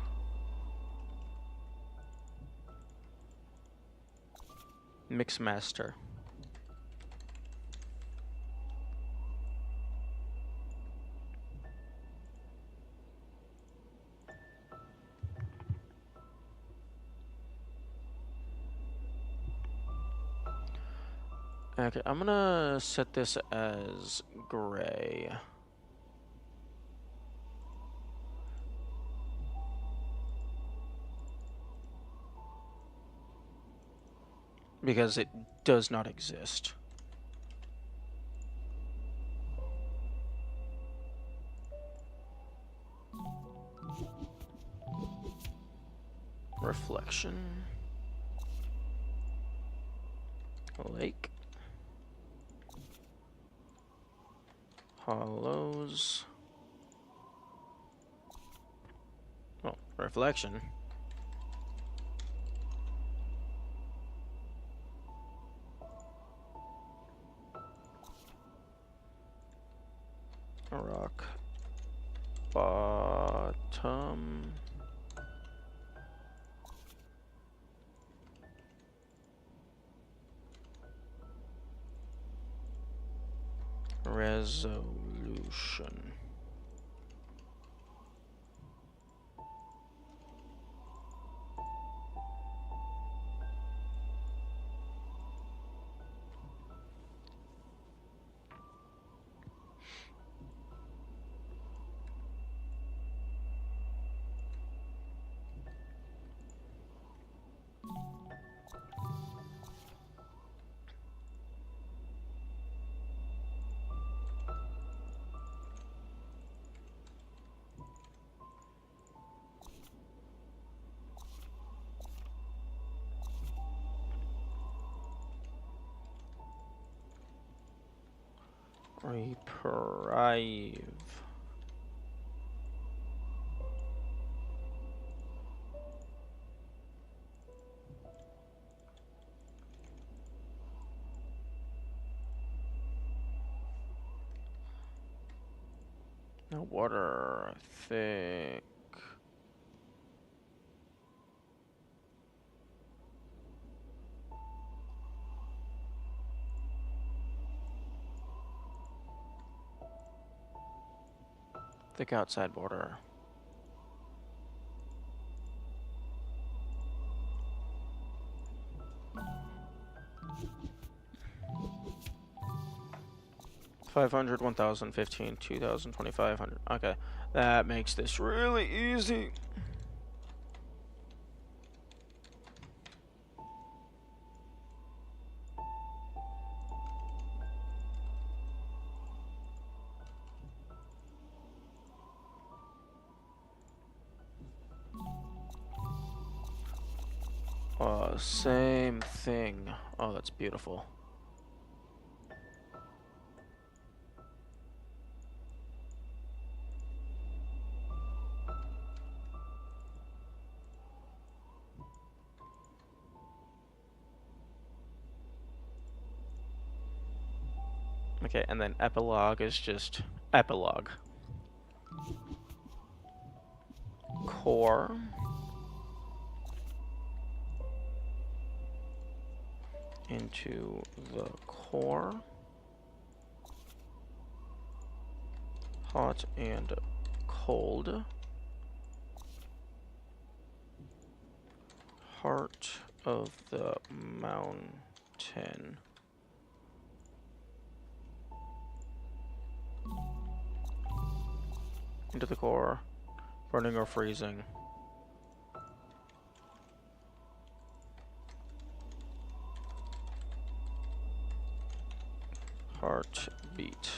Mixmaster. Okay, I'm gonna set this as gray. Because it does not exist. Reflection. Lake. Hollows. Oh, reflection. Rock. Bottom. Resolution. Reprieve. No water. Thick. Thick outside border. $500, 1,000, 15, 2,000, 2,500. Okay, that makes this really easy. Same thing. Oh, that's beautiful. Okay, and then epilogue is just epilogue. Core. Into the core. Hot and cold. Heart of the mountain. Into the core. Burning or freezing. Heartbeat.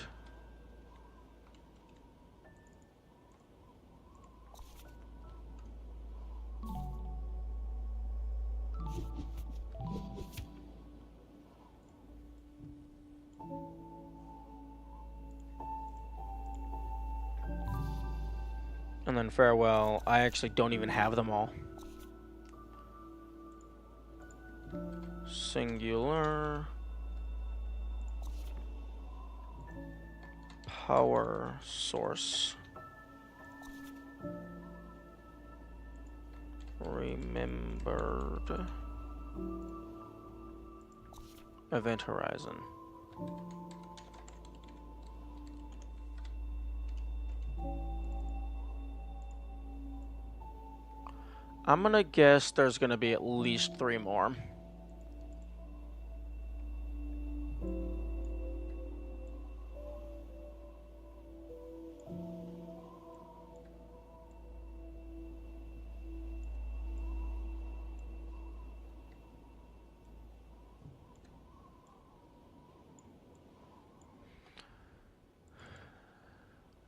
And then farewell. I actually don't even have them all. Singular. Power source. Remembered. Event horizon. I'm gonna guess there's gonna be at least 3 more.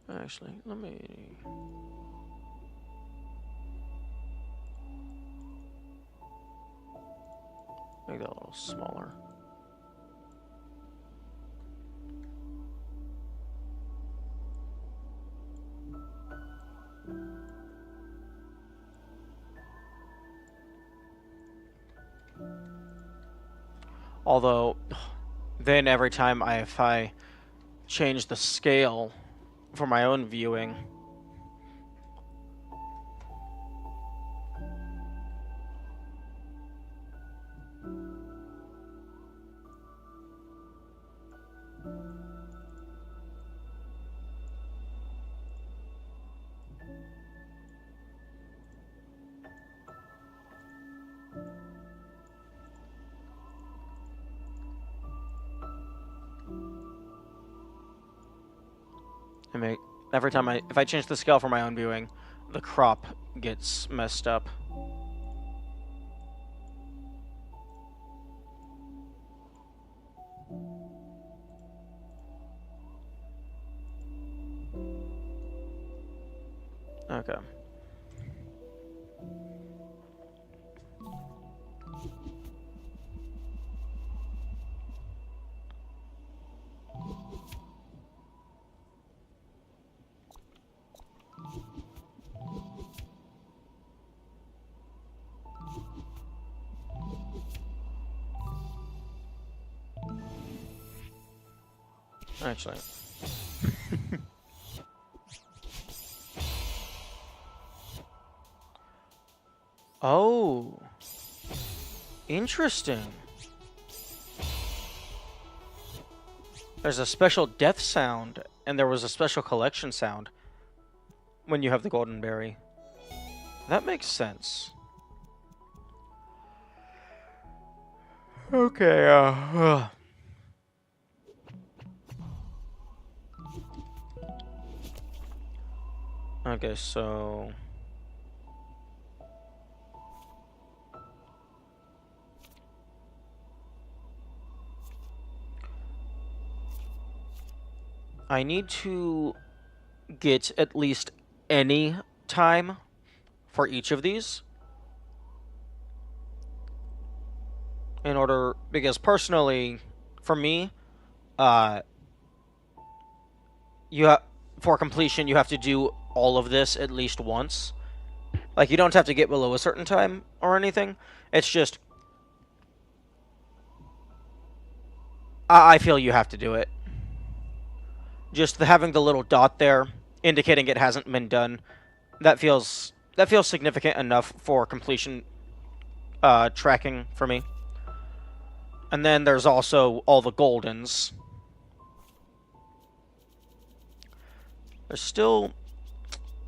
Actually, let me... make that a little smaller. Although, then every time if I change the scale for my own viewing, every time if I change the scale for my own viewing, the crop gets messed up. Okay. Actually. Oh. Interesting. There's a special death sound, and there was a special collection sound when you have the golden berry. That makes sense. Okay, okay, so... I need to get at least any time for each of these in order, because personally, for me, for completion, you have to do all of this at least once. Like, you don't have to get below a certain time or anything. It's just, I feel you have to do it. Just having the little dot there indicating it hasn't been done, that feels significant enough for completion tracking for me. And then there's also all the goldens. There's still...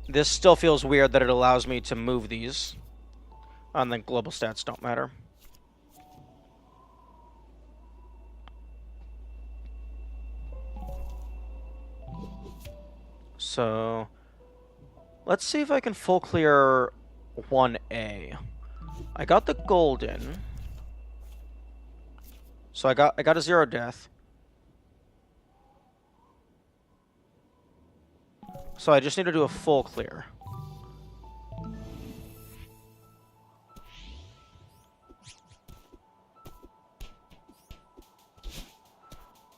This still feels weird that it allows me to move these. And then global stats don't matter. So... Let's see if I can full clear 1A. I got the golden. So I got a 0 death. So I just need to do a full clear.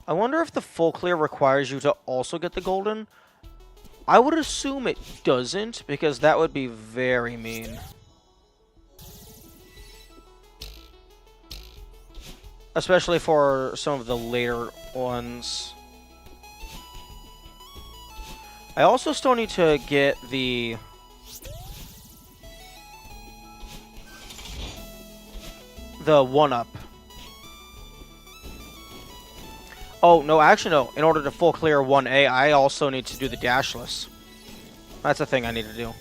I wonder if the full clear requires you to also get the golden. I would assume it doesn't, because that would be very mean. Especially for some of the later ones. I also still need to get the... the 1-up. Oh, no, actually, no. In order to full clear 1A, I also need to do the dashless. That's a thing I need to do.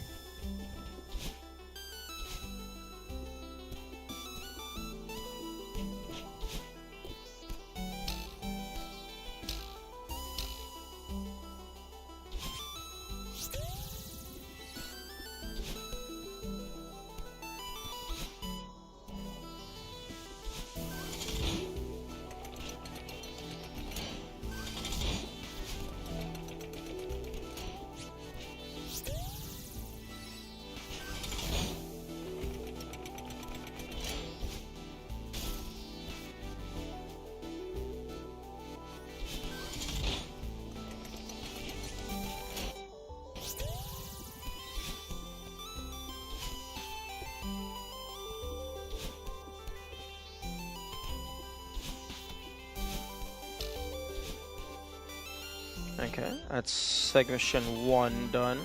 Okay, that's segment 1 done.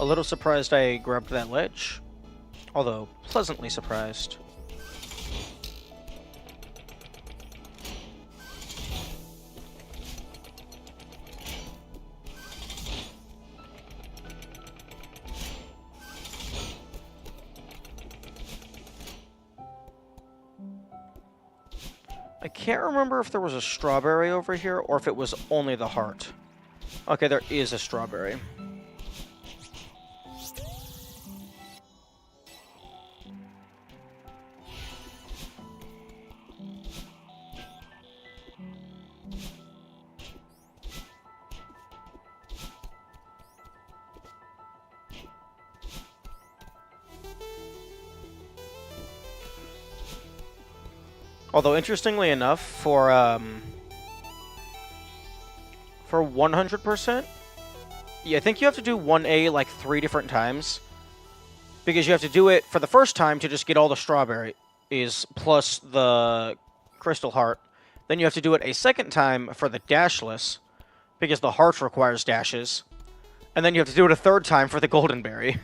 A little surprised I grabbed that ledge, although pleasantly surprised. I can't remember if there was a strawberry over here or if it was only the heart. Okay, there is a strawberry. Although, interestingly enough, for 100%, yeah, I think you have to do 1A like 3 different times. Because you have to do it for the first time to just get all the strawberries plus the crystal heart. Then you have to do it a second time for the dashless, because the heart requires dashes. And then you have to do it a third time for the golden berry.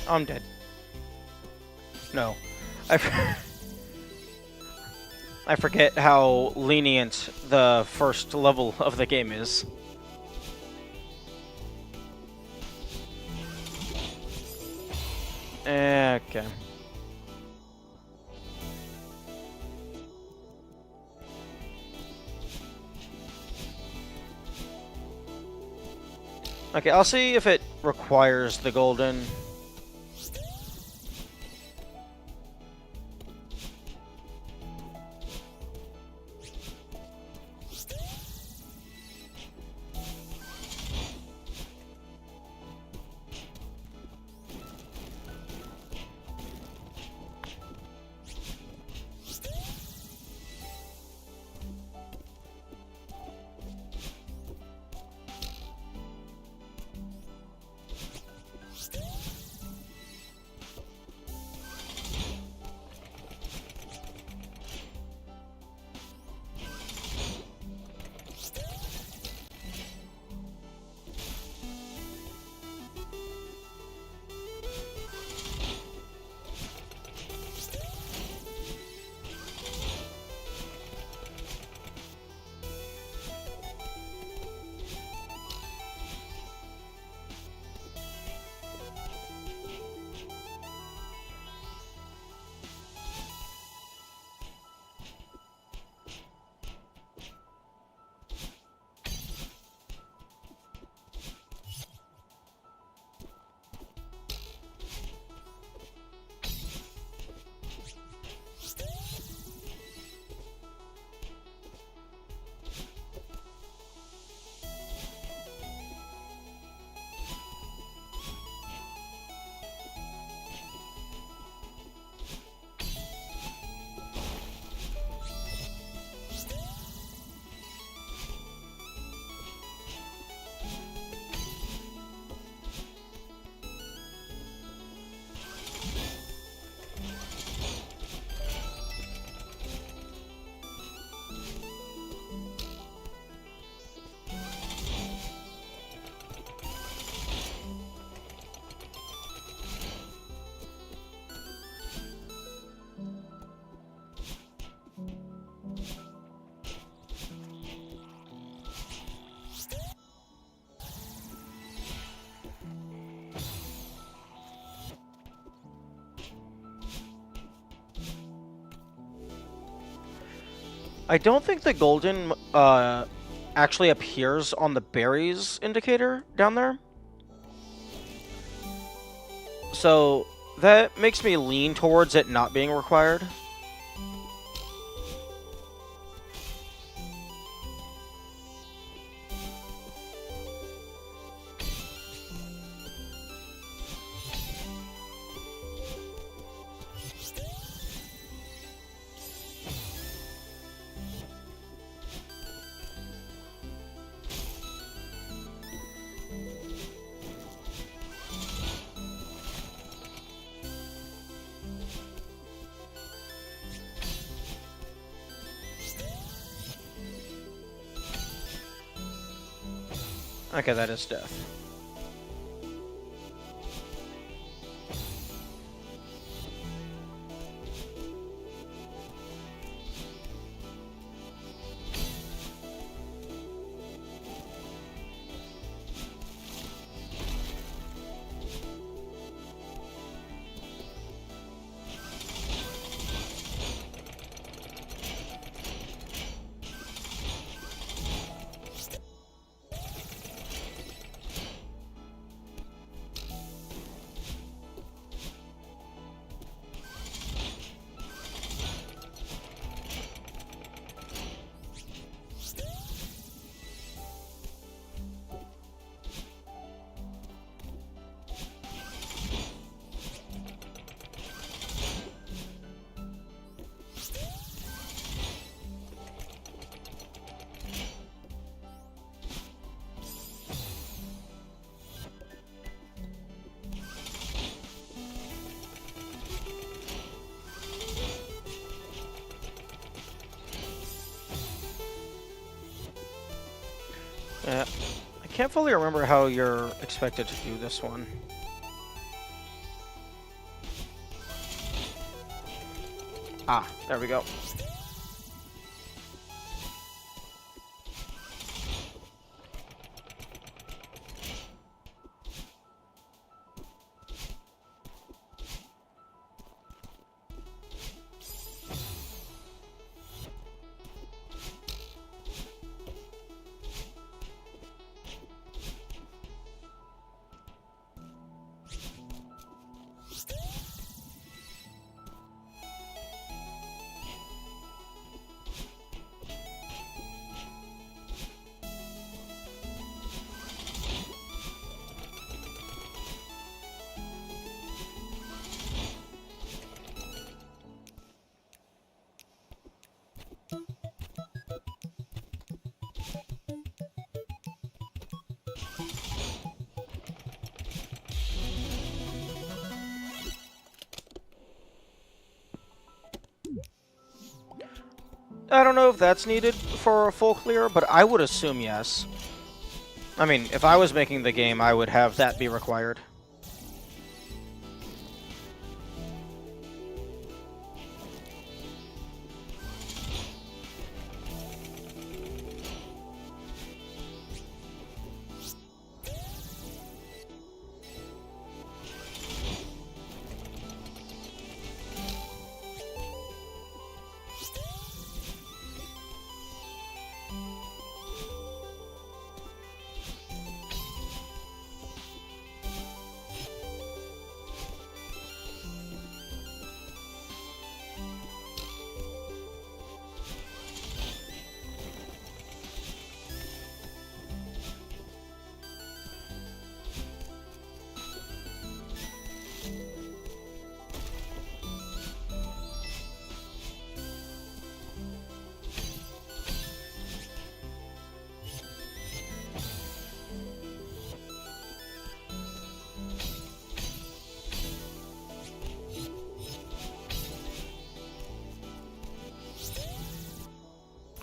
I'm dead. No. I forget how lenient the first level of the game is. Okay. Okay, I'll see if it requires the golden. I don't think the golden actually appears on the berries indicator down there. So that makes me lean towards it not being required. Okay, that is death. I can't fully remember how you're expected to do this one. Ah, there we go. I don't know if that's needed for a full clear, but I would assume yes. I mean, if I was making the game, I would have that be required.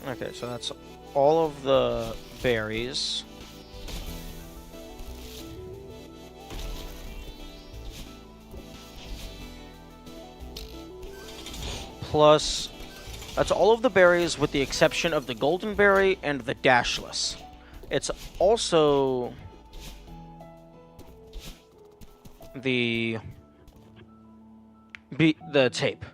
Okay, so that's all of the berries. Plus, that's all of the berries with the exception of the golden berry and the dashless. It's also the tape.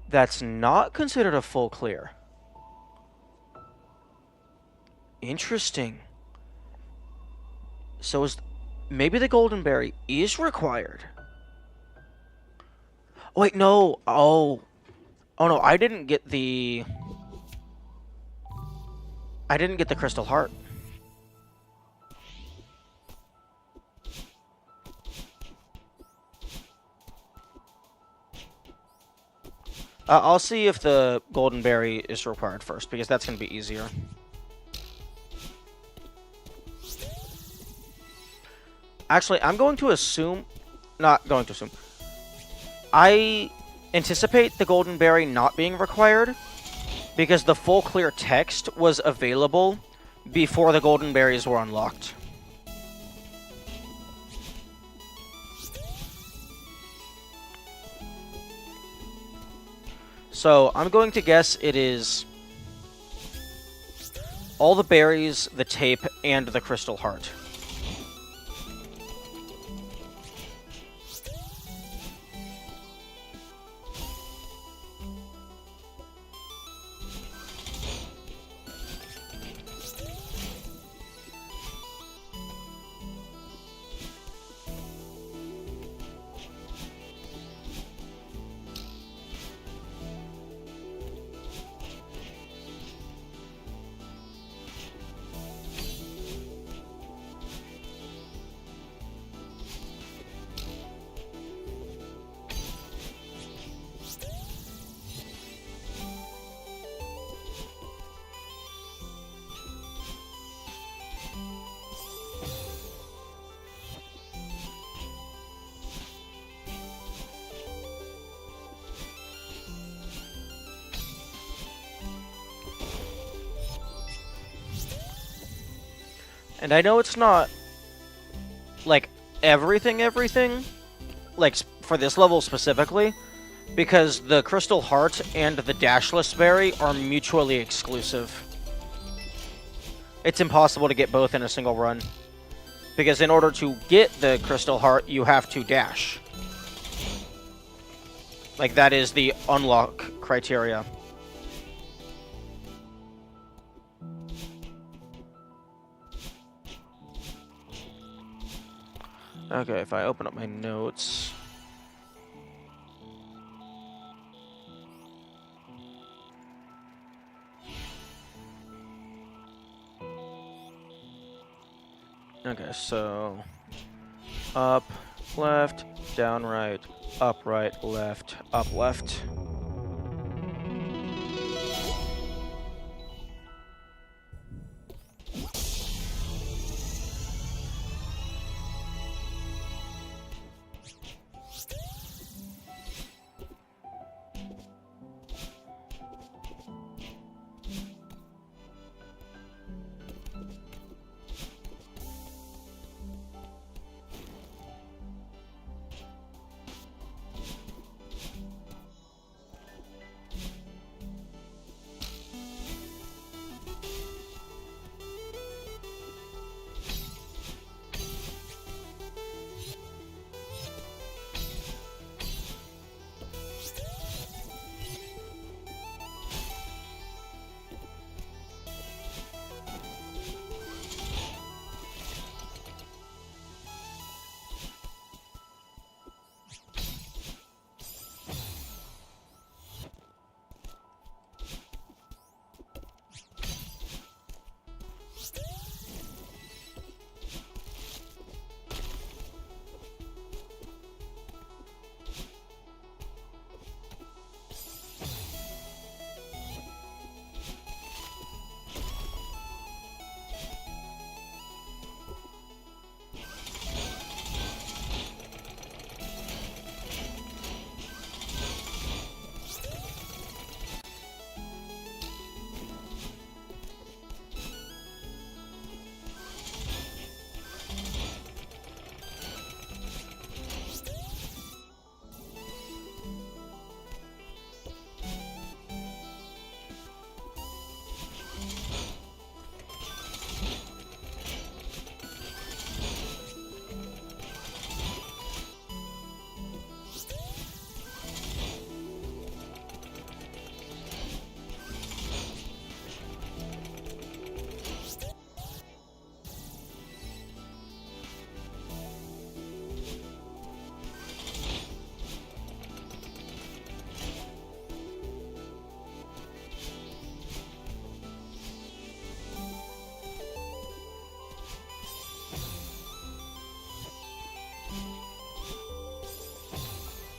That's not considered a full clear. Interesting. So maybe the golden berry is required. Oh, wait, no. Oh no, I didn't get the crystal heart. I'll see if the golden berry is required first, because that's going to be easier. Actually, I'm going to assume... Not going to assume. I anticipate the golden berry not being required, because the full clear text was available before the golden berries were unlocked. So, I'm going to guess it is all the berries, the tape, and the crystal heart. And I know it's not like everything, like for this level specifically, because the Crystal Heart and the Dashless Berry are mutually exclusive. It's impossible to get both in a single run. Because in order to get the Crystal Heart, you have to dash. Like, that is the unlock criteria. Okay, if I open up my notes... Okay, so... Up, left, down, right, up, left, up, left.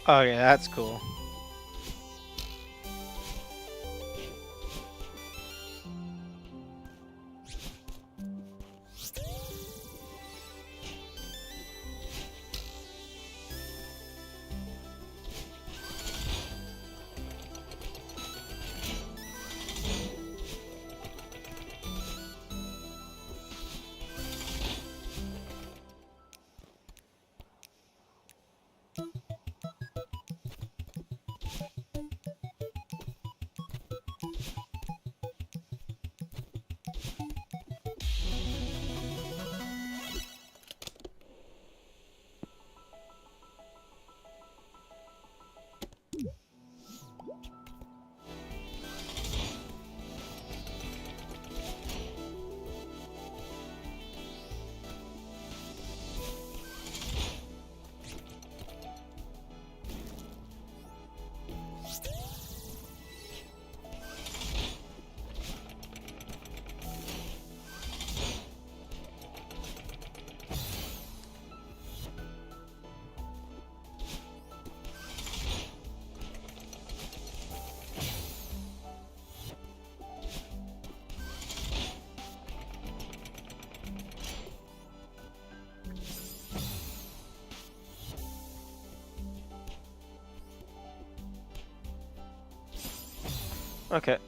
Oh yeah, that's cool. Okay.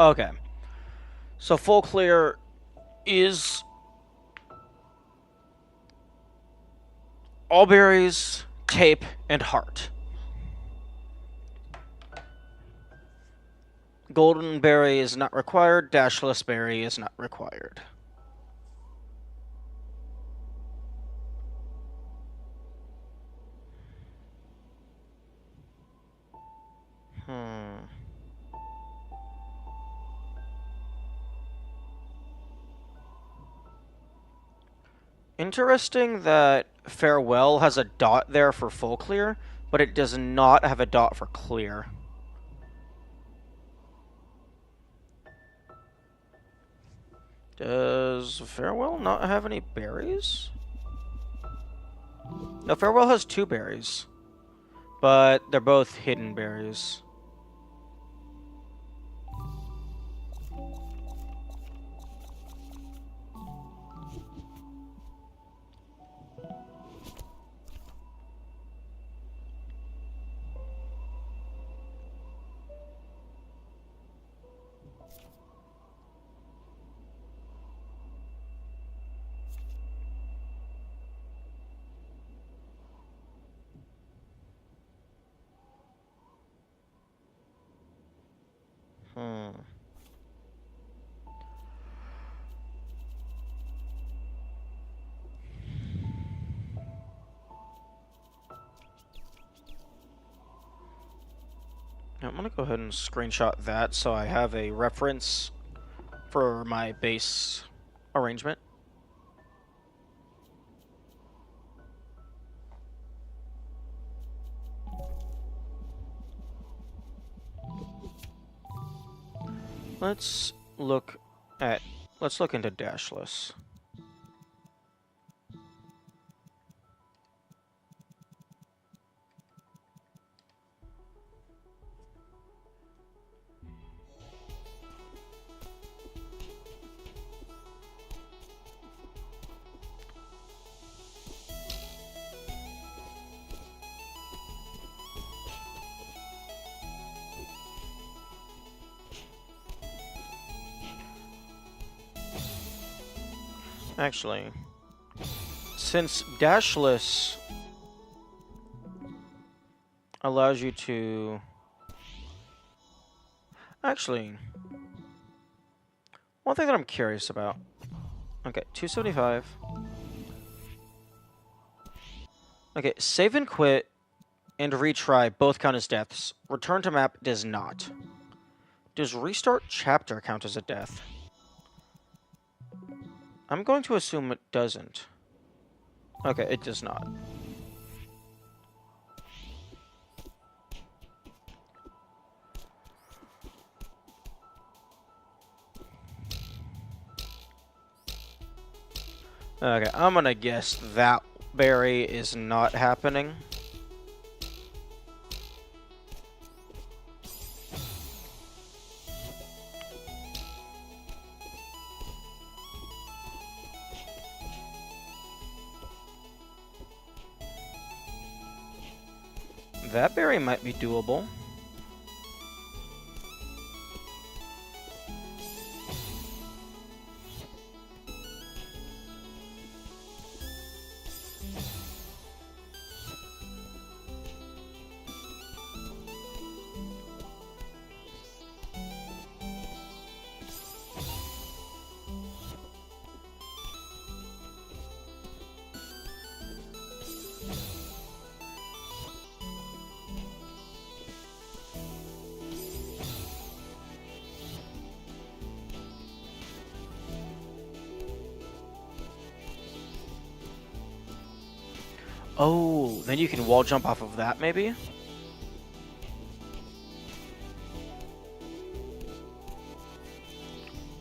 Okay. So full clear is all berries, tape, and heart. Golden berry is not required. Dashless berry is not required. Interesting that Farewell has a dot there for full clear, but it does not have a dot for clear. Does Farewell not have any berries? No, Farewell has 2 berries, but they're both hidden berries. I'm gonna go ahead and screenshot that so I have a reference for my base arrangement. Let's look into dashless. Actually, since dashless allows you to... Actually, one thing that I'm curious about. Okay, 275. Okay, save and quit and retry both count as deaths. Return to map does not. Does restart chapter count as a death? I'm going to assume it doesn't. Okay, it does not. Okay, I'm gonna guess that berry is not happening. That berry might be doable. Oh, then you can wall jump off of that, maybe?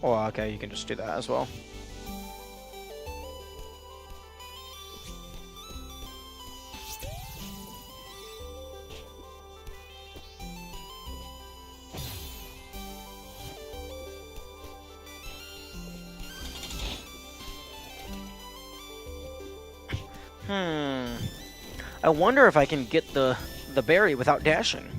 Oh, okay, you can just do that as well. I wonder if I can get the berry without dashing.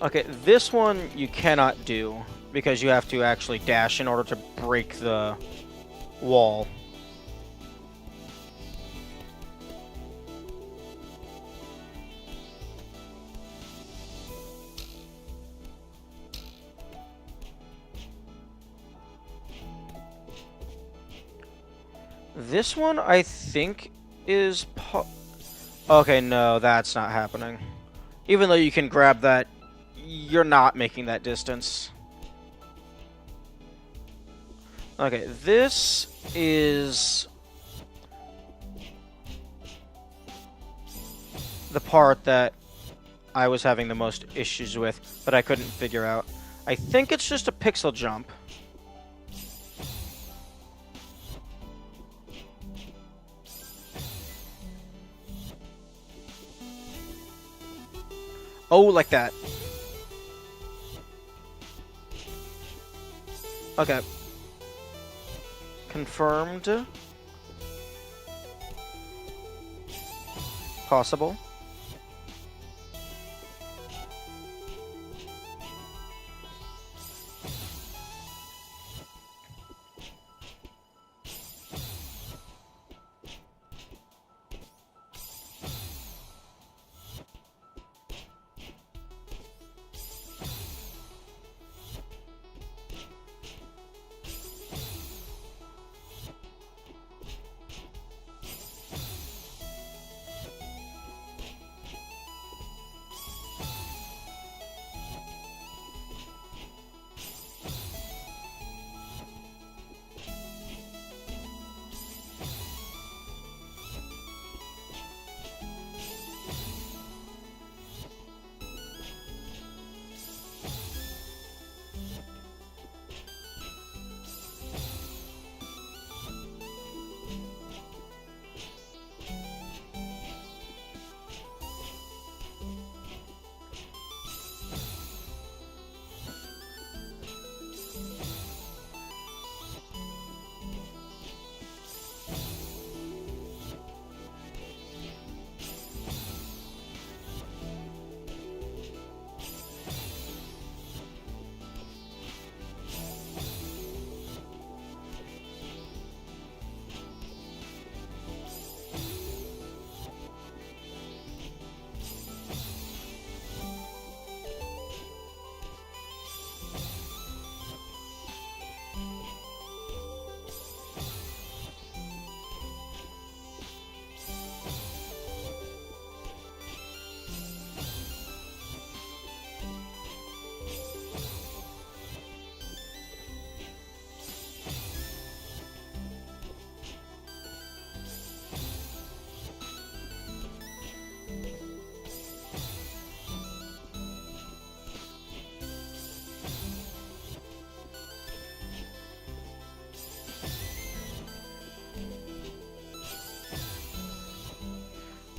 Okay, this one you cannot do because you have to actually dash in order to break the wall. This one, I think, is... Okay, no, that's not happening. Even though you can grab that, you're not making that distance. Okay, this is... the part that I was having the most issues with, but I couldn't figure out. I think it's just a pixel jump. Oh, like that. Okay. Confirmed. Possible.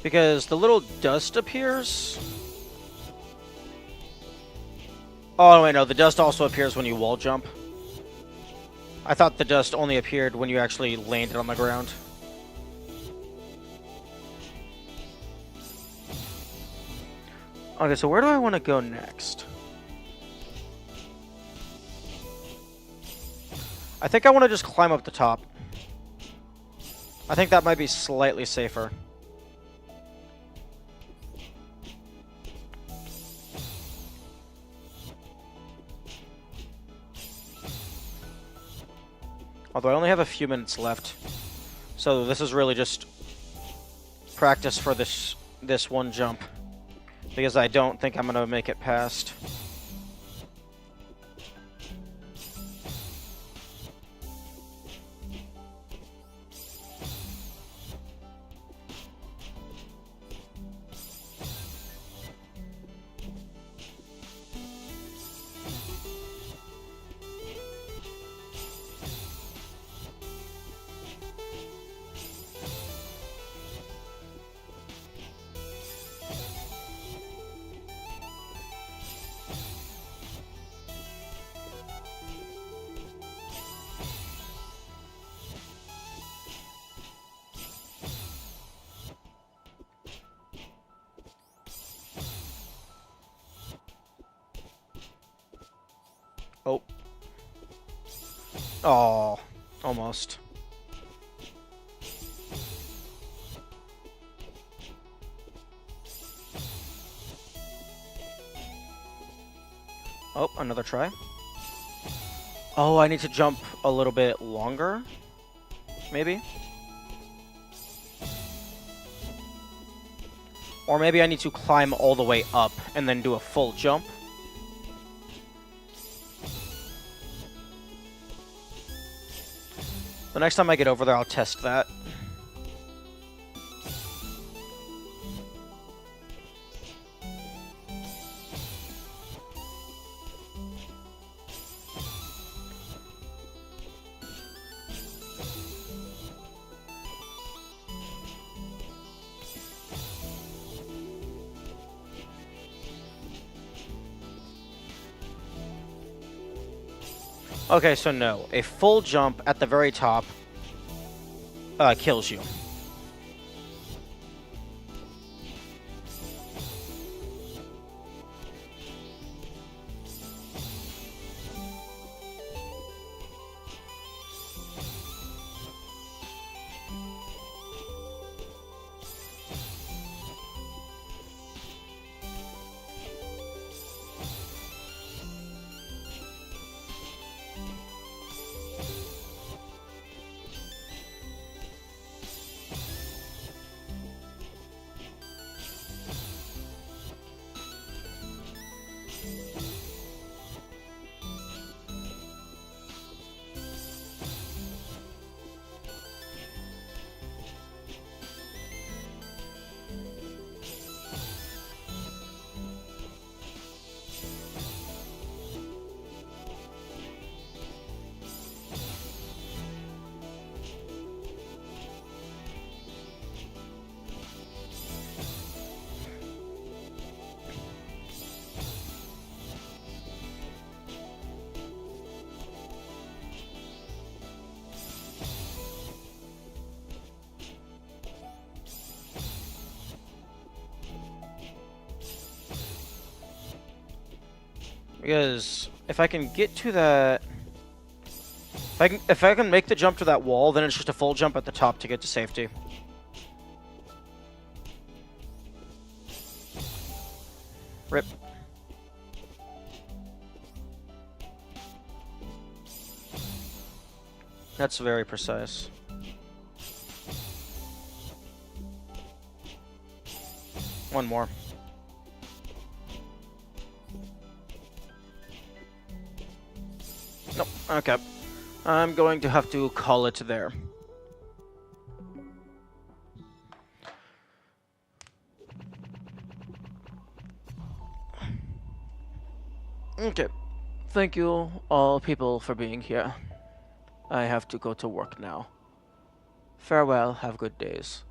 Because the little dust appears... Oh, wait, no, the dust also appears when you wall jump. I thought the dust only appeared when you actually landed on the ground. Okay, so where do I want to go next? I think I want to just climb up the top. I think that might be slightly safer. Although I only have a few minutes left. So this is really just practice for this one jump. Because I don't think I'm going to make it past. Oh. Oh, almost. Oh, another try. Oh, I need to jump a little bit longer, maybe? Or maybe I need to climb all the way up and then do a full jump. The next time I get over there, I'll test that. Okay, so no. A full jump at the very top kills you. Because if I can get to that... If I can make the jump to that wall, then it's just a full jump at the top to get to safety. Rip. That's very precise. One more. Nope. Okay. I'm going to have to call it there. Okay. Thank you, all people, for being here. I have to go to work now. Farewell, have good days.